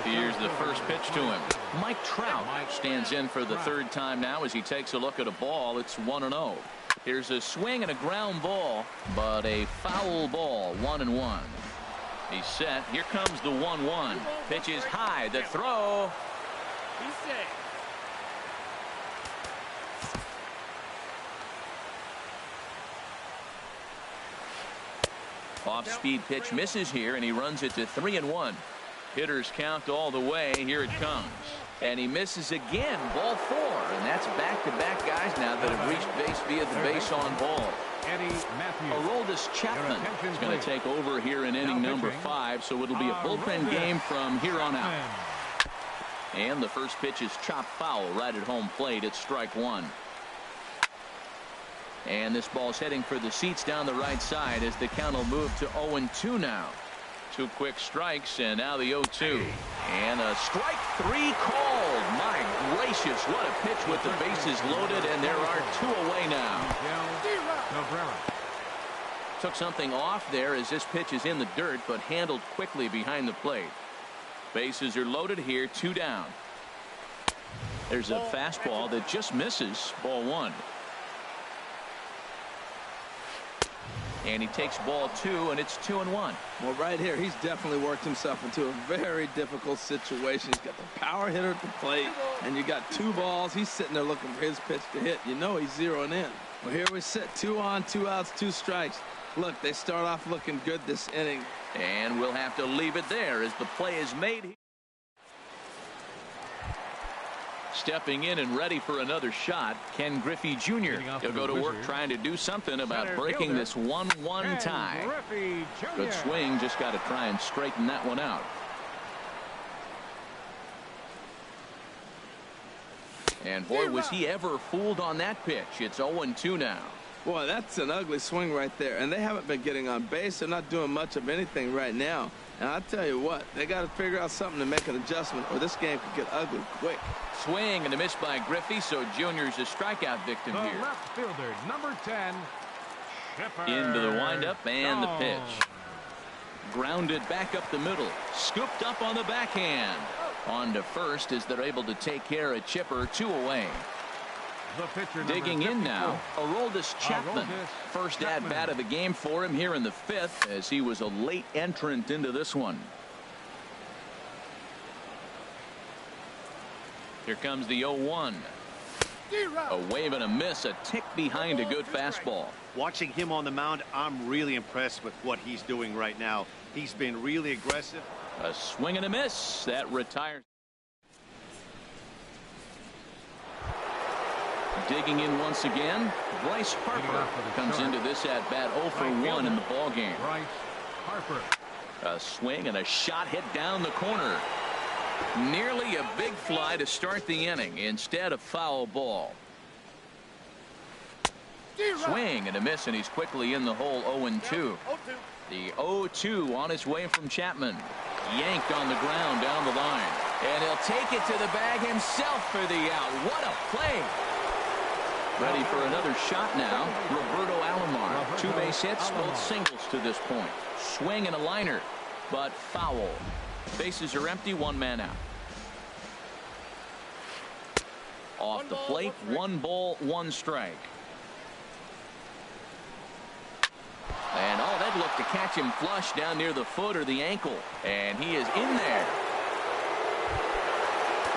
Here's the first pitch to him. Mike Trout stands in for the 3rd time now as he takes a look at a ball. It's 1-0. Here's a swing and a ground ball, but a foul ball, 1-1. He's set. Here comes the 1-1. Pitch is high. The throw. Off-speed pitch misses here, and he runs it to 3-1. Hitters count all the way. Here it comes. And he misses again. Ball 4. And that's back-to-back guys now that have reached base via the base on ball. Aroldis Chapman is going to take over here in inning number 5. So it'll be a bullpen game from here on out. And the first pitch is chopped foul right at home plate. It's strike 1. And this ball's heading for the seats down the right side as the count will move to 0-2 now. 2 quick strikes, and now the 0-2. And a strike 3 called. My gracious, what a pitch with the bases loaded, and there are 2 away now. Took something off there as this pitch is in the dirt, but handled quickly behind the plate. Bases are loaded here, 2 down. There's a fastball that just misses. Ball 1. And he takes ball 2, and it's 2-1. Well, right here, he's definitely worked himself into a very difficult situation. He's got the power hitter at the plate, and you got 2 balls. He's sitting there looking for his pitch to hit. You know he's zeroing in. Well, here we sit, 2 on, 2 outs, 2 strikes. Look, they start off looking good this inning. And we'll have to leave it there as the play is made. Stepping in and ready for another shot, Ken Griffey Jr. He'll go to work trying to do something about breaking this 1-1 tie. Good swing, just got to try and straighten that one out. And boy, was he ever fooled on that pitch. It's 0-2 now. Boy, that's an ugly swing right there. And they haven't been getting on base. They're not doing much of anything right now. And I'll tell you what, they got to figure out something to make an adjustment, or this game could get ugly quick. Swing and a miss by Griffey, so Junior's a strikeout victim the here. Left fielder, number 10, Chipper. Into the windup and the pitch. Grounded back up the middle. Scooped up on the backhand. On to first as they're able to take care of Chipper. 2 away. Digging in now, Aroldis Chapman. First at-bat of the game for him here in the 5th, as he was a late entrant into this one. Here comes the 0-1. A wave and a miss, a tick behind a good fastball. Watching him on the mound, I'm really impressed with what he's doing right now. He's been really aggressive. A swing and a miss. That retires. Digging in once again, Bryce Harper comes into this at-bat 0 for 1 in the ball game. Bryce Harper. A swing and a shot hit down the corner. Nearly a big fly to start the inning. Instead, a foul ball. Swing and a miss, and he's quickly in the hole. 0-2. The 0-2 on his way from Chapman. Yanked on the ground down the line. And he'll take it to the bag himself for the out. What a play. Ready for another shot now. Roberto Alomar. 2 base hits, both singles to this point. Swing and a liner, but foul. Bases are empty, 1 man out. Off the plate, 1 ball, 1 strike. And oh, that looked to catch him flush down near the foot or the ankle. And he is in there.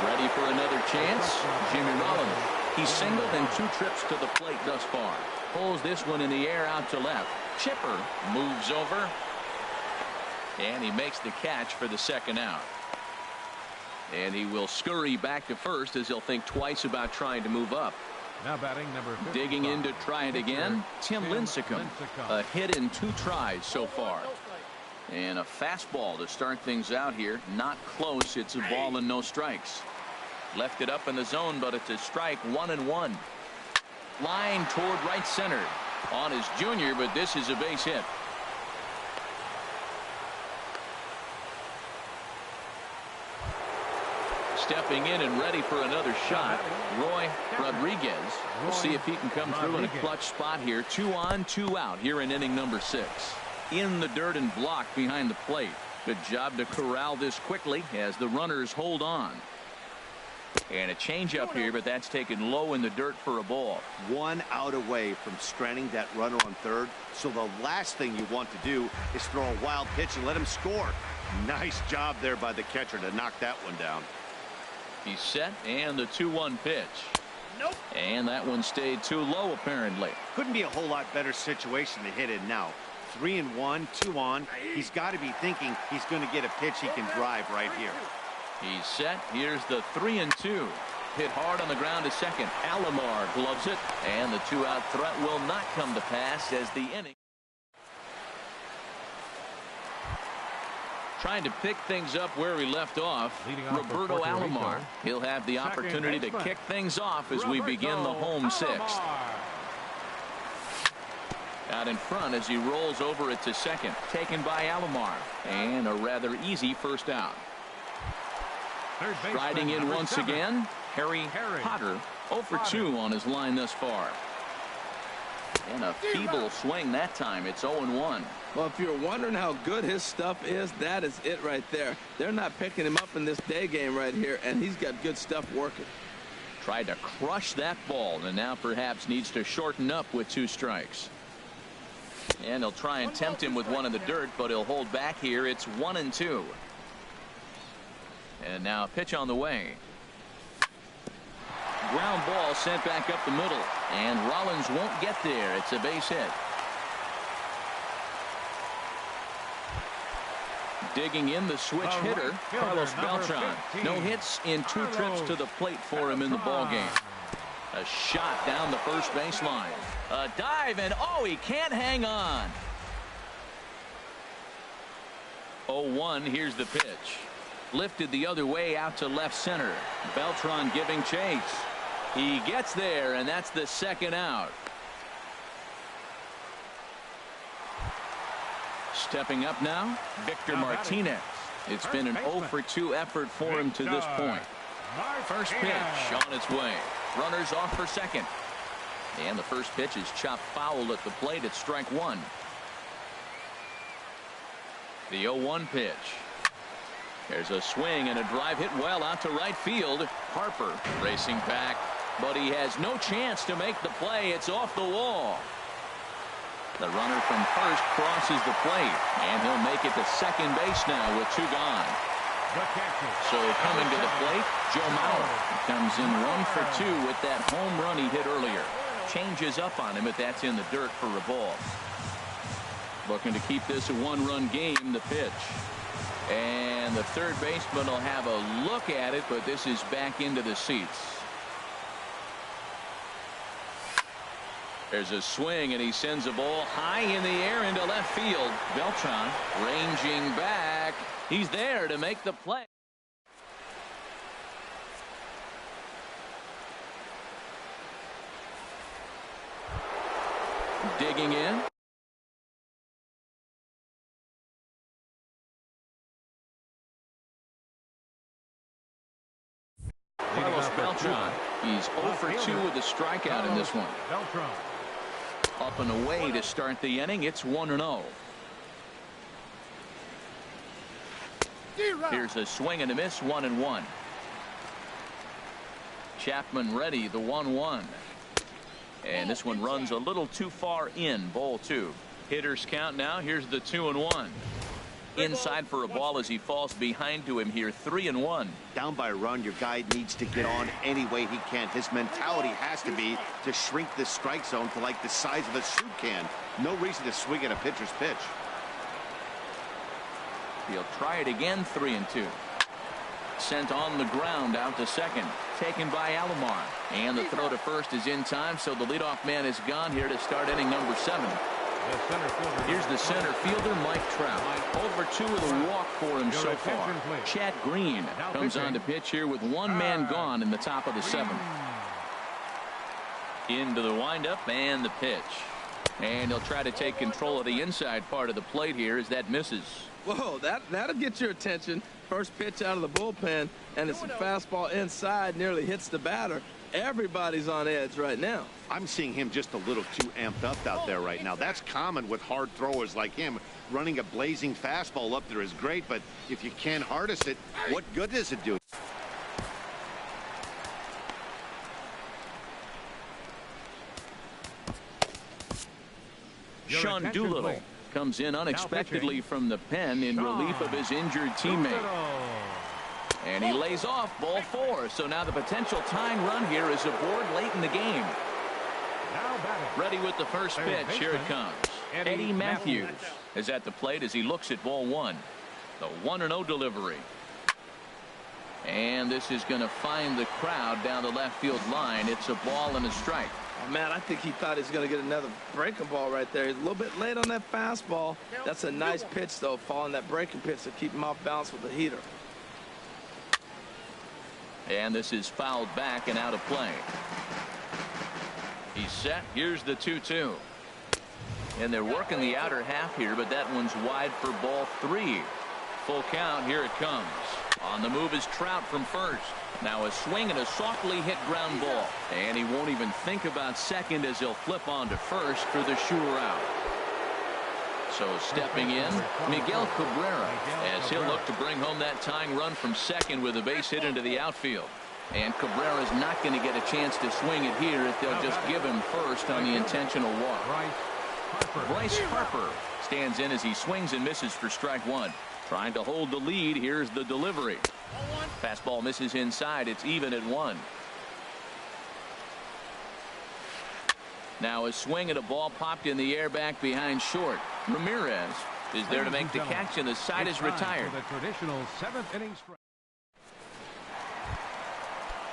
Ready for another chance. Jimmy Rollins. He's singled in 2 trips to the plate thus far. Pulls this one in the air out to left. Chipper moves over. And he makes the catch for the 2nd out. And he will scurry back to first as he'll think twice about trying to move up. Now batting number 55. Digging in to try it again. Tim Lincecum. A hit in 2 tries so far. And a fastball to start things out here. Not close. It's a ball and no strikes. Left it up in the zone, but it's a strike. 1-1. Line toward right center. On his Junior, but this is a base hit. Stepping in and ready for another shot, Roy Rodriguez. We'll see if he can come through in a clutch spot here. 2 on, 2 out here in inning number 6. In the dirt and blocked behind the plate. Good job to corral this quickly as the runners hold on. And a changeup here, but that's taken low in the dirt for a ball. 1 out away from stranding that runner on third. So the last thing you want to do is throw a wild pitch and let him score. Nice job there by the catcher to knock that one down. He's set, and the 2-1 pitch. Nope. And that one stayed too low, apparently. Couldn't be a whole lot better situation to hit in now. 3-1, 2 on. He's got to be thinking he's going to get a pitch he can drive right here. He's set. Here's the 3-2. Hit hard on the ground to second. Alomar gloves it, and the 2-out threat will not come to pass as the inning. Trying to pick things up where we left off. Roberto Alomar. He'll have the opportunity to kick things off as we begin the home 6th. Out in front as he rolls over it to second. Taken by Alomar. And a rather easy first out. Riding in once again, Harry Potter. 0 for 2 on his line thus far. And a feeble swing that time. It's 0-1. Well, if you're wondering how good his stuff is, that is it right there. They're not picking him up in this day game right here, and he's got good stuff working. Tried to crush that ball, and now perhaps needs to shorten up with 2 strikes. And he'll try and tempt him with one in the dirt, but he'll hold back here. It's 1-2. And now a pitch on the way. Ground ball sent back up the middle, and Rollins won't get there. It's a base hit. Digging in the switch hitter, Carlos Beltran. No hits in 2 trips to the plate for him in the ballgame. A shot down the first baseline. A dive, and oh, he can't hang on. 0-1, here's the pitch. Lifted the other way out to left center. Beltran giving chase. He gets there, and that's the second out. Stepping up now, Victor Martinez. It's been an 0 for 2 effort for him to this point. First pitch on its way. Runners off for second. And the first pitch is chopped foul at the plate at strike 1. The 0-1 pitch. There's a swing and a drive hit well out to right field. Harper racing back, but he has no chance to make the play. It's off the wall. The runner from first crosses the plate, and he'll make it to second base now with 2 gone. So coming to the plate, Joe Mauer comes in 1 for 2 with that home run he hit earlier. Changes up on him, but that's in the dirt for a ball. Looking to keep this a 1-run game. The pitch. And the third baseman will have a look at it, but this is back into the seats. There's a swing, and he sends a ball high in the air into left field. Beltran ranging back. He's there to make the play. Digging in. Carlos Beltran. He's 0 for 2 with a strikeout in this one. Up and away to start the inning. It's 1-0. Here's a swing and a miss. 1-1. Chapman ready. The 1-1. And this one runs a little too far in. Ball 2. Hitters count now. Here's the 2-1. Inside for a ball as he falls behind to him here. 3-1. Down by a run, your guy needs to get on any way he can. His mentality has to be to shrink the strike zone to like the size of a soup can. No reason to swing at a pitcher's pitch. He'll try it again. 3-2. Sent on the ground out to second. Taken by Alomar. And the throw to first is in time, so the leadoff man is gone here to start inning number 7. Here's the center fielder, Mike Trout. 0 for 2 with a walk for him so far. Chad Green comes on to pitch here with 1 man gone in the top of the 7th. Into the windup and the pitch. And he'll try to take control of the inside part of the plate here as that misses. Whoa, that'll get your attention. First pitch out of the bullpen, and it's a fastball inside, nearly hits the batter. Everybody's on edge right now. I'm seeing him just a little too amped up out there right now. That's common with hard throwers like him. Running a blazing fastball up there is great, but if you can't harness it, what good does it do? Sean Doolittle comes in unexpectedly from the pen in relief of his injured teammate. And he lays off ball 4. So now the potential tying run here is aboard late in the game. Ready with the first pitch. Here it comes. Eddie Matthews is at the plate as he looks at ball 1. The 1-0 delivery. And this is going to find the crowd down the left field line. It's a ball and a strike. Oh, man, I think he thought he was going to get another breaking ball right there. He's a little bit late on that fastball. That's a nice pitch, though, following that breaking pitch to keep him off balance with the heater. And this is fouled back and out of play. He's set. Here's the 2-2. And they're working the outer half here, but that one's wide for ball 3. Full count. Here it comes. On the move is Trout from first. Now a swing and a softly hit ground ball. And he won't even think about second as he'll flip on to first for the sure out. So stepping in, Miguel Cabrera, as he'll look to bring home that tying run from second with a base hit into the outfield. And Cabrera's not going to get a chance to swing it here if they'll just give him first on the intentional walk. Bryce Harper stands in as he swings and misses for strike 1. Trying to hold the lead. Here's the delivery. Fastball misses inside. It's even at 1. Now a swing at a ball popped in the air back behind short. Ramirez is there to make the catch, and the side is retired. The traditional 7th inning strike.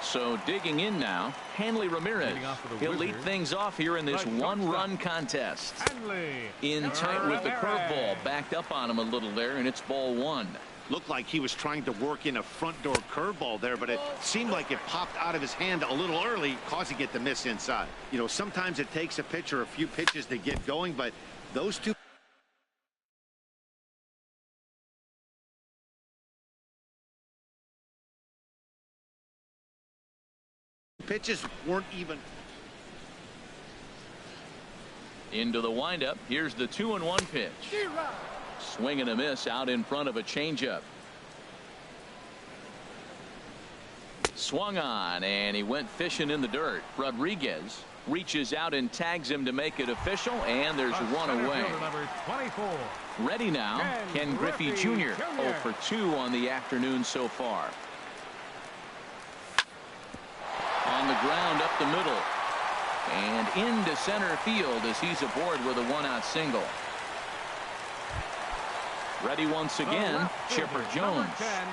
So digging in now, Hanley Ramirez. He'll lead things off here in this one-run contest. In tight with the curveball, backed up on him a little there, and it's ball 1. Looked like he was trying to work in a front door curveball there, but it seemed like it popped out of his hand a little early, causing it to miss inside. You know, sometimes it takes a pitcher a few pitches to get going, but those two pitches weren't even. Into the windup. Here's the 2-1 pitch. Swing and a miss out in front of a changeup. Swung on, and he went fishing in the dirt. Rodriguez reaches out and tags him to make it official, and there's one away. Ready now, Ken Griffey Jr. 0 for 2 on the afternoon so far. On the ground up the middle. And into center field as he's aboard with a 1-out single. Ready once again, Chipper Jones.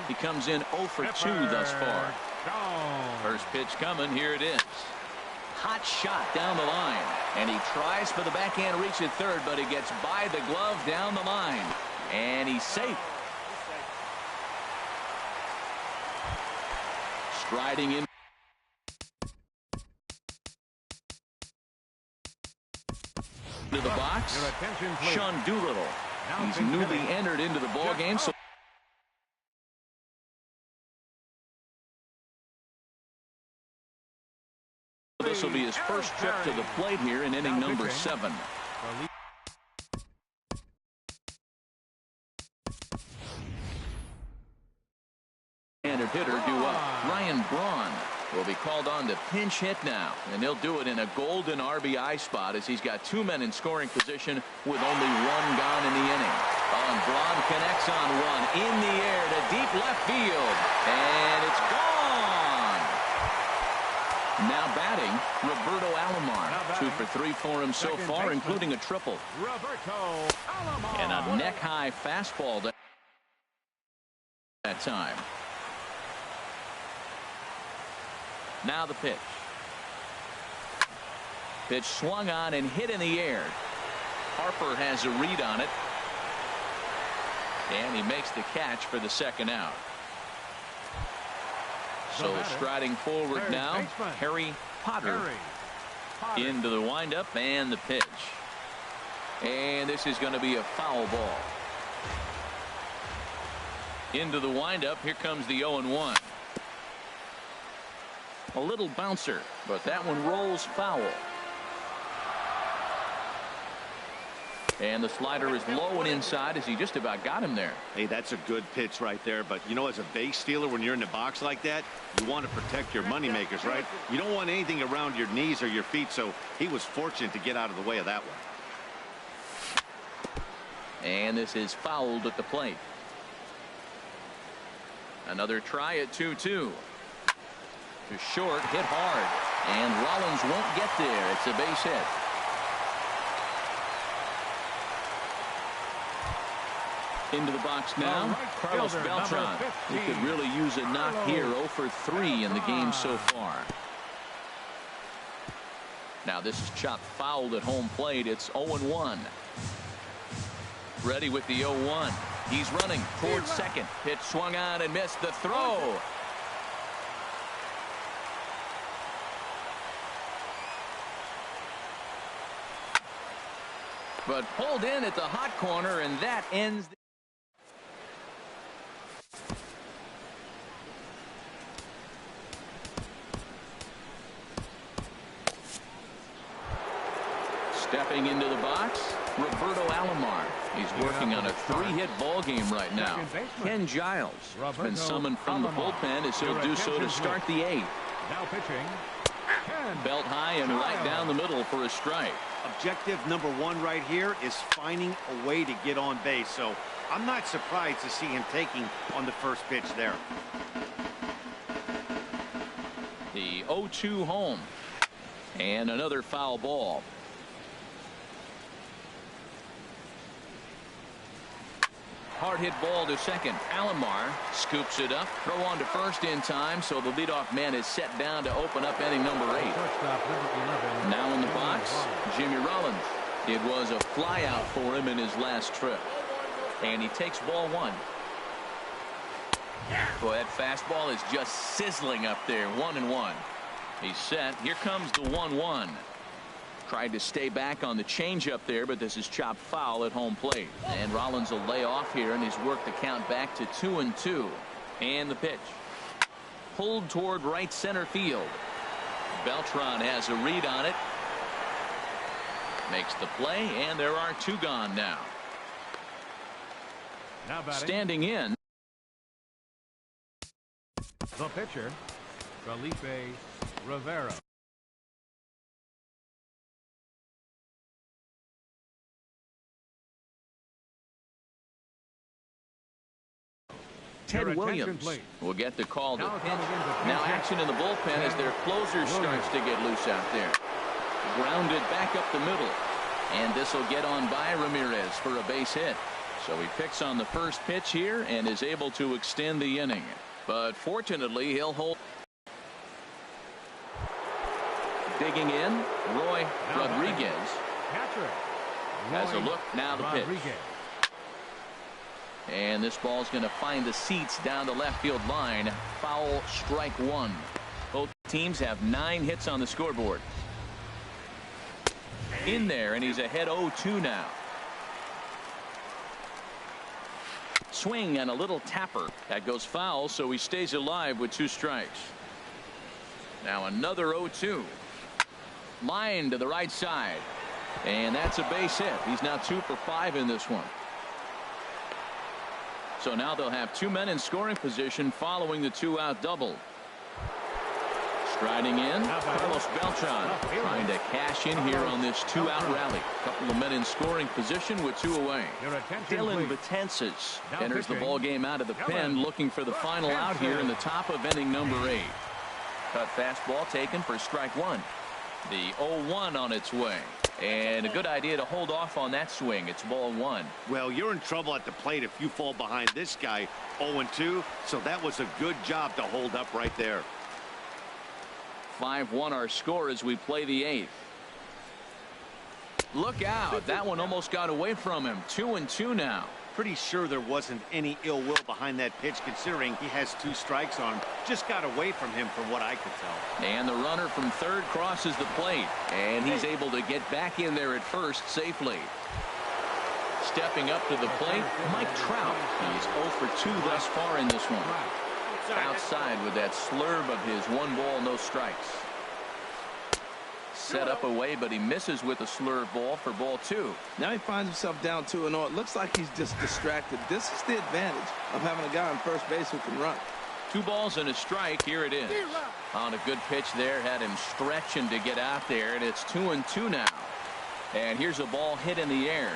He comes in 0 for 2 thus far. First pitch coming. Here it is. Hot shot down the line. And he tries for the backhand reach at third, but he gets by the glove down the line. And he's safe. Striding in. To the box, Sean Doolittle. He's newly entered into the ball game, so this will be his first trip to the plate here in inning number 7. Standard hitter due up. Ryan Braun will be called on to pinch hit now, and he'll do it in a golden RBI spot as he's got 2 men in scoring position with only 1 gone in the inning. And Braun connects on one in the air to deep left field, and it's gone. Now batting, Roberto Alomar. 2 for 3 for him so far, including a triple. And a neck-high fastball that time. Now the pitch. Pitch swung on and hit in the air. Harper has a read on it. And he makes the catch for the 2nd out. So striding forward now, Harry Potter. Into the windup and the pitch. And this is going to be a foul ball. Into the windup. Here comes the 0-1. A little bouncer, but that one rolls foul. And the slider is low and inside as he just about got him there. Hey, that's a good pitch right there. But, you know, as a base stealer, when you're in the box like that, you want to protect your moneymakers, right? You don't want anything around your knees or your feet, so he was fortunate to get out of the way of that one. And this is fouled at the plate. Another try at 2-2. To short, hit hard, and Rollins won't get there. It's a base hit. Into the box now, Carlos Beltran. He could really use a knock here. 0 for 3 in the game so far. Now this is chopped fouled at home plate. It's 0-1. Ready with the 0-1. He's running towards second. Pitch swung on and missed. The throw. but pulled in at the hot corner, and that ends. Stepping into the box, Roberto Alomar. He's working on a 3-hit ball game right now. Ken Giles has been summoned from the bullpen as he'll do so to start the 8th. Now pitching. Belt high and right down the middle for a strike. Objective number 1 right here is finding a way to get on base. So I'm not surprised to see him taking on the first pitch there. The 0-2 home. And another foul ball. Hard hit ball to second. Alomar scoops it up. Throw on to first in time, so the leadoff man is set down to open up inning number 8. Now in the box, Jimmy Rollins. It was a flyout for him in his last trip. And he takes ball 1. Boy, that fastball is just sizzling up there. 1-1. He's set. Here comes the 1-1. Tried to stay back on the changeup there, but this is chopped foul at home plate. And Rollins will lay off here, and he's worked the count back to 2-2. And the pitch. Pulled toward right center field. Beltran has a read on it. Makes the play, and there are 2 gone now. Standing in. The pitcher, Felipe Rivera. Ted Williams will get the call to pitch. Now action in the bullpen as their closer starts to get loose out there. Grounded back up the middle. And this will get on by Ramirez for a base hit. So he picks on the first pitch here and is able to extend the inning. But fortunately, he'll hold. Digging in, Roy Rodriguez has a look. Now the pitch. And this ball's going to find the seats down the left field line. Foul, strike 1. Both teams have 9 hits on the scoreboard. In there, and he's ahead 0-2 now. Swing and a little tapper. That goes foul, so he stays alive with 2 strikes. Now another 0-2. Line to the right side. And that's a base hit. He's now 2 for 5 in this one. So now they'll have 2 men in scoring position following the 2-out double. Striding in, Carlos Beltran trying to cash in here on this 2-out rally. Couple of men in scoring position with 2 away. Dylan Betances enters the ball game out of the pen, looking for the final out here in the top of inning number 8. Cut fastball taken for strike 1. The 0-1 on its way. And a good idea to hold off on that swing. It's ball 1. Well, you're in trouble at the plate if you fall behind this guy 0-2. So that was a good job to hold up right there. 5-1 our score as we play the 8th. Look out. That one almost got away from him. 2-2 now. Pretty sure there wasn't any ill will behind that pitch, considering he has 2 strikes on him. Just got away from him from what I could tell. And the runner from third crosses the plate, and he's able to get back in there at first safely. Stepping up to the plate, Mike Trout. He's 0 for 2 thus far in this one. Outside with that slurve of his 1 ball, no strikes. Set up away, but he misses with a slurve ball for ball 2. Now he finds himself down 2-0. It looks like he's just distracted. This is the advantage of having a guy on first base who can run. 2 balls and a strike. Here it is. On a good pitch there, had him stretching to get out there, and it's 2-2 now. And here's a ball hit in the air.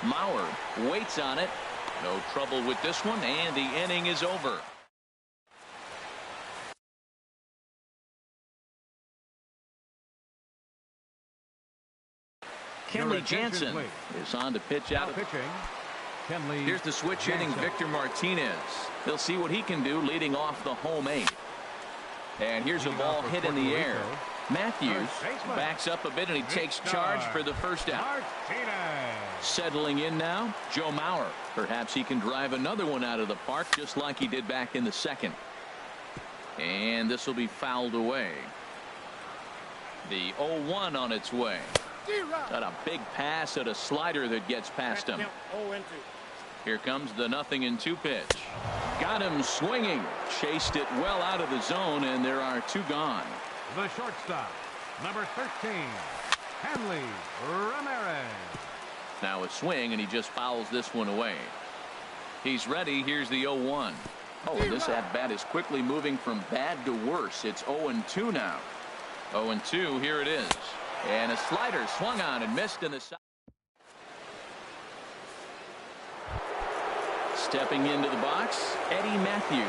Mauer waits on it. No trouble with this one, and the inning is over. Kenley Jansen is on to pitch out. Here's the switch hitting Victor Martinez. He'll see what he can do leading off the home 8. And here's a ball hit in the air. Matthews backs up a bit, and he takes charge for the first out. Settling in now, Joe Mauer. Perhaps he can drive another one out of the park just like he did back in the second. And this will be fouled away. The 0-1 on its way. Got a big pass at a slider that gets past him. Here comes the 0-2 pitch. Got him swinging. Chased it well out of the zone, and there are 2 gone. The shortstop, number 13, Hanley Ramirez. Now a swing, and he just fouls this one away. He's ready. Here's the 0-1. Oh, and this at-bat is quickly moving from bad to worse. It's 0-2 now. 0-2, here it is. And a slider swung on and missed in the side. Stepping into the box, Eddie Matthews.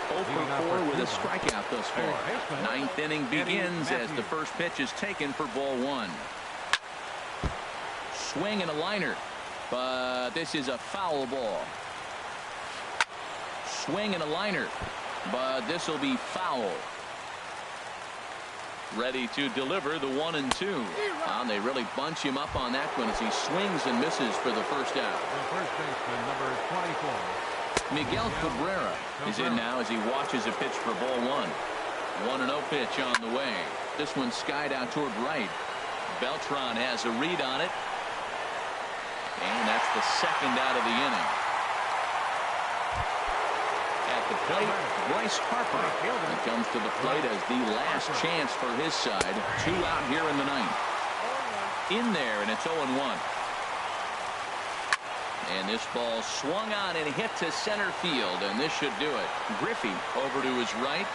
0 for 4 with a strikeout thus far. Ninth inning begins as the first pitch is taken for ball 1. Swing and a liner, but this is a foul ball. Swing and a liner, but this will be foul. Ready to deliver the 1-2. And they really bunch him up on that one as he swings and misses for the first out. The first baseman, number 24. Miguel Cabrera is in now as he watches a pitch for ball 1. 1-0 pitch on the way. This one skied out toward right. Beltran has a read on it. And that's the second out of the inning. At the plate, Bryce Harper. He comes to the plate as the last chance for his side. 2 out here in the 9th. In there, and it's 0-1. And this ball swung on and hit to center field, and this should do it. Griffey over to his right,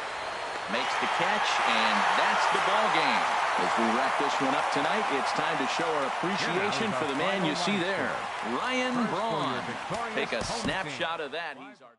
makes the catch, and that's the ball game. As we wrap this one up tonight, it's time to show our appreciation for the man you see there, Ryan Braun. Take a snapshot of that. He's our